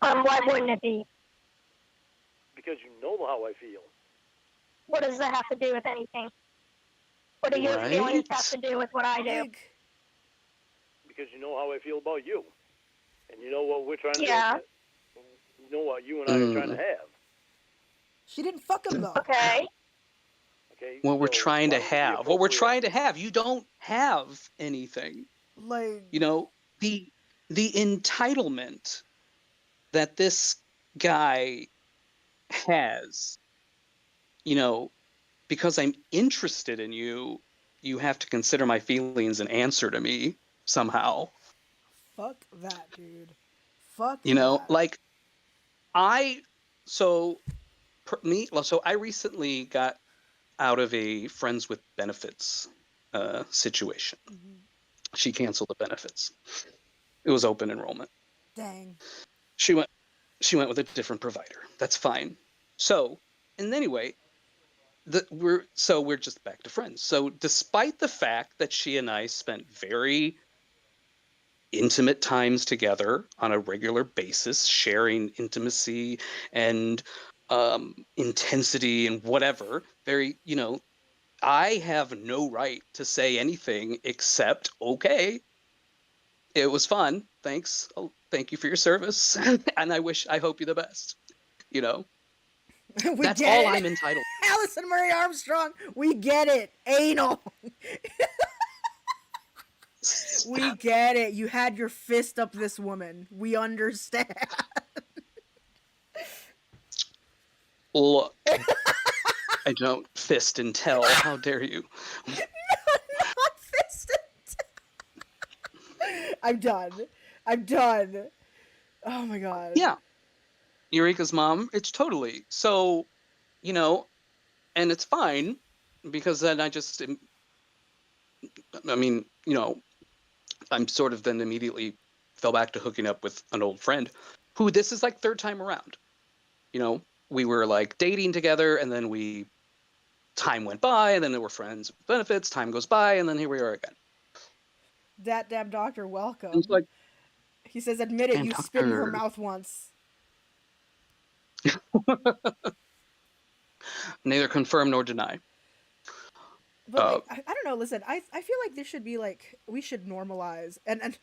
Why wouldn't it be? because you know how I feel. What does that have to do with anything? What do your Right? feelings have to do with what I do? Like, Because you know how I feel about you, and you know what we're trying to Yeah. do. You know what you and I are trying to have. she didn't fuck him though. Okay. Okay. What we're so trying to why would it be have. What we're appropriate? trying to have. You don't have anything. Like, You know, the entitlement that this guy has, you know, because I'm interested in you, you have to consider my feelings and answer to me somehow. fuck that, dude. Fuck You know, that. like so I recently got out of a friends with benefits situation. Mhm. She canceled the benefits. It was open enrollment. Dang. She went with a different provider. That's fine. So, and anyway, we're just back to friends. So, despite the fact that she and I spent very intimate times together on a regular basis, sharing intimacy and intensity and whatever, I have no right to say anything except, okay, it was fun. Thanks. Oh, thank you for your service. And I hope you the best. You know, We that's get all it. I'm entitled. Allison Murray Armstrong, we get it. Anal. We get it. You had your fist up this woman. We understand. Look, I don't fist and tell. How dare you? Not fisted. I'm done. I'm done. Oh my god. Yeah. Eureka's mom, it's totally. So, you know, and it's fine because then I'm sort of then immediately fell back to hooking up with an old friend who this is like third time around. You know, we were like dating together and then time went by and then there were friends with benefits, time goes by and then here we are again. That damn doctor, welcome. It's like, he says, admit it, damn you spit in her doctor. mouth once. Neither confirm nor deny. But like, I don't know, listen, I feel like this should be like, we should normalize, and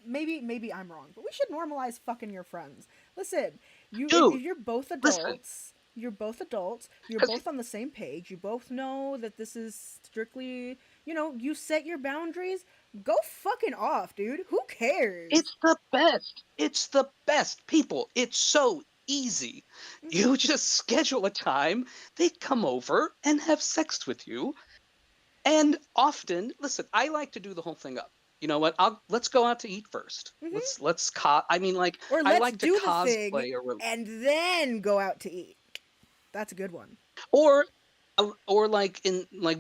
maybe I'm wrong, but we should normalize fucking your friends. Listen, if you're both adults, you're both both on the same page, you both know that this is strictly, you set your boundaries, go fucking off, dude. Who cares? It's the best. It's the best. People, it's so easy. You just schedule a time, they come over and have sex with you. And often, listen, I like to do the whole thing up. You know what? Let's go out to eat first. Mhm. I like to cosplay and then go out to eat. That's a good one. Or like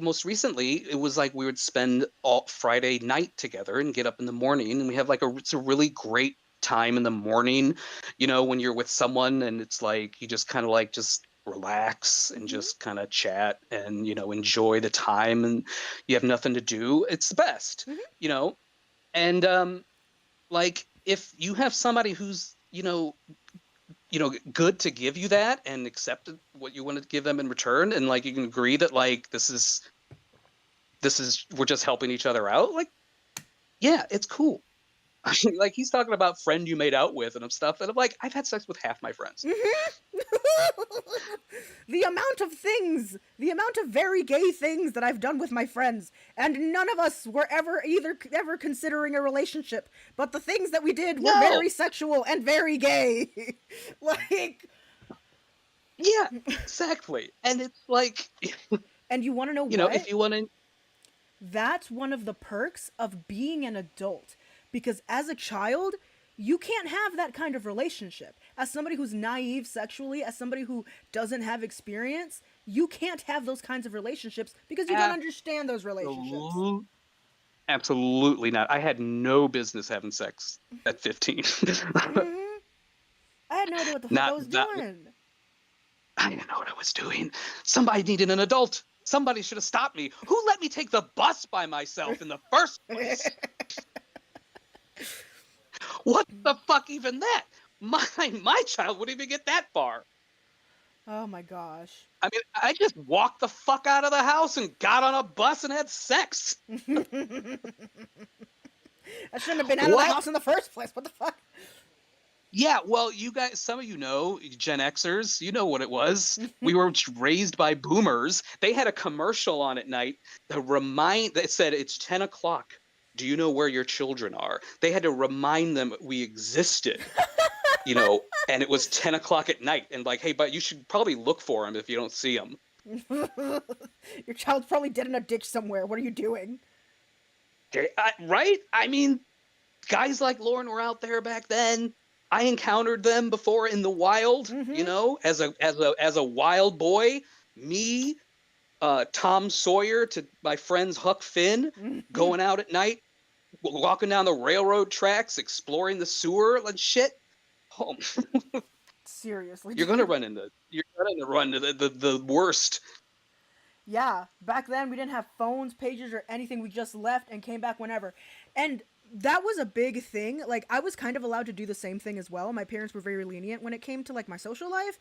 most recently, it was like we would spend all Friday night together and get up in the morning, and we have it's a really great time in the morning, when you're with someone and it's like you just kind of like just relax and just kind of chat and enjoy the time and you have nothing to do. It's the best. And like if you have somebody who's good to give you that and accept what you want to give them in return, and like you can agree that like this is we're just helping each other out, like yeah, it's cool. Like he's talking about friend you made out with and stuff, and I'm like, I've had sex with half my friends. The amount of very gay things that I've done with my friends, and none of us were ever considering a relationship, but the things that we did were very sexual and very gay. Like, yeah, exactly. And it's like, and you want to know what? If you want to, that's one of the perks of being an adult, because as a child, you can't have that kind of relationship. As somebody who's naive sexually, as somebody who doesn't have experience, you can't have those kinds of relationships because you don't understand those relationships. Absolutely not. I had no business having sex at 15. Hmm. I had no idea what the fuck I not, was not, doing. I didn't know what I was doing. Somebody needed an adult. Somebody should have stopped me. Who let me take the bus by myself in the first place? What the fuck even that? My child wouldn't even get that far. Oh my gosh. I mean, I just walked the fuck out of the house and got on a bus and had sex. I shouldn't have been out of the What? house in the first place. What the fuck? Yeah, well, you guys, some of you know, Gen Xers, you know what it was. We were raised by boomers. They had a commercial on at night that said it's 10 o'clock. Do you know where your children are? They had to remind them we existed, and it was 10 o'clock at night. And like, hey, but you should probably look for them if you don't see them. Your child's probably dead in a ditch somewhere. What are you doing? Right? I mean, guys like Lauren were out there back then. I encountered them before in the wild, as a wild boy. Me, Tom Sawyer to my friends Huck Finn, going out at night, walking down the railroad tracks, exploring the sewer and shit. Oh, Seriously. you're gonna run into the worst. Yeah, back then we didn't have phones, pages, or anything. We just left and came back whenever. And that was a big thing. Like, I was kind of allowed to do the same thing as well. My parents were very lenient when it came to, like, my social life.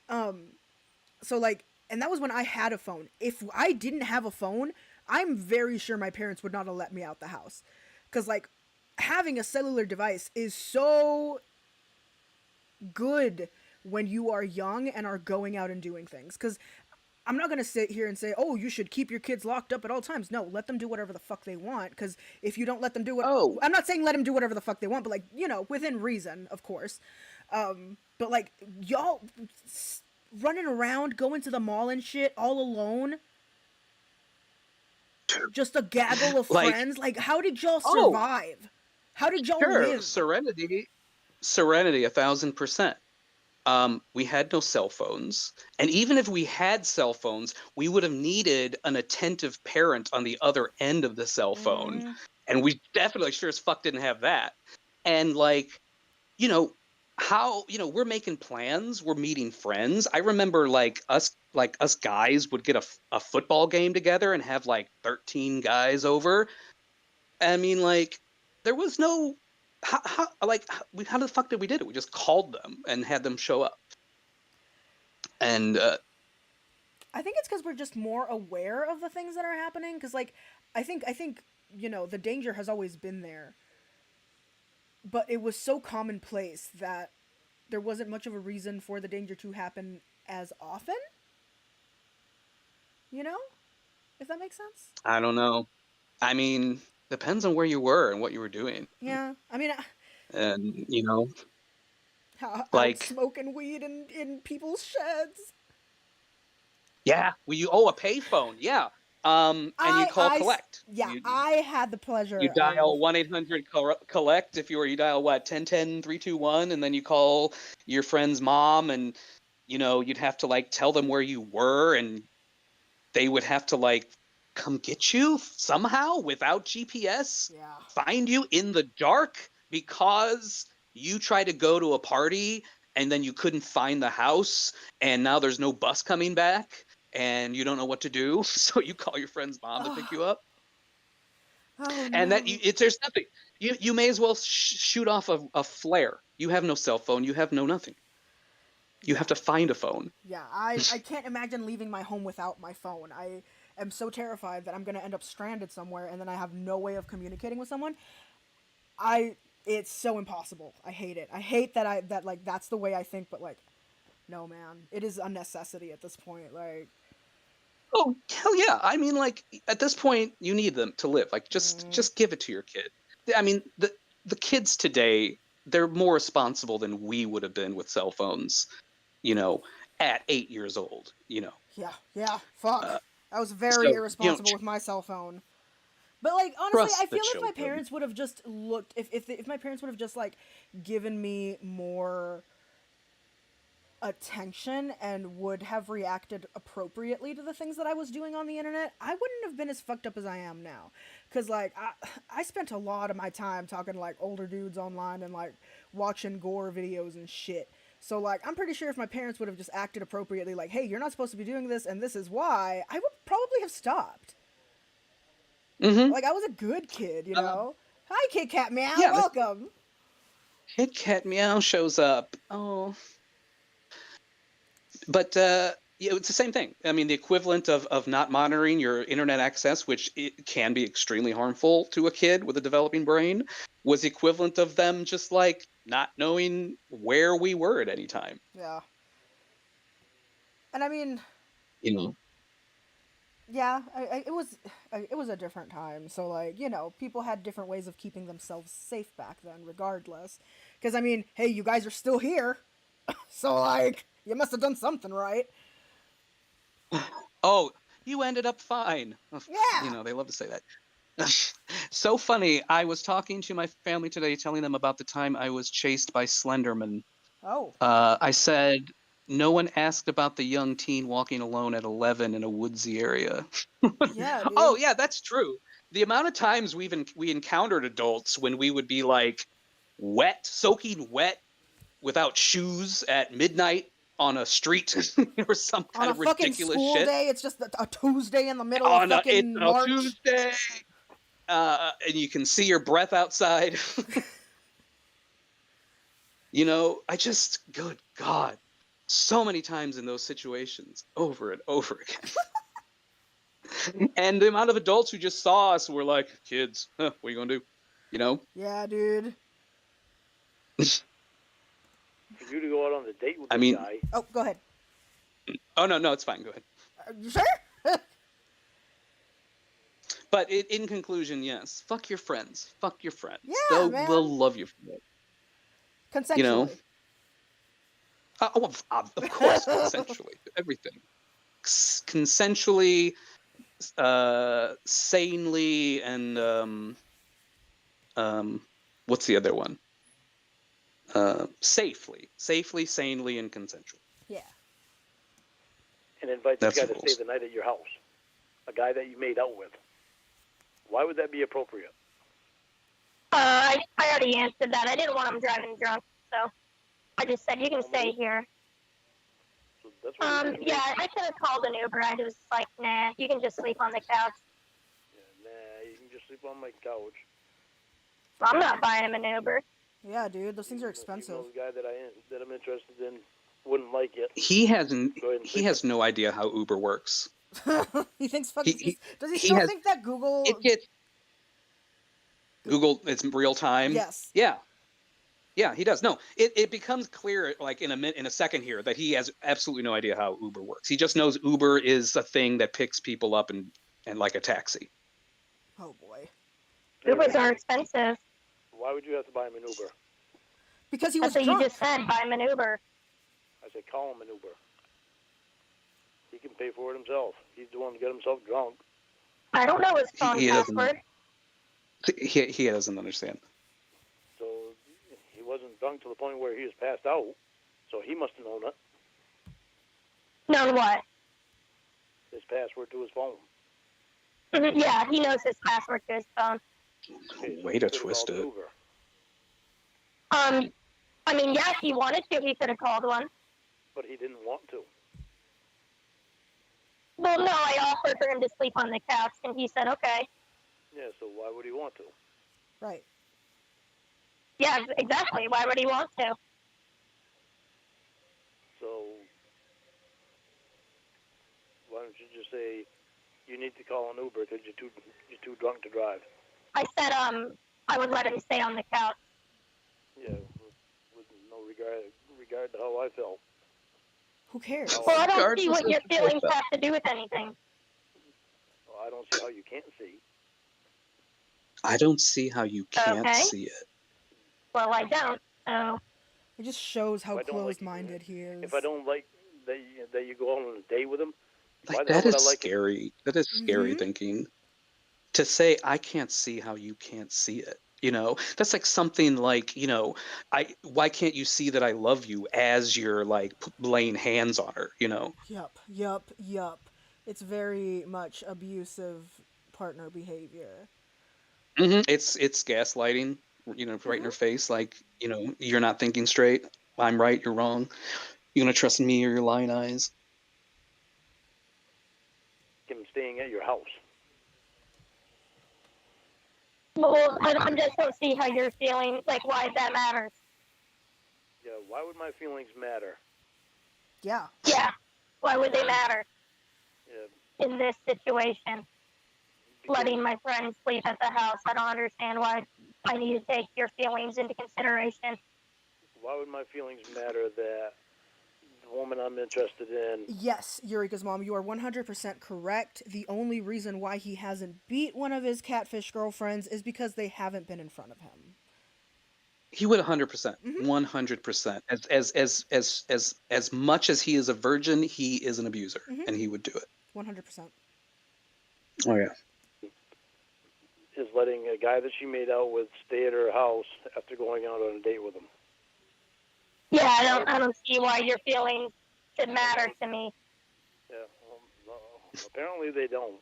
So, like, and that was when I had a phone. If I didn't have a phone, I'm very sure my parents would not have let me out the house. Because, like, having a cellular device is so good when you are young and are going out and doing things. Because I'm not going to sit here and say, oh, you should keep your kids locked up at all times. No, let them do whatever the fuck they want. Because if you don't let them do what... Oh. I'm not saying let them do whatever the fuck they want, but, like, within reason, of course. But, like, y'all running around, going to the mall and shit all alone. Just a gaggle of friends. Like, how did y'all survive? How did y'all live? Serenity, 1,000%. We had no cell phones. And even if we had cell phones, we would have needed an attentive parent on the other end of the cell phone. Mm-hmm. And we definitely sure as fuck didn't have that. And we're making plans, we're meeting friends. I remember us guys would get a football game together and have like 13 guys over. I mean, like, there was no how the fuck did we did it? We just called them and had them show up. And I think it's because we're just more aware of the things that are happening. Because, like, I think the danger has always been there, but it was so commonplace that there wasn't much of a reason for the danger to happen as often. If that makes sense. I don't know. I mean, depends on where you were and what you were doing. Yeah, I mean, And out smoking weed in people's sheds. Yeah, a payphone. Yeah. And you call collect. Yeah, I had the pleasure. You dial 1-800-collect. If you dial 10-10-321, and then you call your friend's mom, and you'd have to tell them where you were, and they would have to come get you somehow without GPS. Yeah. Find you in the dark because you tried to go to a party and then you couldn't find the house, and now there's no bus coming back. And you don't know what to do, so you call your friend's mom to pick you up. Oh, and no. there's nothing. You may as well shoot off a flare. You have no cell phone. You have no nothing. You have to find a phone. Yeah, I can't imagine leaving my home without my phone. I am so terrified that I'm going to end up stranded somewhere and then I have no way of communicating with someone. It's so impossible. I hate it. I hate that that's the way I think, but no, man. It is a necessity at this point. Oh, hell yeah. I mean, at this point, you need them to live. Just give it to your kid. I mean, the kids today, they're more responsible than we would have been with cell phones, at 8 years old, Yeah, fuck. I was very irresponsible with my cell phone. But like honestly, Trust I the feel if my children. parents would have just looked, if my parents would have just like given me more attention and would have reacted appropriately to the things that I was doing on the internet, I wouldn't have been as fucked up as I am now. Cause like I spent a lot of my time talking to like older dudes online and like watching gore videos and shit. So like I'm pretty sure if my parents would have just acted appropriately, like, hey, you're not supposed to be doing this and this is why, I would probably have stopped. Mm-hmm. Like I was a good kid, you know. Hi, Kit Kat Meow. Yeah, Welcome. Kit Kat Meow shows up. Oh, but yeah, it's the same thing. I mean, the equivalent of not monitoring your internet access, which it can be extremely harmful to a kid with a developing brain, was the equivalent of them just like not knowing where we were at any time. Yeah. And I mean, You know. yeah, it was a different time. So like, you know, people had different ways of keeping themselves safe back then, regardless. Because I mean, hey, you guys are still here, so like, you must have done something right. Oh, you ended up fine. Yeah. You know, they love to say that. So funny. I was talking to my family today, telling them about the time I was chased by Slenderman. Oh. I said, no one asked about the young teen walking alone at 11 in a woodsy area. Yeah, dude. Oh, yeah, that's true. The amount of times we encountered adults when we would be like wet, soaking wet, without shoes at midnight on a street or some kind On a of fucking ridiculous school shit. day, it's just a Tuesday in the middle of It's fucking on a March. Tuesday, and you can see your breath outside. You know, good God, so many times in those situations, over and over again. And the amount of adults who just saw us were like, kids, what are you gonna do? You know? Yeah, dude. For you to go out on the date with I this mean- guy, Oh, go ahead. Oh, no, it's fine, go ahead. Are you sure? But in conclusion, yes, fuck your friends. Fuck your friends. Yeah, man. They'll love you for it. Consensually. You know? Of course, consensually. Everything. Consensually, sanely, and what's the other one? Safely, sanely, and consensually. Yeah. and invite this That's guy the to stay rules. the night at your house, a guy that you made out with. Why would that be appropriate? I already answered that. I didn't want him driving drunk, so I just said you can stay here. So that's what you Yeah, I should have called an Uber. I was like, nah, you can just sleep on the couch. Yeah, nah, you can just sleep on my couch. I'm not buying him an Uber. Yeah, dude. Those things are Even expensive. though the guy that I'm interested in wouldn't like it. He Go ahead and he sleep has no idea how Uber works. He thinks fucking. He- Does he he still has- think that Google? It gets Google. It's real time. Yes. Yeah, he does. No, it becomes clear like in a second here that he has absolutely no idea how Uber works. He just knows Uber is a thing that picks people up and like a taxi. Oh boy. Ubers are expensive. Why would you have to buy him an Uber? Because he was That's what you drunk. just said. Buy him an Uber. I said, call him an Uber. He can pay for it himself. He's the one to get himself drunk. I don't know his phone He doesn't- password. He doesn't understand. So he wasn't drunk to the point where he was passed out. So he must have known it. Known what? His password to his phone. Yeah, he knows his password to his phone. Okay, so Way he to could've twist called it. Uber. I mean, yeah, if he wanted to, he could have called one. But he didn't want to. Well, no, I offered for him to sleep on the couch, and he said, okay. Yeah, so why would he want to? Right. Yeah, exactly. Why would he want to? So why don't you just say you need to call an Uber because you're too drunk to drive? I said, I would let him stay on the couch. Yeah, with no regard to how I felt. Who cares? Well, I don't Regardless see what of your the feelings stuff. have to do with anything. Well, I don't see how you can't see. I don't see how you can't Okay. see it. Well, I don't. So, It just shows how If I don't like you, closed-minded he is. If I don't like that you go on a date with him, why Like the hell that would is I like it? scary. That is scary Mhm. thinking. to say, I can't see how you can't see it. That's like something like, why can't you see that I love you, as you're like laying hands on her, Yup. It's very much abusive partner behavior. It's gaslighting, right in her face. Like, you're not thinking straight. I'm right, you're wrong. You gonna trust me or your lying eyes? Him staying at your house. Well, I just don't see how you're feeling, like, why that matters. Yeah, why would my feelings matter? Yeah. Yeah, why would they matter Yeah, in this situation? Letting my friend sleep at the house, I don't understand why I need to take your feelings into consideration. why would my feelings matter that the woman I'm interested in? Yes, Eureka's mom, you are 100% correct. The only reason why he hasn't beat one of his catfish girlfriends is because they haven't been in front of him. He would 100%, 100%. As much as he is a virgin, he is an abuser, and he would do it. 100%. Oh yeah. Is letting a guy that she made out with stay at her house after going out on a date with him. Yeah, I don't see why your feelings should matter to me. Yeah, well, apparently they don't.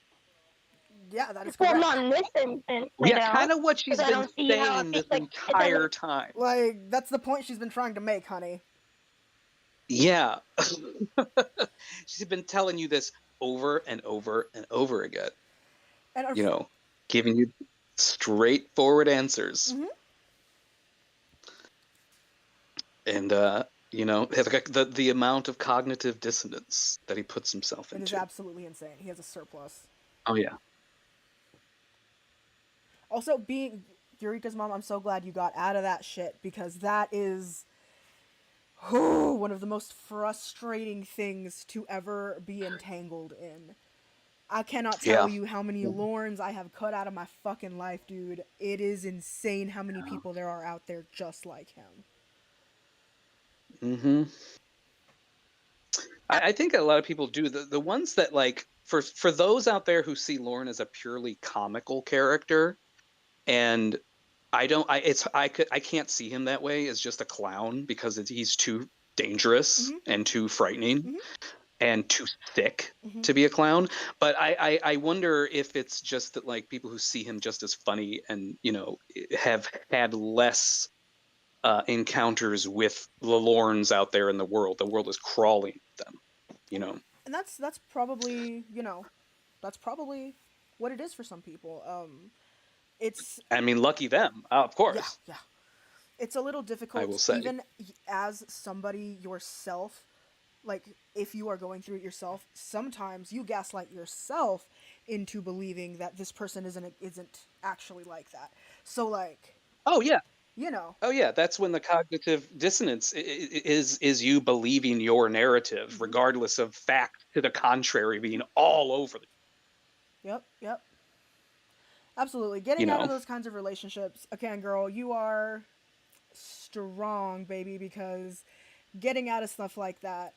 Yeah, that is correct. Well, not in this instance. Yeah, kind of what she's been saying this entire time. Like, that's the point she's been trying to make, honey. Yeah. She's been telling you this over and over and over again. And giving you straightforward answers. And the amount of cognitive dissonance that he puts himself into. It is absolutely insane. He has a surplus. Oh yeah. Also, being Eureka's mom, I'm so glad you got out of that shit, because that is one of the most frustrating things to ever be entangled in. I cannot tell you how many Lorns I have cut out of my fucking life, dude. It is insane how many people there are out there just like him. I think a lot of people do. The ones that, like, for those out there who see Lorne as a purely comical character, and I can't see him that way as just a clown, because he's too dangerous and too frightening and too thick to be a clown. But I wonder if it's just that, like, people who see him just as funny and have had less encounters with the Lorns out there in the world. The world is crawling with them, And that's probably that's probably what it is for some people. It's. I mean, lucky them, of course. Yeah. It's a little difficult, I will say, even as somebody yourself. Like, if you are going through it yourself, sometimes you gaslight yourself into believing that this person isn't actually like that. So, like. Oh yeah. Oh yeah, that's when the cognitive dissonance is you believing your narrative, regardless of fact to the contrary being all over the. Yep. Absolutely. Getting out of those kinds of relationships, again, girl, you are strong, baby, because getting out of stuff like that,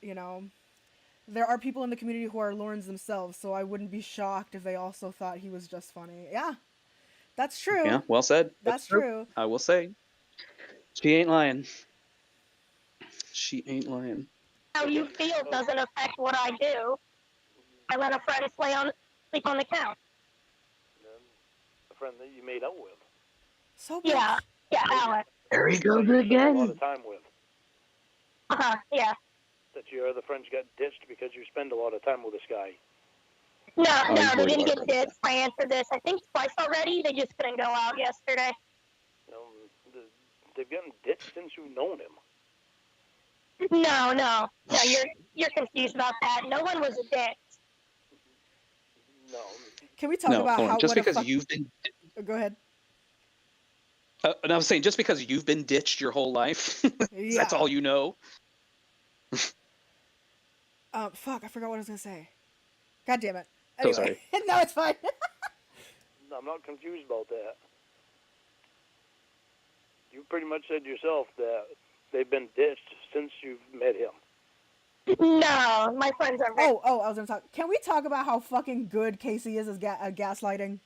there are people in the community who are Lorns themselves, so I wouldn't be shocked if they also thought he was just funny. Yeah, that's true. Yeah, well said. That's true. I will say. She ain't lying. She ain't lying. How you feel doesn't affect what I do. I let a friend sleep on the couch. A friend that you made out with. So yeah, Alex. There he goes A again. lot of time with. Yeah. That your other friends got ditched because you spend a lot of time with this guy. No, they didn't get ditched. I answered this, I think, twice already. They just couldn't go out yesterday. They've gotten ditched since you've known him. No, you're confused about that. No one was ditched. No. Can we talk about how just because you've been? Go ahead. And I was saying, just because you've been ditched your whole life, that's all you know. Fuck, I forgot what I was gonna say. God damn it. Anyway. So sorry. No, it's fine. I'm not confused about that. You pretty much said yourself that they've been ditched since you've met him. No, my friends are. I was gonna talk. Can we talk about how fucking good Casey is as gaslighting?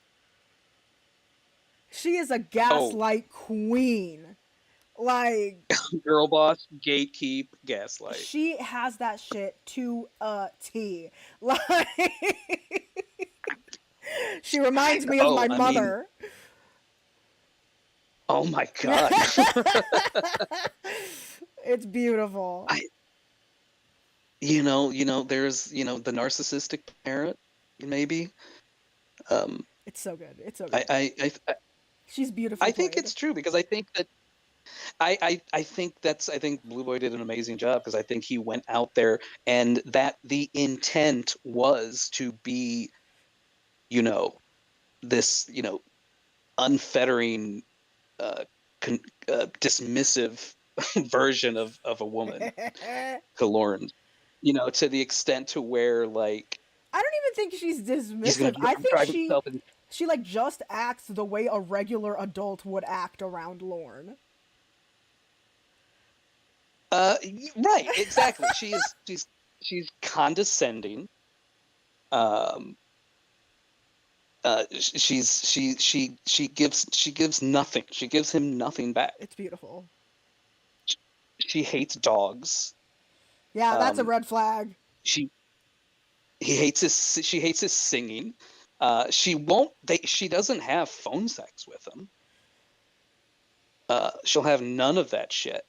She is a Oh, gaslight queen. Like, girl boss, gatekeep, gaslight. she has that shit to a T. Like, she reminds me of Oh, my I mean, mother. oh my God. It's beautiful. I, there's, the narcissistic parent, maybe. Um, It's so good. It's so I, good. I, I, She's I beautifully think played. it's true because I think that I think Blue Boy did an amazing job because I think he went out there and that the intent was to be, you know, this, unfettering, uh, dismissive version of a woman I to Lauren, to the extent to where like don't even think she's he's gonna dismissive. I think drive himself in. she like just acts the way a regular adult would act around Lorne. Right, exactly. She's condescending. Um, she gives nothing. She gives him nothing back. It's beautiful. She hates dogs. Yeah, that's a Um, red flag. she she hates his singing. She doesn't have phone sex with him. She'll have none of that shit.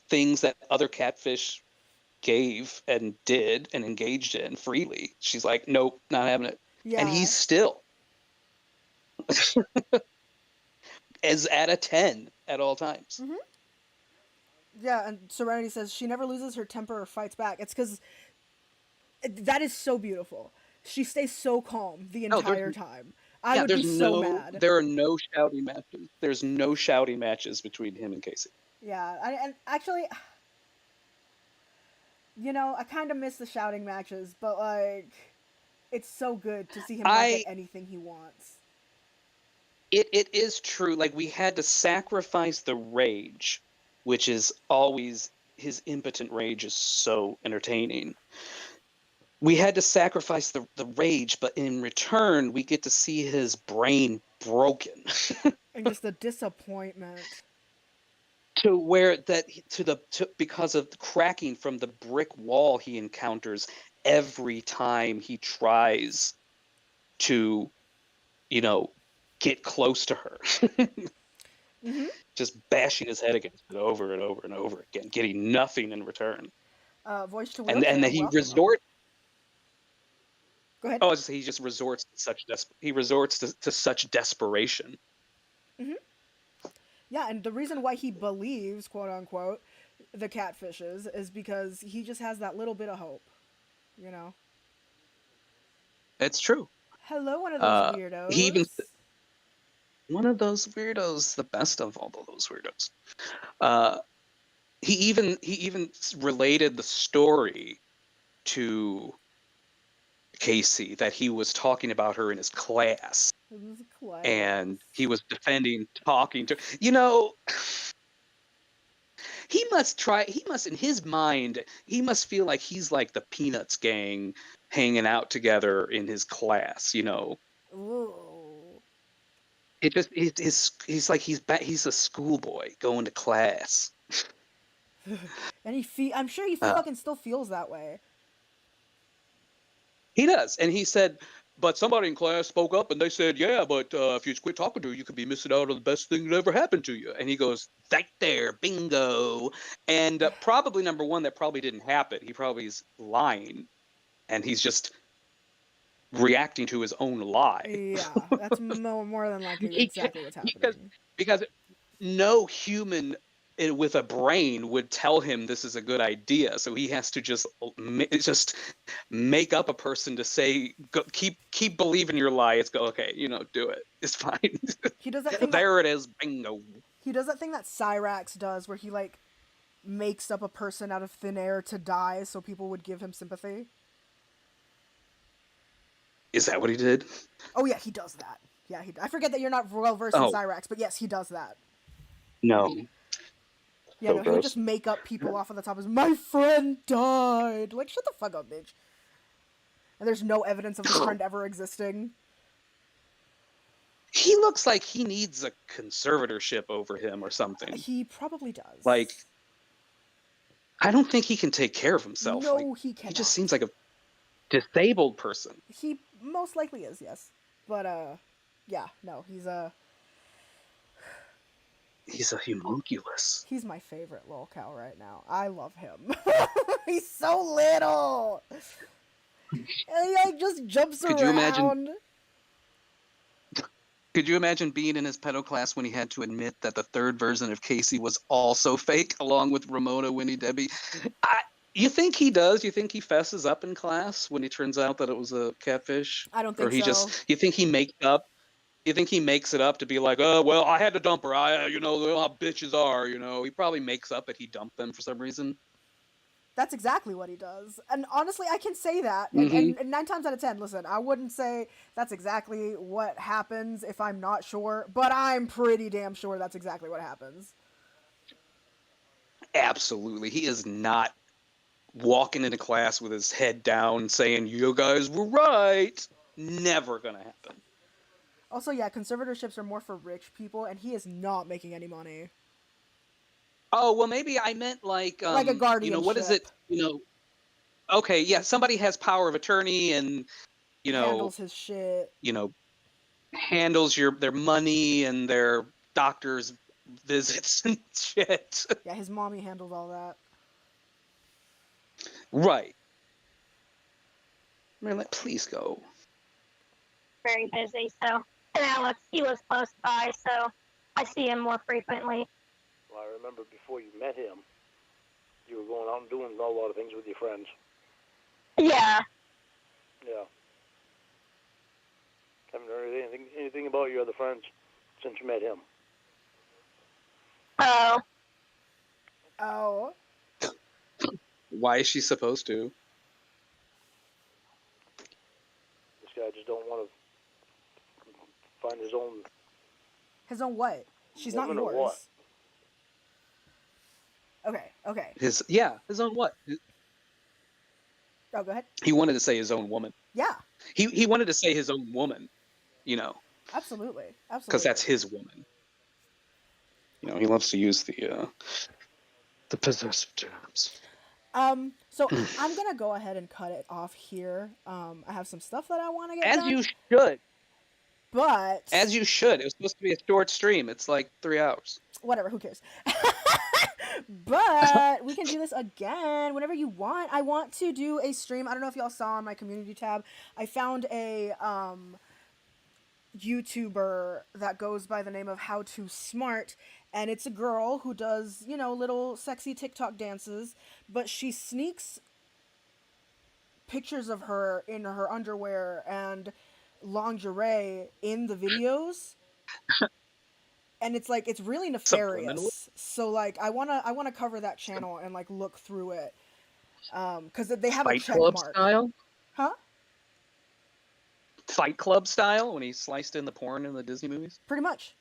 Things that other catfish gave and did and engaged in freely. She's like, nope, not having it. And Yeah. he's still as at a 10 at all times. Mm-hmm. Yeah, and Serenity says she never loses her temper or fights back. It's because that is so beautiful. She stays so calm the No, entire time. I would be so mad. there are no shouting matches. There's no shouting matches between him and Casey. Yeah, and actually, I kind of miss the shouting matches, but like, it's so good to see him not get I anything he wants. it is true. Like we had to sacrifice the rage, which is always his impotent rage is so entertaining. We had to sacrifice the rage, but in return, we get to see his brain broken And just the disappointment. to where that because of the cracking from the brick wall he encounters every time he tries to, you know, get close to her. Mm-hmm. Just bashing his head against it over and over and over again, getting nothing in return. Voice to And wheelchair. then he Welcome. resorts. Go ahead. Oh, he just resorts to such desperation. Mm-hmm. Yeah, and the reason why he believes, quote unquote, the catfishes is because he just has that little bit of hope. You know. It's true. Hello, one of those weirdos. He even one of those weirdos, the best of all of those weirdos. He even related the story to Casey that he was talking about her in his class, and he was defending talking to. He must in his mind, he must feel like he's like the Peanuts gang hanging out together in his class. Ooh. It just he's like he's a schoolboy going to class. And I'm sure he fucking still feels that way. He does, and he said, but somebody in class spoke up and they said, yeah, but if you quit talking to her, you could be missing out on the best thing that ever happened to you. And he goes, right there, bingo. And probably number one, that probably didn't happen. He probably is lying, and he's just reacting to his own lie. Yeah, that's more than likely exactly what's happening. Because no human with a brain would tell him this is a good idea, so he has to just make up a person to say, go, keep believing your lie. It's okay, do it. It's fine. He does that thing. There it is, bingo. He does that thing that Cyrax does, where he like makes up a person out of thin air to die, so people would give him sympathy. Is that what he did? Oh yeah, he does that. Yeah, I forget that you're not well versed in Cyrax, but yes, he does that. No. Yeah, no, he would just make up people off of the top of my friend died. Like, shut the fuck up, bitch. And there's no evidence of his friend ever existing. He looks like he needs a conservatorship over him or something. He probably does. Like, I don't think he can take care of himself. No, like, he cannot. He just seems like a disabled person. He most likely is, yes. But, yeah, no, he's a homunculus. He's my favorite lolcow right now. I love him. He's so little. And he like just jumps around. Could you imagine being in his pedo class when he had to admit that the third version of Casey was also fake, along with Ramona, Winnie, Debbie? You think he does? You think he fesses up in class when it turns out that it was a catfish? I don't think so. Or so. You think he makes up? You think he makes it up to be like, oh, well, I had to dump her. You know how bitches are, you know. He probably makes up that he dumped them for some reason. That's exactly what he does. And honestly, I can say that. And 9 times out of 10, listen, I wouldn't say that's exactly what happens if I'm not sure, but I'm pretty damn sure that's exactly what happens. Absolutely. He is not walking into class with his head down saying, you guys were right. Never gonna happen. Also, yeah, conservatorships are more for rich people, and he is not making any money. Oh, well, maybe I meant like a guardianship. You know, what is it? You know, okay, yeah, somebody has power of attorney and, you know, handles his shit. You know, handles their money and their doctor's visits and shit. Yeah, his mommy handles all that. Right. Marilyn, please go. Very busy, so. And Alex, he lives close by, so I see him more frequently. Well, I remember before you met him, you were going out and doing a lot of things with your friends. Yeah. Yeah. Haven't heard anything about your other friends since you met him. Oh. Oh. Why is she supposed to? This guy just don't want to find his own... His own what? She's not yours. What? Okay. His own what? Oh, go ahead. He wanted to say his own woman. Yeah. He wanted to say his own woman, you know. Absolutely. Because that's his woman. You know, he loves to use the possessive terms. So I'm gonna go ahead and cut it off here. I have some stuff that I want to get done. As you should. But as you should. It was supposed to be a short stream. It's like 3 hours. Whatever. Who cares? But we can do this again whenever you want. I want to do a stream. I don't know if y'all saw on my community tab. I found a YouTuber that goes by the name of How to Smart, and it's a girl who does, you know, little sexy TikTok dances, but she sneaks pictures of her in her underwear and lingerie in the videos. And it's like, it's really nefarious. So like, I wanna cover that channel and like look through it, because they have Fight a check Club mark. Style? Huh? Fight Club style when he sliced in the porn in the Disney movies? Pretty much.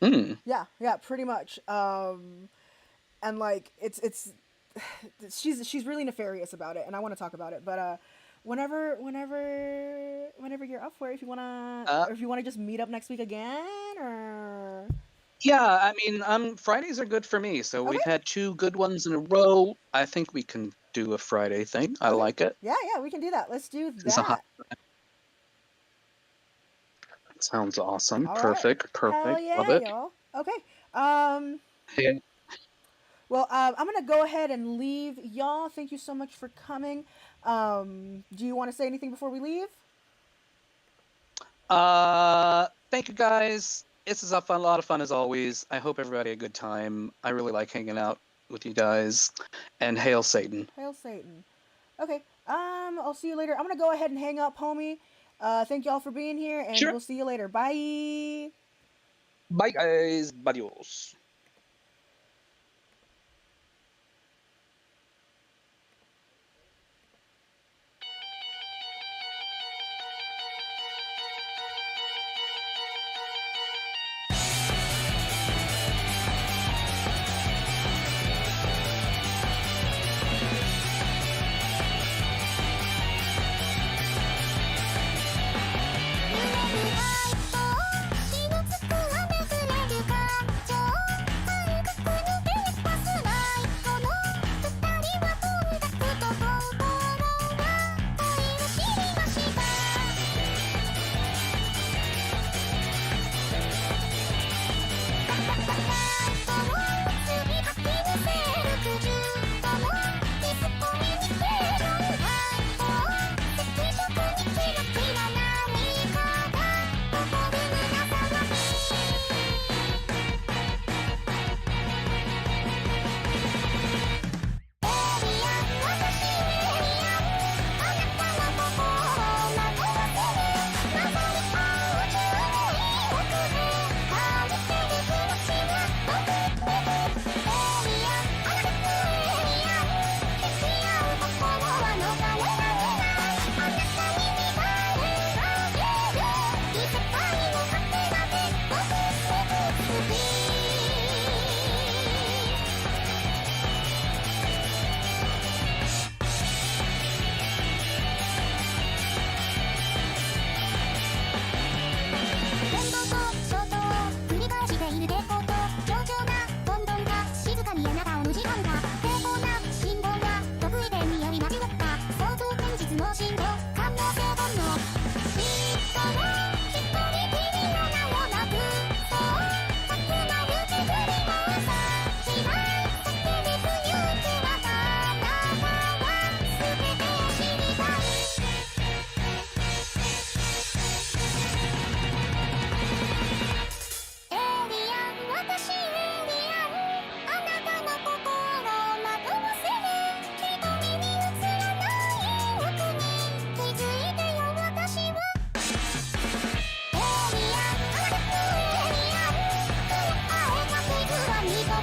Yeah, pretty much. And like, it's she's really nefarious about it, and I want to talk about it. But whenever you're up for it, if you wanna just meet up next week again, or yeah, I mean, Fridays are good for me. So we've had 2 good ones in a row. I think we can do a Friday thing. I like it. Yeah, we can do that. Let's do that. Sounds awesome. All Perfect. right. Hell yeah, Love it. y'all. Okay. Yeah. Well, I'm gonna go ahead and leave y'all. Thank you so much for coming. Do you want to say anything before we leave? Thank you guys. This is a lot of fun as always. I hope everybody had a good time. I really like hanging out with you guys. And hail Satan. Hail Satan. Okay. I'll see you later. I'm gonna go ahead and hang up, homie. Thank y'all for being here, and we'll see you later. Bye. Bye, guys. Adios. Bye.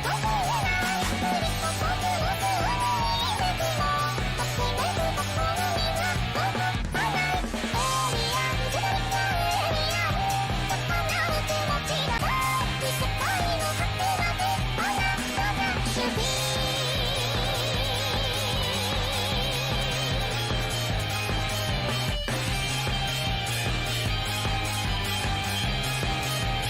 Kozanton.